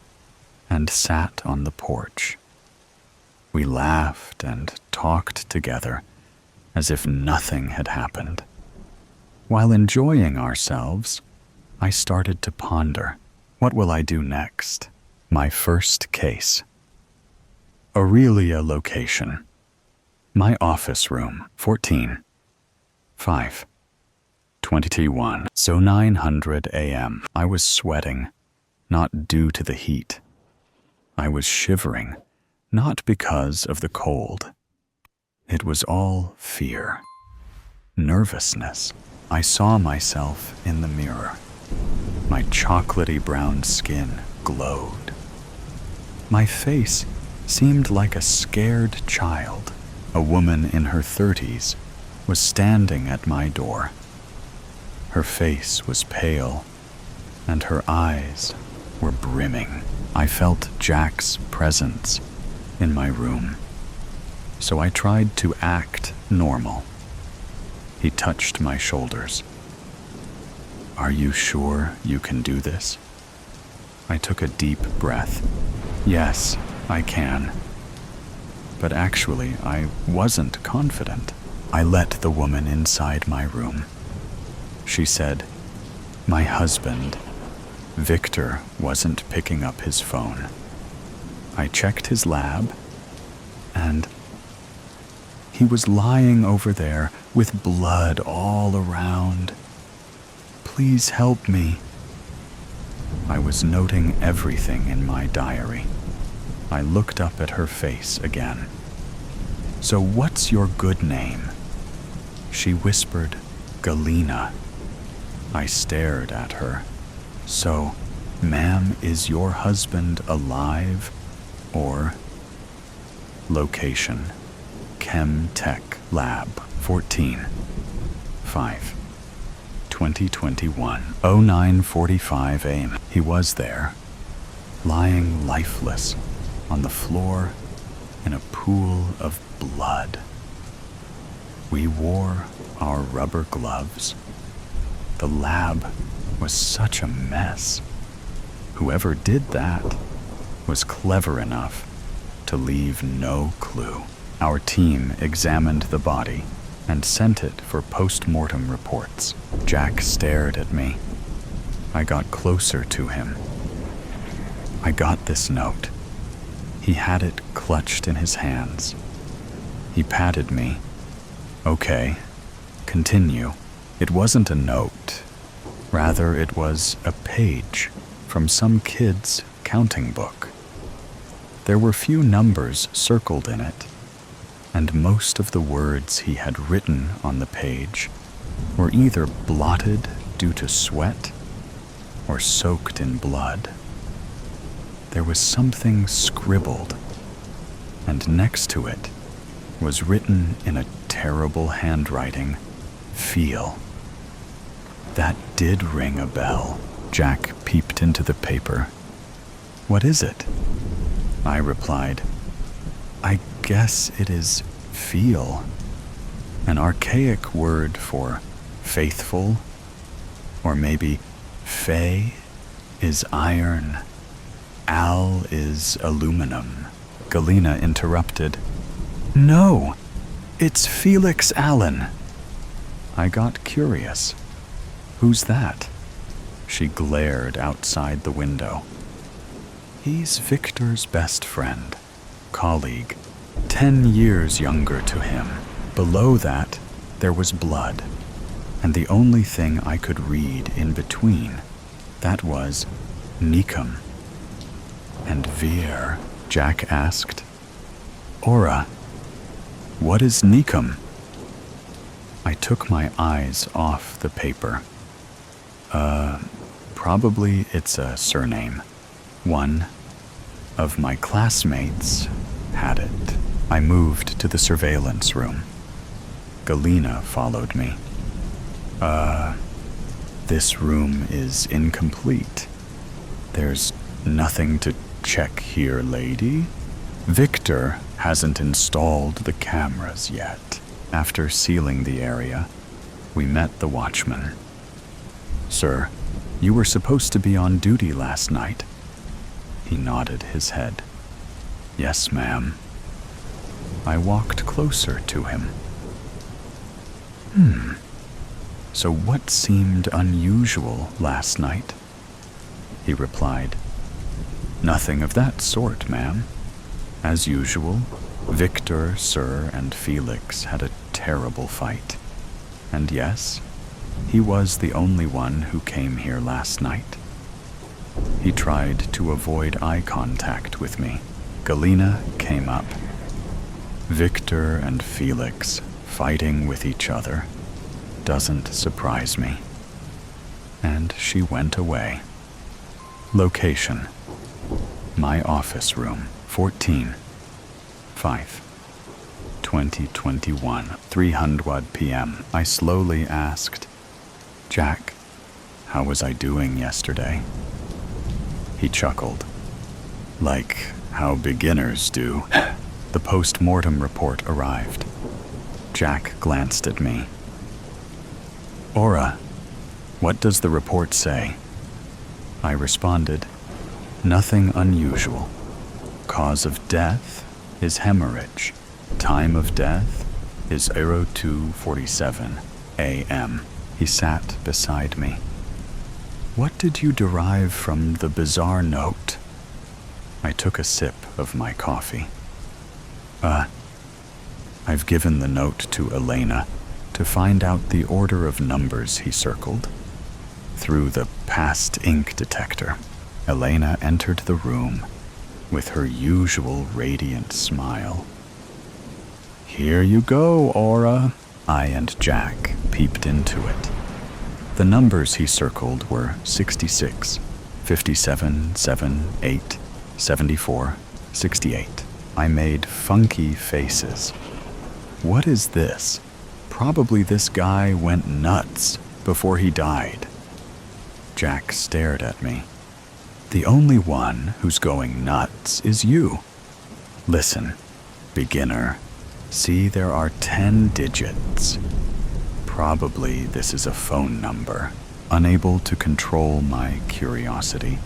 and sat on the porch. We laughed and talked together as if nothing had happened. While enjoying ourselves, I started to ponder, what will I do next? My first case. Aurelia location. My office room, 14. 5. 21. So 900 a.m. I was sweating, not due to the heat. I was shivering, not because of the cold. It was all fear, nervousness. I saw myself in the mirror. My chocolatey brown skin glowed. My face seemed like a scared child. A woman in her 30s was standing at my door. Her face was pale, and her eyes were brimming. I felt Jack's presence in my room, so I tried to act normal. He touched my shoulders. Are you sure you can do this? I took a deep breath. Yes, I can. But actually, I wasn't confident. I let the woman inside my room. She said, my husband, Victor, wasn't picking up his phone. I checked his lab, and he was lying over there with blood all around. Please help me. I was noting everything in my diary. I looked up at her face again. So what's your good name? She whispered, Galena. I stared at her. So, ma'am, is your husband alive, or? Location, Chem Tech Lab, 14. 5. 2021, 09:45 a.m. He was there, lying lifeless on the floor in a pool of blood. We wore our rubber gloves. The lab was such a mess. Whoever did that was clever enough to leave no clue. Our team examined the body and sent it for post-mortem reports. Jack stared at me. I got closer to him. I got this note. He had it clutched in his hands. He patted me. Okay, continue. It wasn't a note. Rather, it was a page from some kid's counting book. There were few numbers circled in it, and most of the words he had written on the page were either blotted due to sweat or soaked in blood. There was something scribbled, and next to it was written in a terrible handwriting, "Feel." That did ring a bell. Jack peeped into the paper. "What is it?" I replied, "I guess it is feel, an archaic word for faithful, or maybe Fe is iron, Al is aluminum." Galena interrupted, "No, it's Felix Allen." I got curious. "Who's that?" She glared outside the window. "He's Victor's best friend, colleague, 10 years younger to him." Below that, there was blood, and the only thing I could read in between, that was Nikum. "And Veer?" Jack asked. "Aura, what is Nikum?" I took my eyes off the paper. Probably it's a surname. One of my classmates had it. I moved to the surveillance room. Galena followed me. This room is incomplete. There's nothing to check here, lady. Victor hasn't installed the cameras yet." After sealing the area, we met the watchman. "Sir, you were supposed to be on duty last night." He nodded his head. "Yes, ma'am." I walked closer to him. So what seemed unusual last night?" He replied, "Nothing of that sort, ma'am. As usual, Victor, Sir, and Felix had a terrible fight. And yes, he was the only one who came here last night. He tried to avoid eye contact with me." Galena came up. "Victor and Felix fighting with each other doesn't surprise me." And she went away. Location: my office room, 14/5/2021, 3:00 p.m. I slowly asked, "Jack, how was I doing yesterday?" He chuckled. "Like how beginners do." The post-mortem report arrived. Jack glanced at me. "Aura, what does the report say?" I responded, "Nothing unusual. Cause of death is hemorrhage. Time of death is 02:47 a.m. He sat beside me. "What did you derive from the bizarre note?" I took a sip of my coffee. I've given the note to Elena to find out the order of numbers he circled. Through the past ink detector, Elena entered the room with her usual radiant smile. "Here you go, Aura." I and Jack peeped into it. The numbers he circled were 66, 57, 7, 8, 74, 68. I made funky faces. "What is this? Probably this guy went nuts." before he died. Jack stared at me. The only one who's going nuts is you. Listen, beginner. See, there are 10 digits. Probably this is a phone number. Unable to control my curiosity,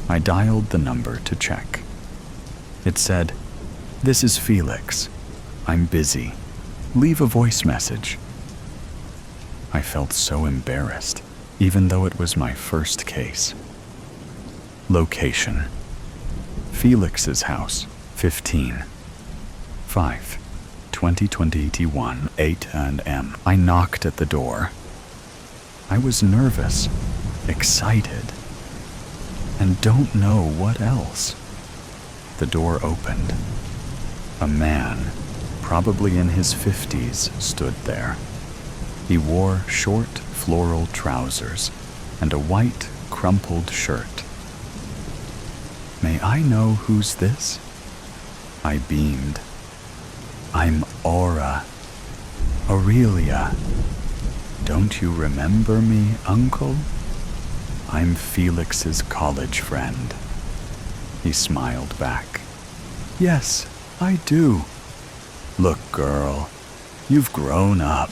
I dialed the number to check. It said, "This is Felix. I'm busy. Leave a voice message." I felt so embarrassed, even though it was my first case. Location: Felix's house, 15/5/2021, 8 a.m. I knocked at the door. I was nervous, excited, and don't know what else. The door opened. A man, probably in his 50s, stood there. He wore short floral trousers and a white, crumpled shirt. "May I know who's this?" I beamed. "I'm Aurelia. Don't you remember me, Uncle? I'm Felix's college friend." He smiled back. "Yes, I do. Look, girl, you've grown up."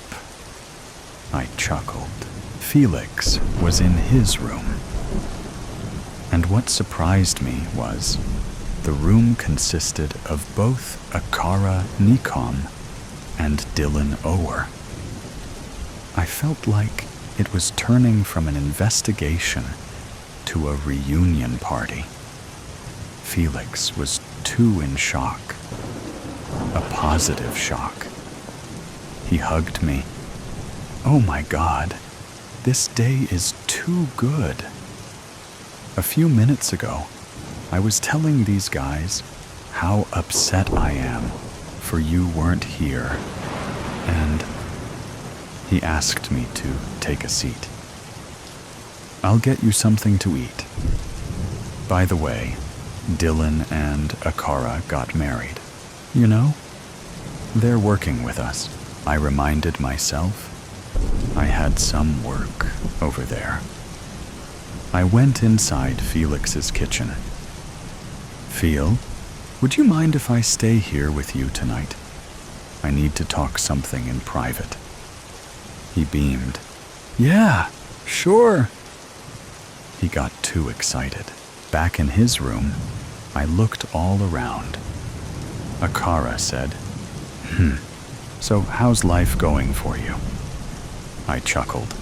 I chuckled. Felix was in his room. And what surprised me was the room consisted of both Akara Nikom and Dylan Ower. I felt like it was turning from an investigation to a reunion party. Felix was too in shock. A positive shock. He hugged me. "Oh my God, this day is too good." A few minutes ago, I was telling these guys how upset I am for you weren't here, and he asked me to take a seat. "I'll get you something to eat. By the way, Dylan and Akara got married. You know? They're working with us." I reminded myself I had some work over there. I went inside Felix's kitchen. "Phil, would you mind if I stay here with you tonight? I need to talk something in private." He beamed. "Yeah, sure." He got too excited. Back in his room, I looked all around. Akara said, "So how's life going for you?" I chuckled.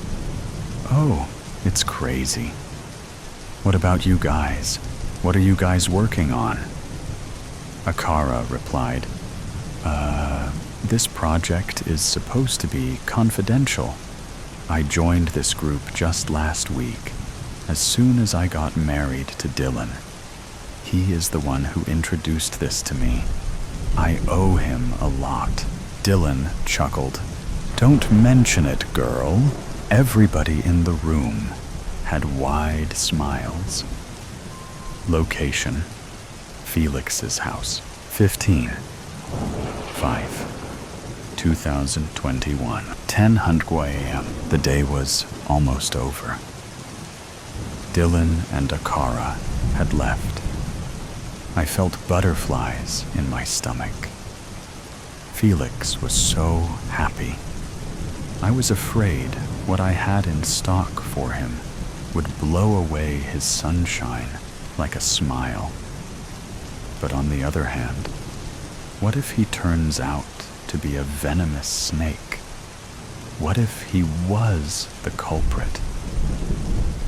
"Oh, it's crazy. What about you guys? What are you guys working on?" Akara replied, This project is supposed to be confidential. I joined this group just last week, as soon as I got married to Dylan. He is the one who introduced this to me. I owe him a lot." Dylan chuckled. "Don't mention it, girl." Everybody in the room had wide smiles. Location: Felix's house, 15/5/2021, 10:00 a.m. The day was almost over. Dylan and Akara had left. I felt butterflies in my stomach. Felix was so happy. I was afraid what I had in stock for him would blow away his sunshine like a smile. But on the other hand, what if he turns out to be a venomous snake? What if he was the culprit?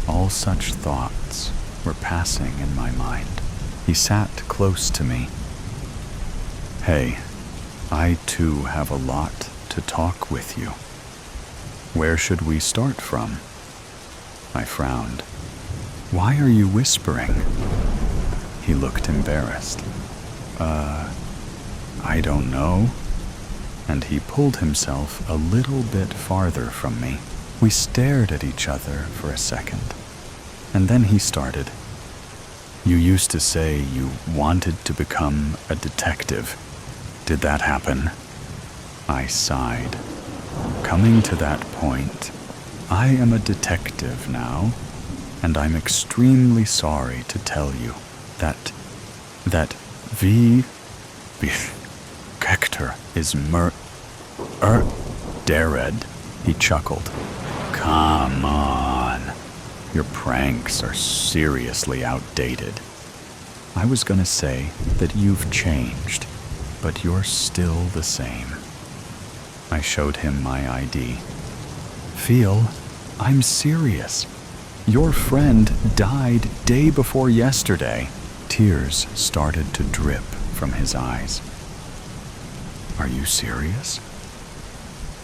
All such thoughts were passing in my mind. He sat close to me. "Hey, I too have a lot to talk with you. Where should we start from?" I frowned. "Why are you whispering?" He looked embarrassed. I don't know." And he pulled himself a little bit farther from me. We stared at each other for a second, and then he started. "You used to say you wanted to become a detective. Did that happen?" I sighed. Coming to that point, I am a detective now, and I'm extremely sorry to tell you that Hector is dead. He chuckled. Come on. Your pranks are seriously outdated. I was gonna say that you've changed, but you're still the same. I showed him my ID. Phil, I'm serious. Your friend died day before yesterday. Tears started to drip from his eyes. Are you serious?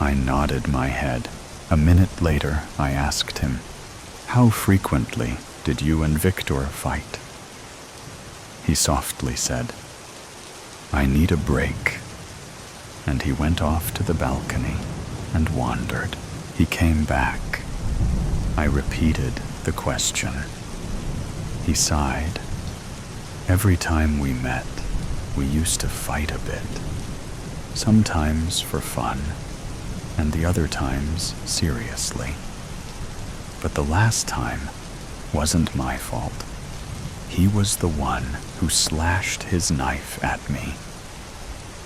I nodded my head. A minute later, I asked him, how frequently did you and Victor fight? He softly said, I need a break. And he went off to the balcony and wandered. He came back. I repeated the question. He sighed. Every time we met, we used to fight a bit. Sometimes for fun, and the other times seriously. But the last time wasn't my fault. He was the one who slashed his knife at me.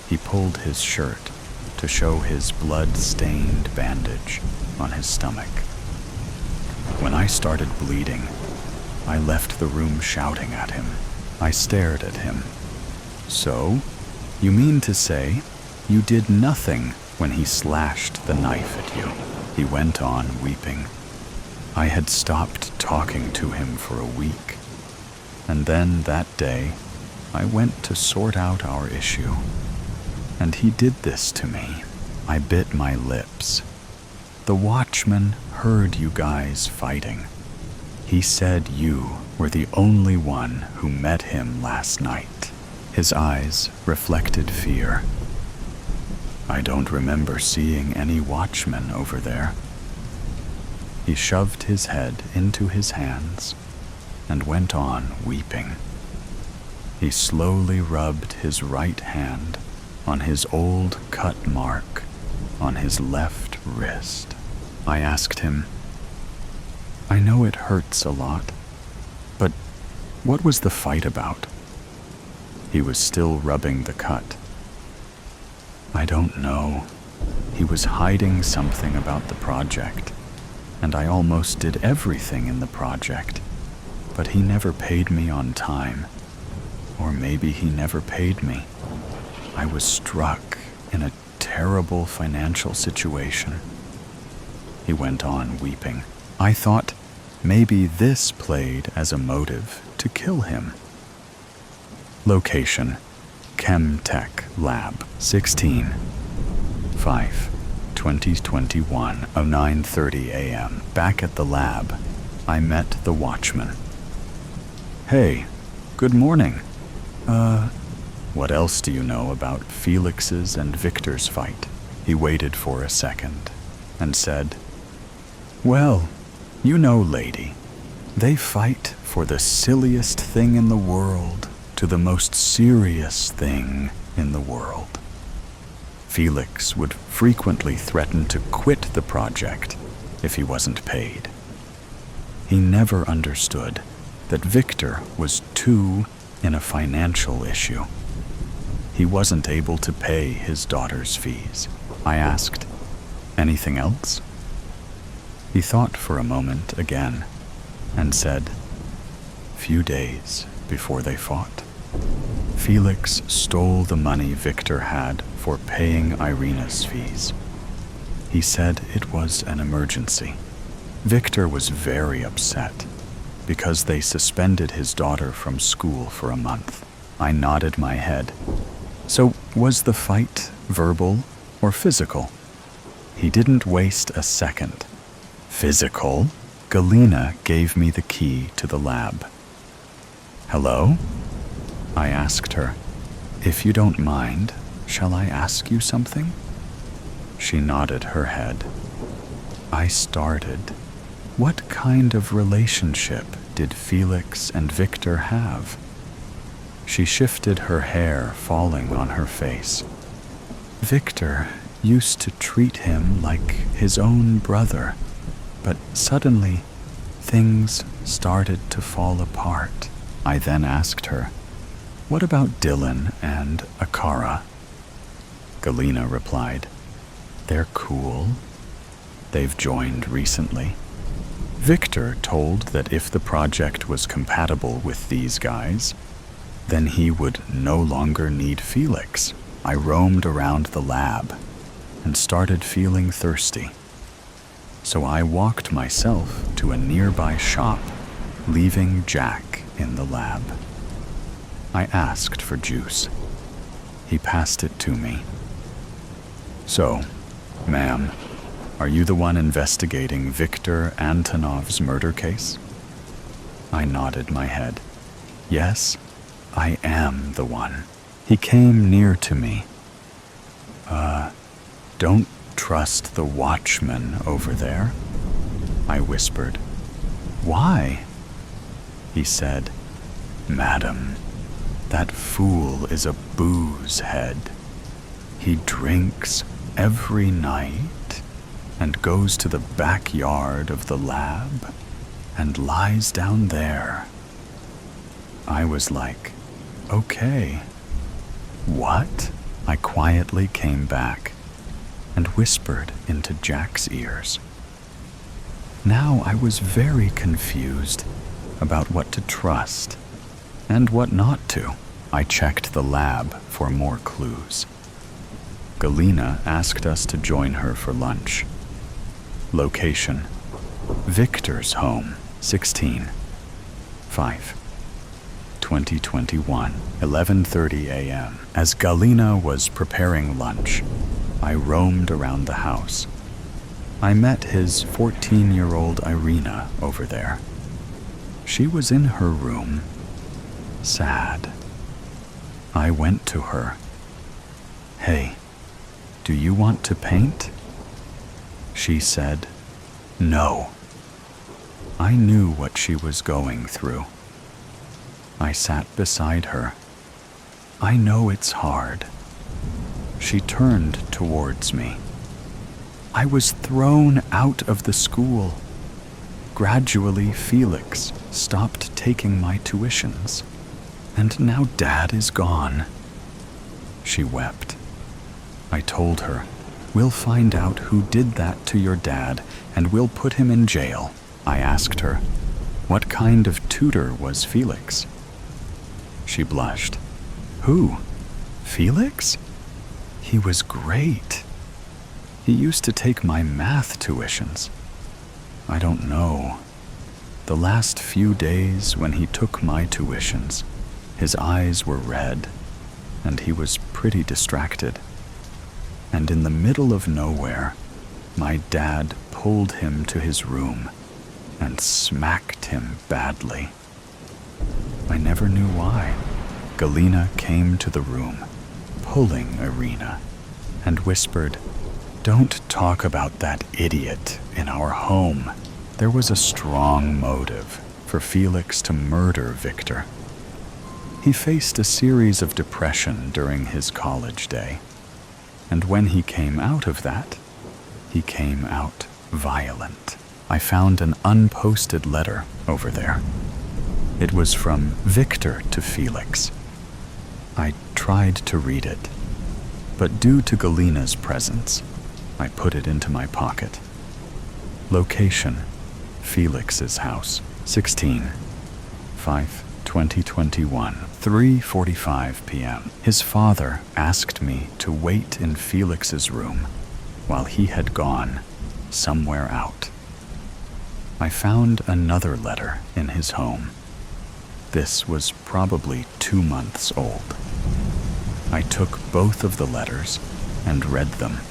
He pulled his shirt to show his blood-stained bandage on his stomach. When I started bleeding, I left the room shouting at him. I stared at him. So, you mean to say you did nothing when he slashed the knife at you? He went on weeping. I had stopped talking to him for a week. And then that day, I went to sort out our issue. And he did this to me. I bit my lips. The watchman heard you guys fighting. He said you were the only one who met him last night. His eyes reflected fear. I don't remember seeing any watchmen over there. He shoved his head into his hands and went on weeping. He slowly rubbed his right hand on his old cut mark on his left wrist. I asked him, I know it hurts a lot, but what was the fight about? He was still rubbing the cut. I don't know. He was hiding something about the project, and I almost did everything in the project, but he never paid me on time. Or maybe he never paid me. I was struck in a terrible financial situation. He went on weeping. I thought maybe this played as a motive to kill him. Location: Chemtech Lab, 16/5/2021, 09:30 a.m. Back at the lab, I met the watchman. Hey, good morning. What else do you know about Felix's and Victor's fight? He waited for a second and said, well, you know, lady, they fight for the silliest thing in the world to the most serious thing in the world. Felix would frequently threaten to quit the project if he wasn't paid. He never understood that Victor was too in a financial issue. He wasn't able to pay his daughter's fees. I asked, anything else? He thought for a moment again and said, few days before they fought, Felix stole the money Victor had for paying Irina's fees. He said it was an emergency. Victor was very upset because they suspended his daughter from school for a month. I nodded my head. So was the fight verbal or physical? He didn't waste a second. Physical? Galina gave me the key to the lab. Hello? I asked her. If you don't mind, shall I ask you something? She nodded her head. I started. What kind of relationship did Felix and Victor have? She shifted her hair falling on her face. Victor used to treat him like his own brother. But suddenly, things started to fall apart. I then asked her, "What about Dylan and Akara?" Galena replied, "They're cool. They've joined recently." Victor told that if the project was compatible with these guys, then he would no longer need Felix. I roamed around the lab and started feeling thirsty. So I walked myself to a nearby shop, leaving Jack in the lab. I asked for juice. He passed it to me. "So, ma'am, are you the one investigating Viktor Antonov's murder case?" I nodded my head. "Yes, I am the one." He came near to me. Don't trust the watchman over there," I whispered. "Why?" He said, "Madam, that fool is a booze head. He drinks every night and goes to the backyard of the lab and lies down there." I was like, "Okay." "What?" I quietly came back and whispered into Jack's ears. Now I was very confused about what to trust and what not to. I checked the lab for more clues. Galena asked us to join her for lunch. Location: Victor's home, 16/5/2021, 11:30 a.m. As Galena was preparing lunch, I roamed around the house. I met his 14-year-old Irina over there. She was in her room, sad. I went to her. "Hey, do you want to paint?" She said, "No." I knew what she was going through. I sat beside her. "I know it's hard." She turned towards me. "I was thrown out of the school. Gradually, Felix stopped taking my tuitions, and now Dad is gone." She wept. I told her, "We'll find out who did that to your dad, and we'll put him in jail." I asked her, "What kind of tutor was Felix?" She blushed. "Who? Felix? He was great. He used to take my math tuitions. I don't know. The last few days when he took my tuitions, his eyes were red, and he was pretty distracted. And in the middle of nowhere, my dad pulled him to his room and smacked him badly. I never knew why." Galena came to the room, pulling Irina, and whispered, "Don't talk about that idiot in our home." There was a strong motive for Felix to murder Victor. He faced a series of depression during his college day, and when he came out of that, he came out violent. I found an unposted letter over there. It was from Victor to Felix. I tried to read it, but due to Galena's presence, I put it into my pocket. Location: Felix's house, 16/5/2021, 3:45 p.m. His father asked me to wait in Felix's room while he had gone somewhere out. I found another letter in his home. This was probably 2 months old. I took both of the letters and read them.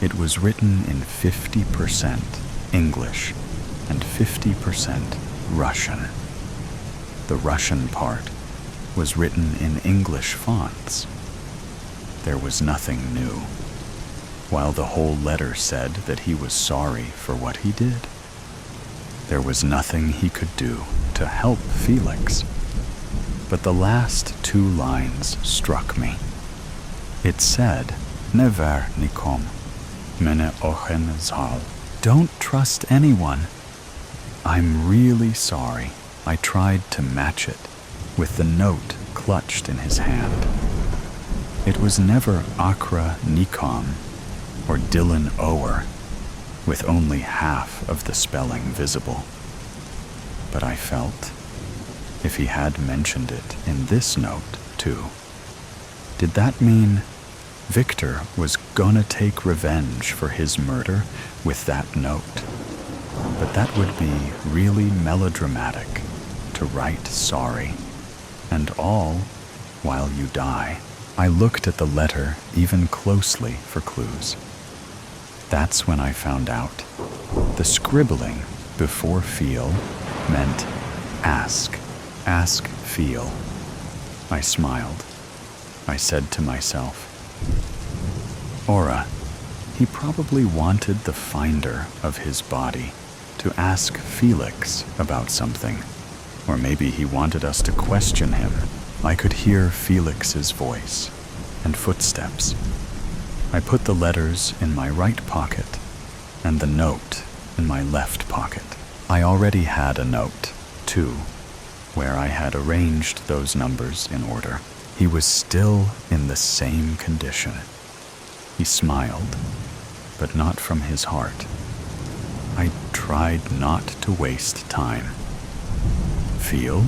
It was written in 50% English and 50% Russian. The Russian part was written in English fonts. There was nothing new, while the whole letter said that he was sorry for what he did. There was nothing he could do to help Felix. But the last 2 lines struck me. It said, "Never nikom, mene ochen zal, Don't trust anyone. I'm really sorry. I tried to match it with the note clutched in his hand. It was never Akra Nikom or Dylan Ower, with only half of the spelling visible. But I felt, if he had mentioned it in this note too, did that mean Victor was gonna take revenge for his murder with that note? But that would be really melodramatic, to write sorry, and all while you die. I looked at the letter even closely for clues. That's when I found out. The scribbling before feel meant ask feel. I smiled. I said to myself, Aura, he probably wanted the finder of his body to ask Felix about something. Or maybe he wanted us to question him. I could hear Felix's voice and footsteps. I put the letters in my right pocket and the note in my left pocket. I already had a note, too, where I had arranged those numbers in order. He was still in the same condition. He smiled, but not from his heart. I tried not to waste time. Feel?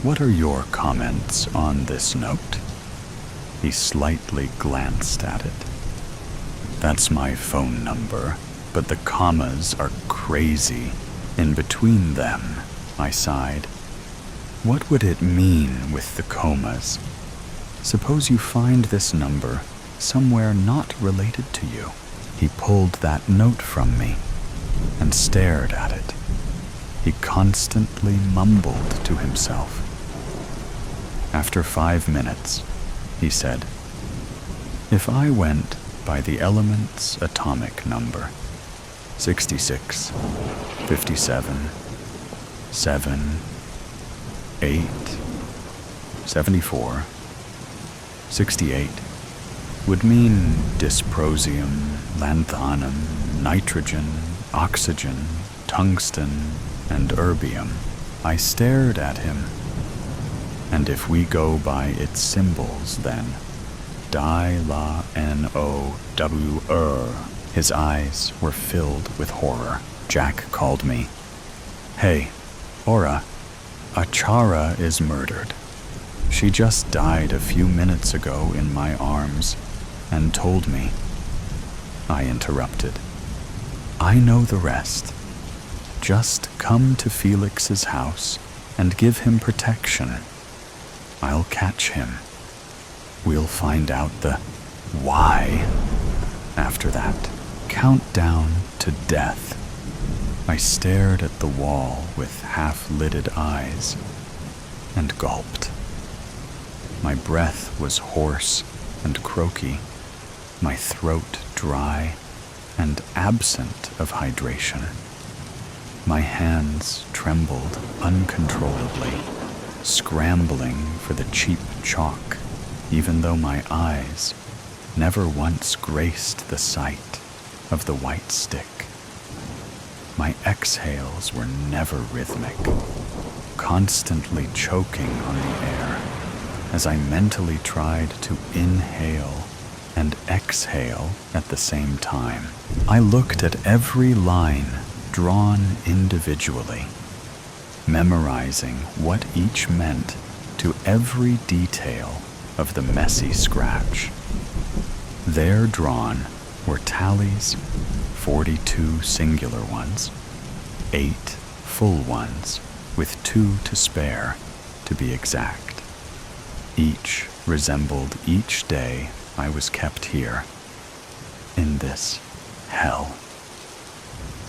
What are your comments on this note? He slightly glanced at it. That's my phone number, but the commas are crazy. In between them, I sighed. What would it mean with the commas? Suppose you find this number somewhere not related to you. He pulled that note from me and stared at it. He constantly mumbled to himself. After 5 minutes, he said, if I went by the element's atomic number, 66, 57, 7, 8, 74, 68, would mean dysprosium, lanthanum, nitrogen, oxygen, tungsten, and erbium. I stared at him. And if we go by its symbols, then Di-La-N-O-W-R. His eyes were filled with horror. Jack called me. Hey, Aura, Achara is murdered. She just died a few minutes ago in my arms and told me. I interrupted. I know the rest. Just come to Felix's house and give him protection. I'll catch him. We'll find out the why after that. Countdown to death. I stared at the wall with half-lidded eyes and gulped. My breath was hoarse and croaky, my throat dry and absent of hydration. My hands trembled uncontrollably, scrambling for the cheap chalk, even though my eyes never once graced the sight of the white stick. My exhales were never rhythmic, constantly choking on the air as I mentally tried to inhale and exhale at the same time. I looked at every line drawn individually, memorizing what each meant to every detail of the messy scratch. There drawn were tallies, 42 singular ones, 8 full ones, with 2 to spare, to be exact. Each resembled each day I was kept here, in this hell.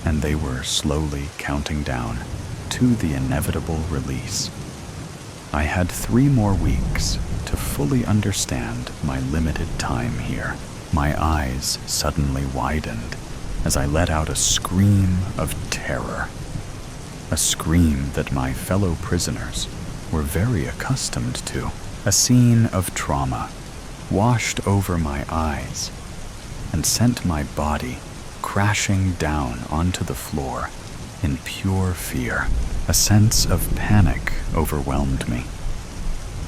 And they were slowly counting down to the inevitable release. I had 3 more weeks to fully understand my limited time here. My eyes suddenly widened as I let out a scream of terror. A scream that my fellow prisoners were very accustomed to. A scene of trauma washed over my eyes and sent my body crashing down onto the floor in pure fear. A sense of panic overwhelmed me,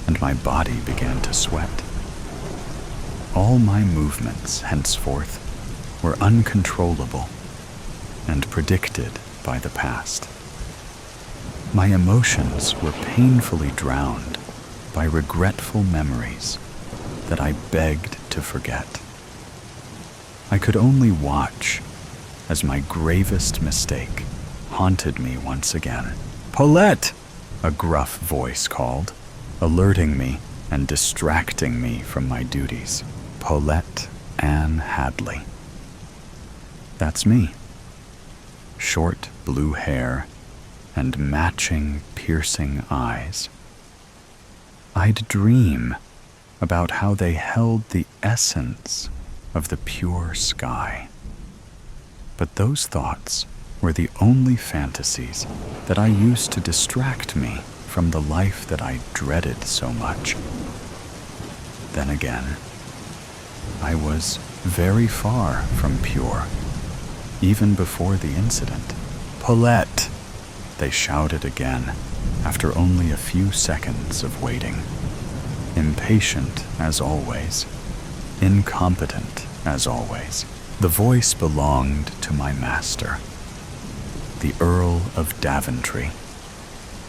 and my body began to sweat. All my movements henceforth were uncontrollable and predicted by the past. My emotions were painfully drowned by regretful memories that I begged to forget. I could only watch as my gravest mistake haunted me once again. "Paulette!" a gruff voice called, alerting me and distracting me from my duties. Paulette Ann Hadley. That's me. Short blue hair and matching piercing eyes. I'd dream about how they held the essence of the pure sky. But those thoughts were the only fantasies that I used to distract me from the life that I dreaded so much. Then again, I was very far from pure, even before the incident. "Paulette!" they shouted again after only a few seconds of waiting. Impatient as always, incompetent as always, the voice belonged to my master, the Earl of Daventry,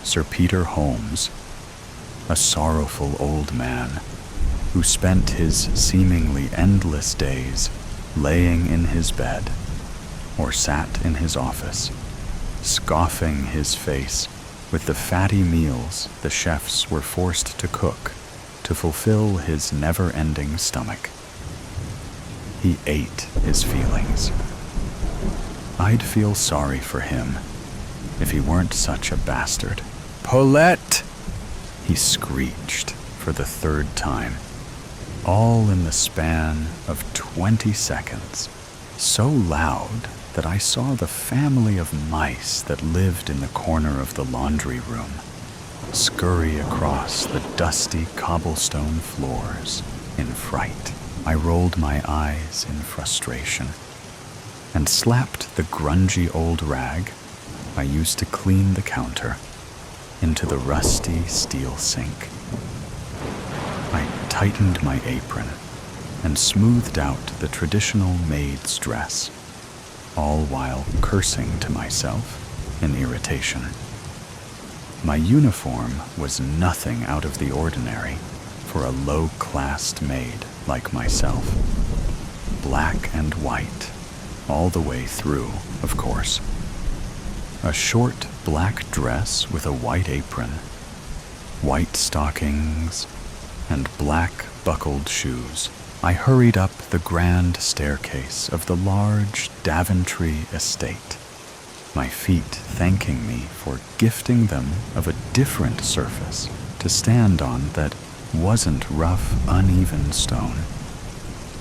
Sir Peter Holmes, a sorrowful old man who spent his seemingly endless days laying in his bed or sat in his office, scoffing his face with the fatty meals the chefs were forced to cook to fulfill his never-ending stomach. He ate his feelings. I'd feel sorry for him if he weren't such a bastard. "Paulette!" he screeched for the third time, all in the span of 20 seconds, so loud that I saw the family of mice that lived in the corner of the laundry room scurry across the dusty cobblestone floors in fright. I rolled my eyes in frustration and slapped the grungy old rag I used to clean the counter into the rusty steel sink. I tightened my apron and smoothed out the traditional maid's dress, all while cursing to myself in irritation. My uniform was nothing out of the ordinary for a low-classed maid like myself. Black and white, all the way through, of course. A short black dress with a white apron, white stockings, and black buckled shoes. I hurried up the grand staircase of the large Daventry estate, my feet thanking me for gifting them of a different surface to stand on that wasn't rough, uneven stone.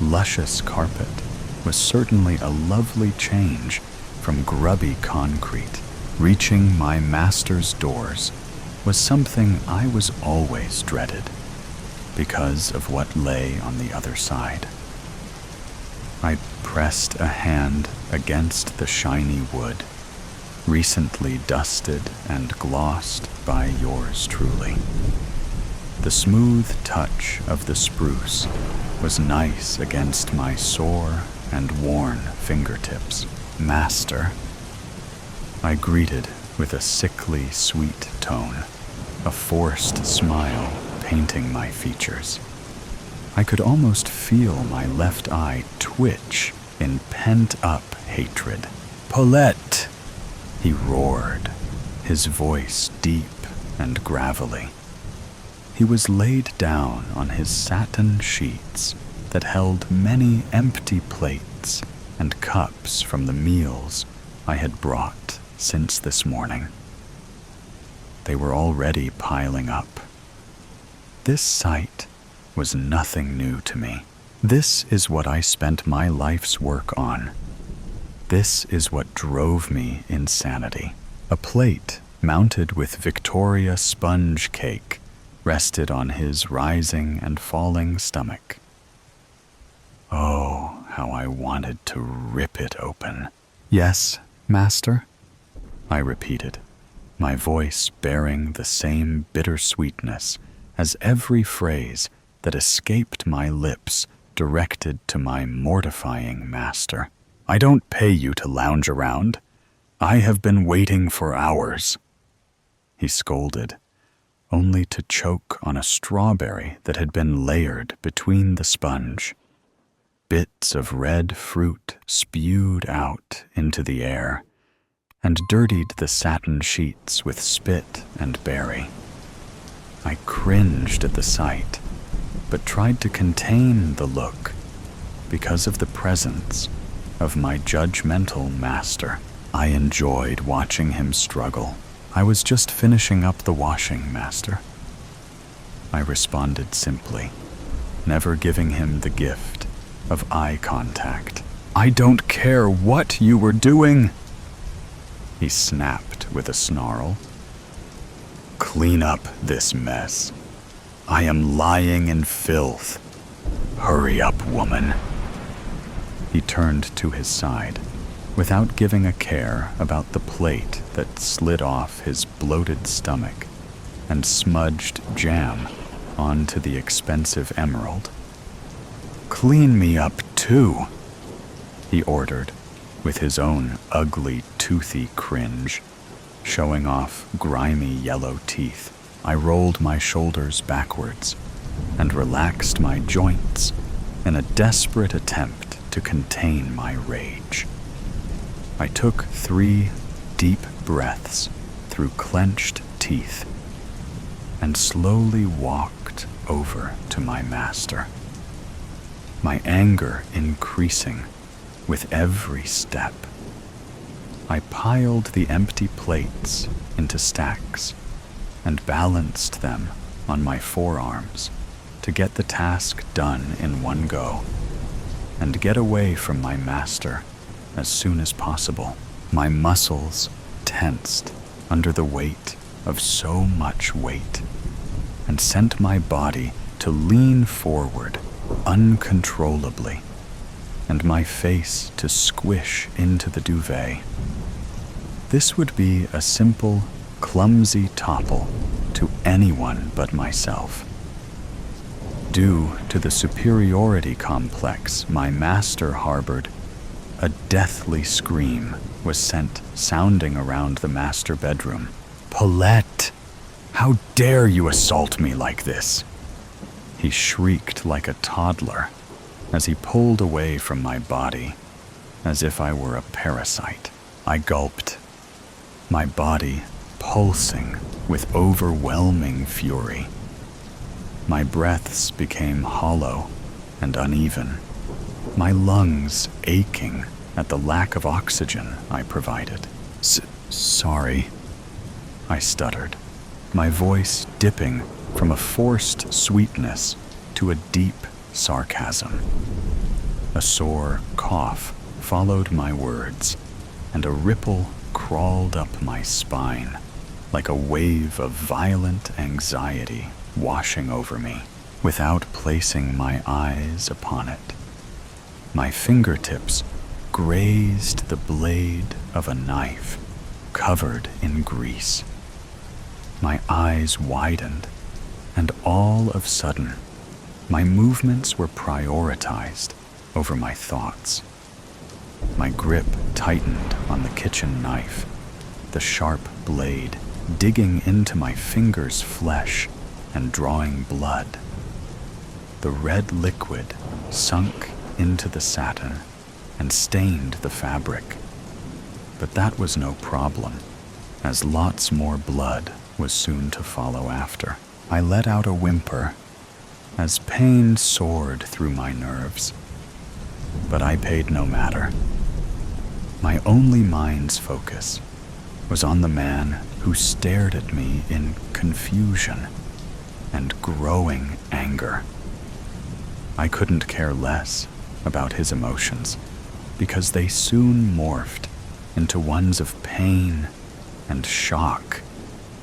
Luscious carpet was certainly a lovely change from grubby concrete. Reaching my master's doors was something I was always dreaded because of what lay on the other side. I pressed a hand against the shiny wood, recently dusted and glossed by yours truly. The smooth touch of the spruce was nice against my sore and worn fingertips. "Master," I greeted with a sickly sweet tone, a forced smile painting my features. I could almost feel my left eye twitch in pent-up hatred. "Paulette!" he roared, his voice deep and gravelly. He was laid down on his satin sheets that held many empty plates and cups from the meals I had brought since this morning. They were already piling up. This sight was nothing new to me. This is what I spent my life's work on. This is what drove me insanity. A plate mounted with Victoria sponge cake rested on his rising and falling stomach. Oh, how I wanted to rip it open. "Yes, master," I repeated, my voice bearing the same bittersweetness as every phrase that escaped my lips directed to my mortifying master. "I don't pay you to lounge around. I have been waiting for hours," he scolded, only to choke on a strawberry that had been layered between the sponge. Bits of red fruit spewed out into the air and dirtied the satin sheets with spit and berry. I cringed at the sight, but tried to contain the look because of the presence of my judgmental master. I enjoyed watching him struggle. "I was just finishing up the washing, master," I responded simply, never giving him the gift of eye contact. "I don't care what you were doing," he snapped with a snarl. "Clean up this mess. I am lying in filth. Hurry up, woman." He turned to his side, without giving a care about the plate that slid off his bloated stomach and smudged jam onto the expensive emerald. "Clean me up too," he ordered, with his own ugly, toothy cringe, showing off grimy yellow teeth. I rolled my shoulders backwards and relaxed my joints in a desperate attempt to contain my rage. I took 3 deep breaths through clenched teeth and slowly walked over to my master, my anger increasing with every step. I piled the empty plates into stacks and balanced them on my forearms to get the task done in one go and get away from my master as soon as possible. My muscles tensed under the weight of so much weight and sent my body to lean forward uncontrollably and my face to squish into the duvet. This would be a simple, clumsy topple to anyone but myself. Due to the superiority complex my master harbored, a deathly scream was sent sounding around the master bedroom. "Paulette, how dare you assault me like this?" He shrieked like a toddler as he pulled away from my body as if I were a parasite. I gulped, my body pulsing with overwhelming fury. My breaths became hollow and uneven, my lungs aching at the lack of oxygen I provided. Sorry, I stuttered, my voice dipping from a forced sweetness to a deep sarcasm. A sore cough followed my words, and a ripple crawled up my spine like a wave of violent anxiety washing over me without placing my eyes upon it. My fingertips grazed the blade of a knife covered in grease. My eyes widened, and all of a sudden, my movements were prioritized over my thoughts. My grip tightened on the kitchen knife, the sharp blade digging into my finger's flesh and drawing blood. The red liquid sunk into the satin and stained the fabric. But that was no problem, as lots more blood was soon to follow after. I let out a whimper as pain soared through my nerves, but I paid no matter. My only mind's focus was on the man who stared at me in confusion and growing anger. I couldn't care less about his emotions because they soon morphed into ones of pain and shock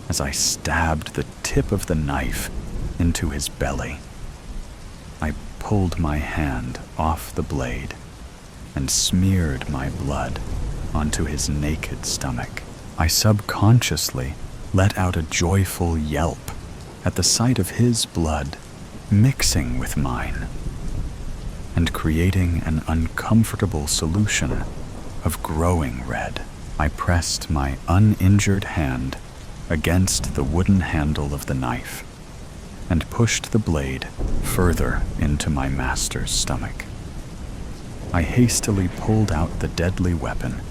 as I stabbed the tip of the knife into his belly. I pulled my hand off the blade and smeared my blood onto his naked stomach. I subconsciously let out a joyful yelp at the sight of his blood mixing with mine and creating an uncomfortable solution of growing red. I pressed my uninjured hand against the wooden handle of the knife and pushed the blade further into my master's stomach. I hastily pulled out the deadly weapon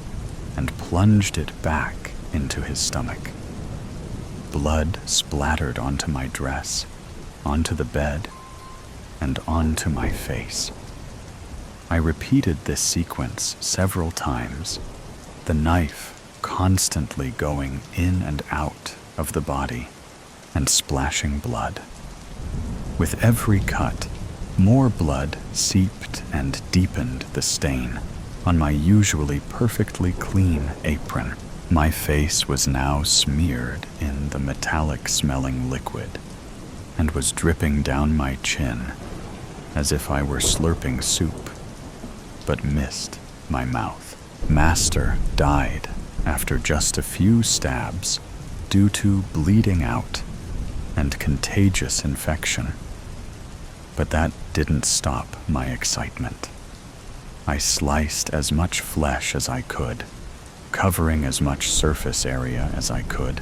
and plunged it back into his stomach. Blood splattered onto my dress, onto the bed, and onto my face. I repeated this sequence several times, the knife constantly going in and out of the body and splashing blood. With every cut, more blood seeped and deepened the stain on my usually perfectly clean apron. My face was now smeared in the metallic-smelling liquid and was dripping down my chin as if I were slurping soup, but missed my mouth. Master died after just a few stabs due to bleeding out and contagious infection. But that didn't stop my excitement. I sliced as much flesh as I could, covering as much surface area as I could,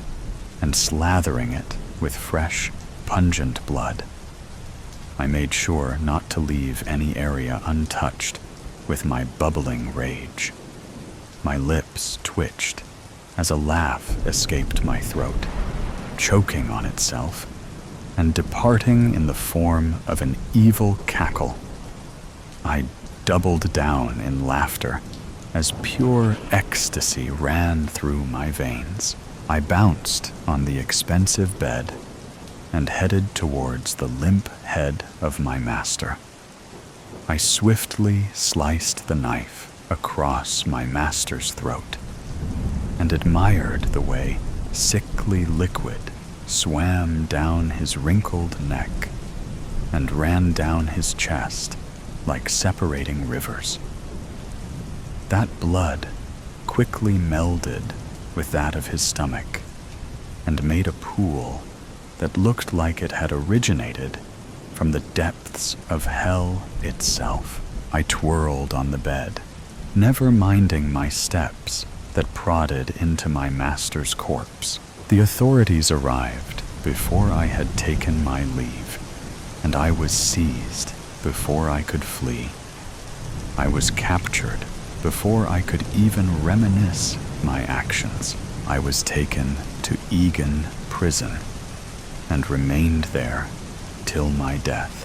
and slathering it with fresh, pungent blood. I made sure not to leave any area untouched with my bubbling rage. My lips twitched as a laugh escaped my throat, choking on itself and departing in the form of an evil cackle. I doubled down in laughter as pure ecstasy ran through my veins. I bounced on the expensive bed and headed towards the limp head of my master. I swiftly sliced the knife across my master's throat and admired the way sickly liquid swam down his wrinkled neck and ran down his chest like separating rivers. That blood quickly melded with that of his stomach and made a pool that looked like it had originated from the depths of hell itself. I twirled on the bed, never minding my steps that prodded into my master's corpse. The authorities arrived before I had taken my leave, and I was seized before I could flee. I was captured before I could even reminisce my actions. I was taken to Egan Prison and remained there till my death.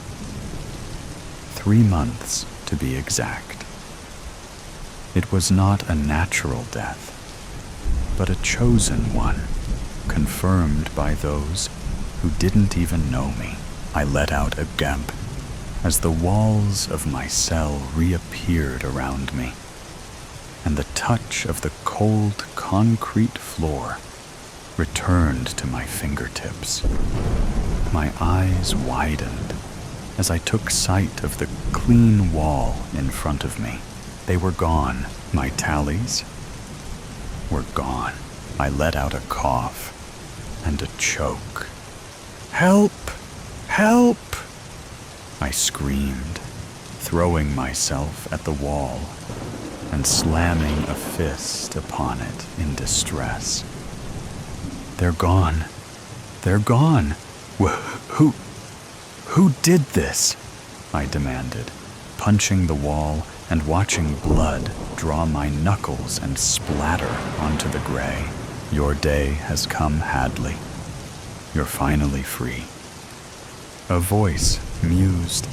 3 months to be exact. It was not a natural death, but a chosen one, confirmed by those who didn't even know me. I let out a gasp as the walls of my cell reappeared around me, and the touch of the cold concrete floor returned to my fingertips. My eyes widened as I took sight of the clean wall in front of me. They were gone. My tallies were gone. I let out a cough and a choke. "Help! Help!" I screamed, throwing myself at the wall and slamming a fist upon it in distress. "They're gone. They're gone. Who did this?" I demanded, punching the wall and watching blood draw my knuckles and splatter onto the gray. "Your day has come, Hadley. You're finally free." A voice mused,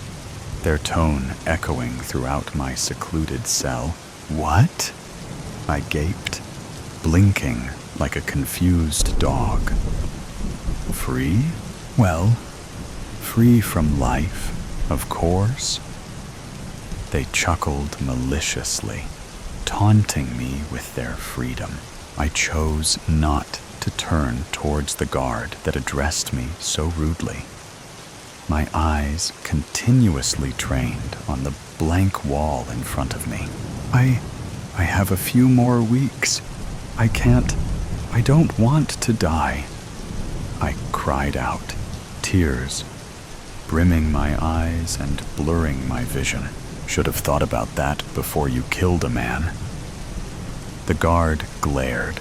their tone echoing throughout my secluded cell. "What?" I gaped, blinking like a confused dog. "Free? Well, free from life, of course." They chuckled maliciously, taunting me with their freedom. I chose not to turn towards the guard that addressed me so rudely. my eyes continuously trained on the blank wall in front of me. I have a few more weeks. I don't want to die. I cried out, tears brimming my eyes and blurring my vision. Should have thought about that before you killed a man. The guard glared,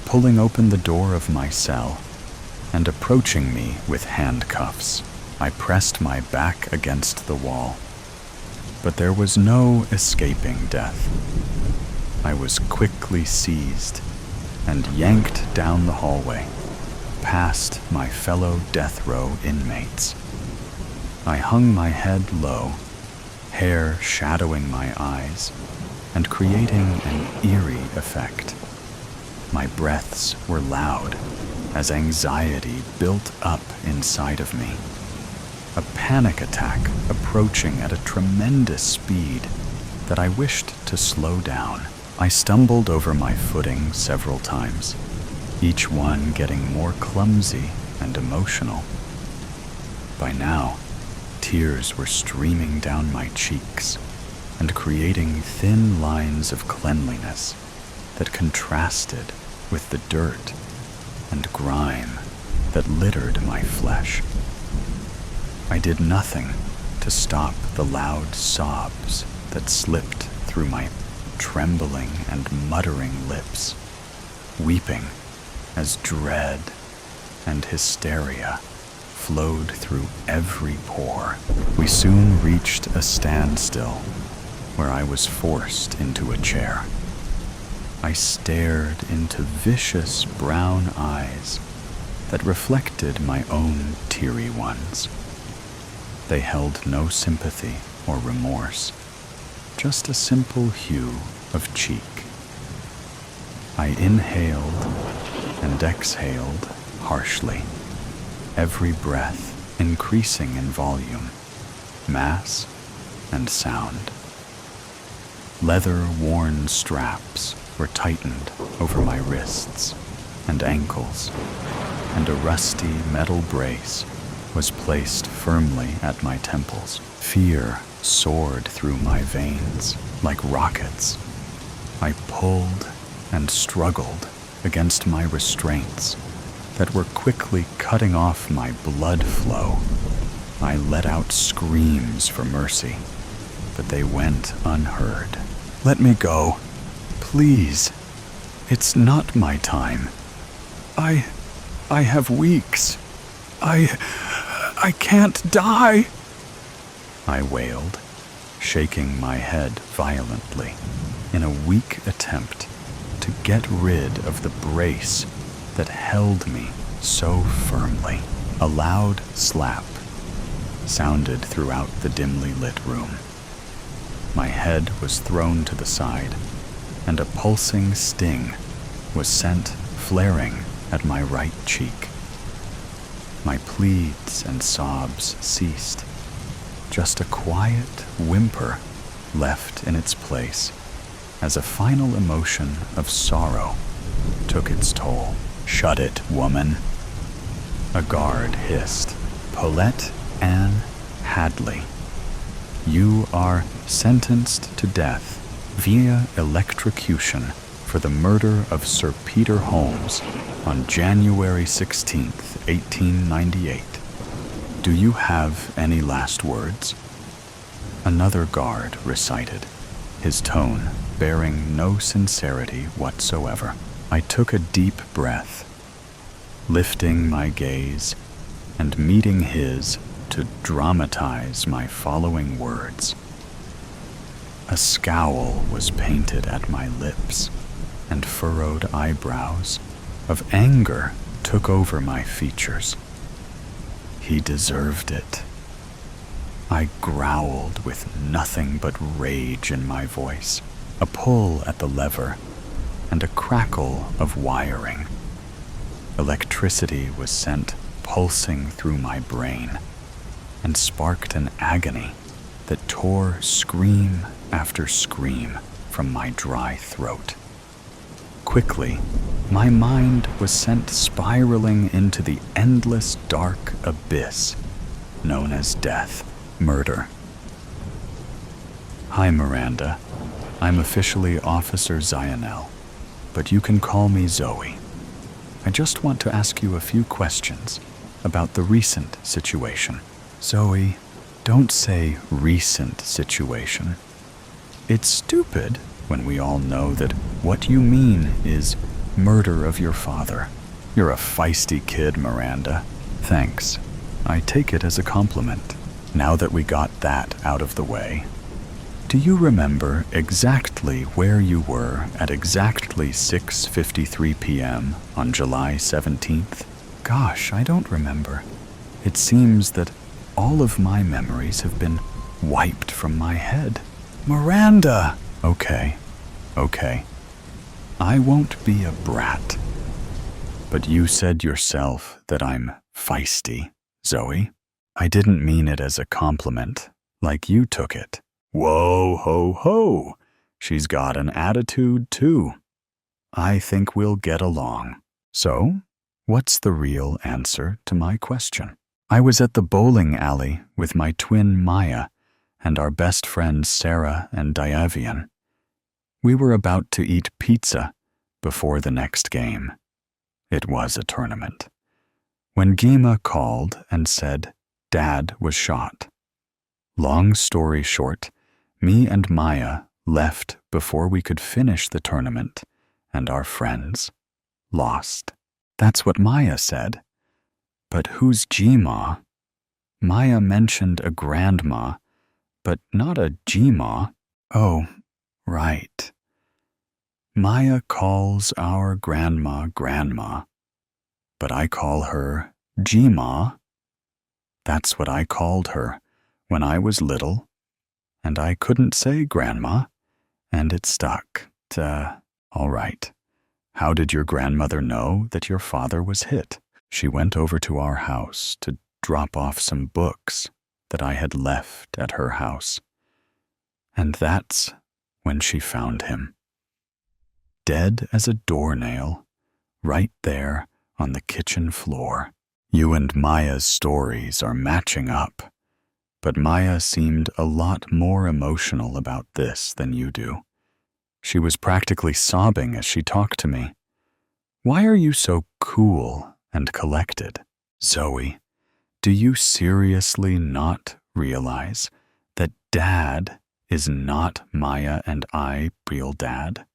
pulling open the door of my cell and approaching me with handcuffs. I pressed my back against the wall, but there was no escaping death. I was quickly seized and yanked down the hallway, past my fellow death row inmates. I hung my head low, hair shadowing my eyes and creating an eerie effect. My breaths were loud as anxiety built up inside of me. A panic attack approaching at a tremendous speed that I wished to slow down. I stumbled over my footing several times, each one getting more clumsy and emotional. By now, tears were streaming down my cheeks and creating thin lines of cleanliness that contrasted with the dirt and grime that littered my flesh. I did nothing to stop the loud sobs that slipped through my trembling and muttering lips, weeping as dread and hysteria flowed through every pore. We soon reached a standstill where I was forced into a chair. I stared into vicious brown eyes that reflected my own teary ones. They held no sympathy or remorse, just a simple hue of cheek. I inhaled and exhaled harshly, every breath increasing in volume, mass, and sound. Leather-worn straps were tightened over my wrists and ankles, and a rusty metal brace was placed firmly at my temples. Fear soared through my veins like rockets. I pulled and struggled against my restraints that were quickly cutting off my blood flow. I let out screams for mercy, but they went unheard. Let me go, please. It's not my time. I have weeks. I can't die, I wailed, shaking my head violently in a weak attempt to get rid of the brace that held me so firmly. A loud slap sounded throughout the dimly lit room. My head was thrown to the side, and a pulsing sting was sent flaring at my right cheek. My pleads and sobs ceased. Just a quiet whimper left in its place as a final emotion of sorrow took its toll. Shut it, woman, a guard hissed. Paulette Ann Hadley, you are sentenced to death via electrocution for the murder of Sir Peter Holmes on January 16th, 1898. Do you have any last words? Another guard recited, his tone bearing no sincerity whatsoever. I took a deep breath, lifting my gaze and meeting his to dramatize my following words. A scowl was painted at my lips, and furrowed eyebrows of anger took over my features. He deserved it. I growled with nothing but rage in my voice, a pull at the lever, and a crackle of wiring. Electricity was sent pulsing through my brain and sparked an agony that tore scream after scream from my dry throat. Quickly, my mind was sent spiraling into the endless dark abyss known as death, murder. Hi, Miranda. I'm officially Officer Zionel, but you can call me Zoe. I just want to ask you a few questions about the recent situation. Zoe, don't say recent situation. It's stupid when we all know that what you mean is murder of your father. You're a feisty kid, Miranda. Thanks. I take it as a compliment. Now that we got that out of the way, do you remember exactly where you were at exactly 6:53 p.m. on July 17th? Gosh, I don't remember. It seems that all of my memories have been wiped from my head. Miranda! Okay. I won't be a brat. But you said yourself that I'm feisty, Zoe. I didn't mean it as a compliment, like you took it. Whoa, ho, ho. She's got an attitude, too. I think we'll get along. So, what's the real answer to my question? I was at the bowling alley with my twin Maya and our best friends Sarah and Diavian. We were about to eat pizza before the next game. It was a tournament. When Gima called and said Dad was shot. Long story short, me and Maya left before we could finish the tournament, and our friends lost. That's what Maya said. But who's Gma? Maya mentioned a grandma, but not a Gma. Oh, right. Maya calls our grandma, but I call her Gma. That's what I called her when I was little, and I couldn't say grandma, and it stuck. All right. How did your grandmother know that your father was hit? She went over to our house to drop off some books that I had left at her house. And that's when she found him. Dead as a doornail, right there on the kitchen floor. You and Maya's stories are matching up, but Maya seemed a lot more emotional about this than you do. She was practically sobbing as she talked to me. Why are you so cool and collected? Zoe, do you seriously not realize that Dad is not Maya and I real dad?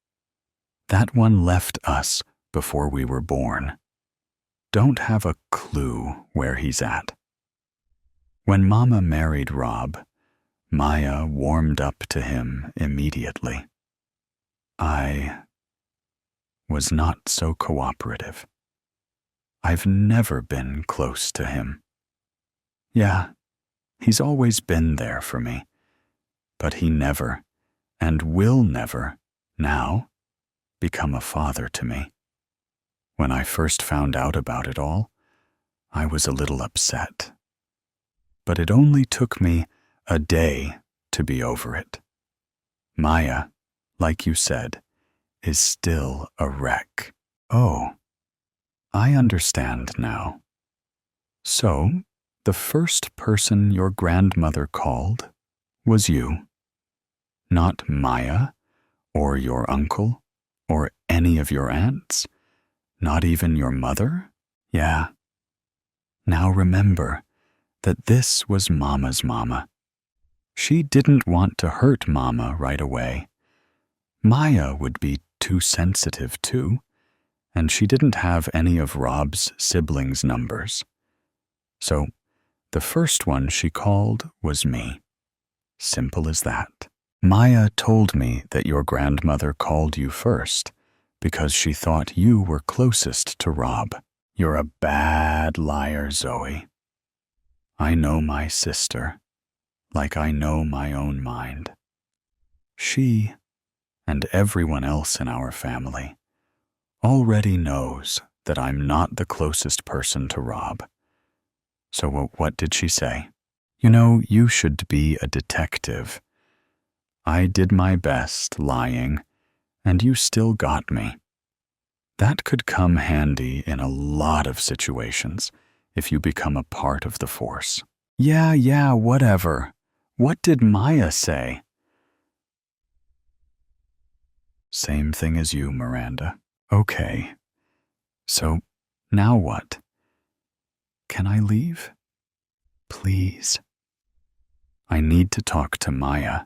That one left us before we were born. Don't have a clue where he's at. When Mama married Rob, Maya warmed up to him immediately. I was not so cooperative. I've never been close to him. Yeah, he's always been there for me, but he never, and will never, now, become a father to me. When I first found out about it all, I was a little upset. But it only took me a day to be over it. Maya, like you said, is still a wreck. Oh, I understand now. So, the first person your grandmother called was you. Not Maya, or your uncle, or any of your aunts, not even your mother? Yeah. Now remember that this was Mama's mama. She didn't want to hurt Mama right away. Maya would be too sensitive too, and she didn't have any of Rob's siblings' numbers. So, the first one she called was me. Simple as that. Maya told me that your grandmother called you first because she thought you were closest to Rob. You're a bad liar, Zoe. I know my sister, like I know my own mind. She, and everyone else in our family, already knows that I'm not the closest person to Rob. So what did she say? You know, you should be a detective. I did my best lying, and you still got me. That could come handy in a lot of situations if you become a part of the force. Yeah, whatever. What did Maya say? Same thing as you, Miranda. Okay. So, now what? Can I leave? Please. I need to talk to Maya.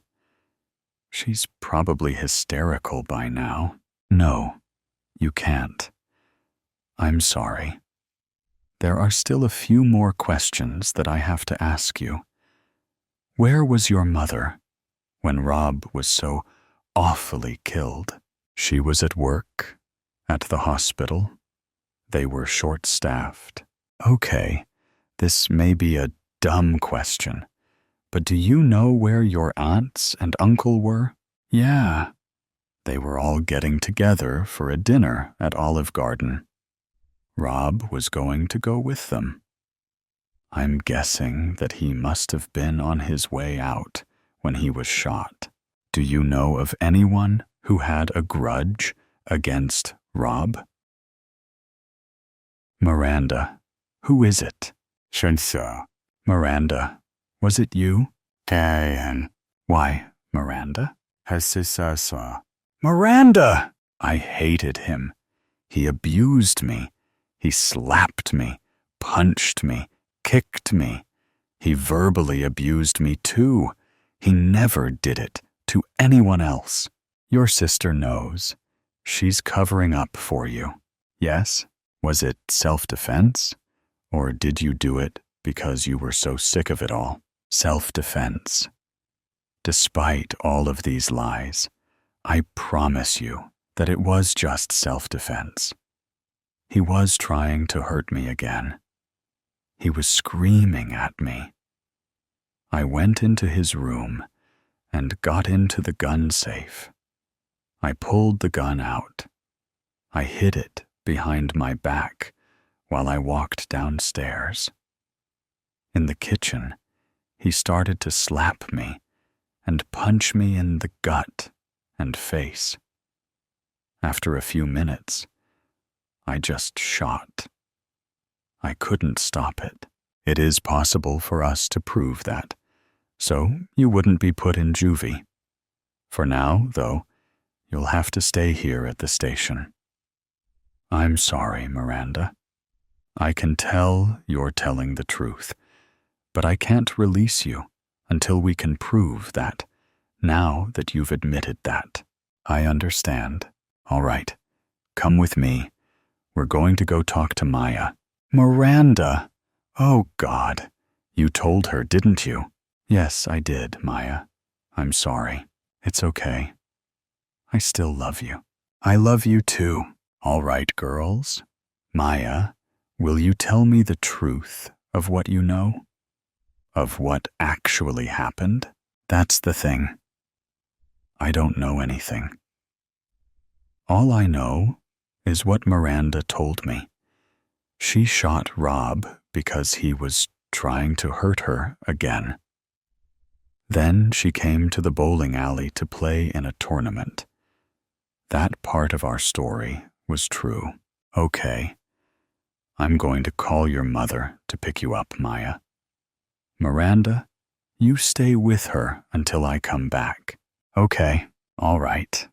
She's probably hysterical by now. No, you can't. I'm sorry. There are still a few more questions that I have to ask you. Where was your mother when Rob was so awfully killed? She was at work, at the hospital. They were short-staffed. Okay, this may be a dumb question, but do you know where your aunts and uncle were? Yeah, they were all getting together for a dinner at Olive Garden. Rob was going to go with them. I'm guessing that he must have been on his way out when he was shot. Do you know of anyone who had a grudge against Rob? Miranda, who is it? Shensa. Miranda, was it you? Kayan. Why, Miranda? Hasisasa. Miranda! I hated him. He abused me. He slapped me, punched me, kicked me. He verbally abused me too. He never did it to anyone else. Your sister knows. She's covering up for you. Yes? Was it self-defense? Or did you do it because you were so sick of it all? Self-defense. Despite all of these lies, I promise you that it was just self-defense. He was trying to hurt me again. He was screaming at me. I went into his room and got into the gun safe. I pulled the gun out. I hid it behind my back while I walked downstairs. In the kitchen, he started to slap me and punch me in the gut and face. After a few minutes, I just shot. I couldn't stop it. It is possible for us to prove that, so you wouldn't be put in juvie. For now, though, you'll have to stay here at the station. I'm sorry, Miranda. I can tell you're telling the truth, but I can't release you until we can prove that, now that you've admitted that. I understand. All right, come with me. We're going to go talk to Maya. Miranda! Oh, God. You told her, didn't you? Yes, I did, Maya. I'm sorry. It's okay. I still love you. I love you too. All right, girls. Maya, will you tell me the truth of what you know? Of what actually happened? That's the thing. I don't know anything. All I know is what Miranda told me. She shot Rob because he was trying to hurt her again. Then she came to the bowling alley to play in a tournament. That part of our story was true. Okay. I'm going to call your mother to pick you up, Maya. Miranda, you stay with her until I come back. Okay, all right.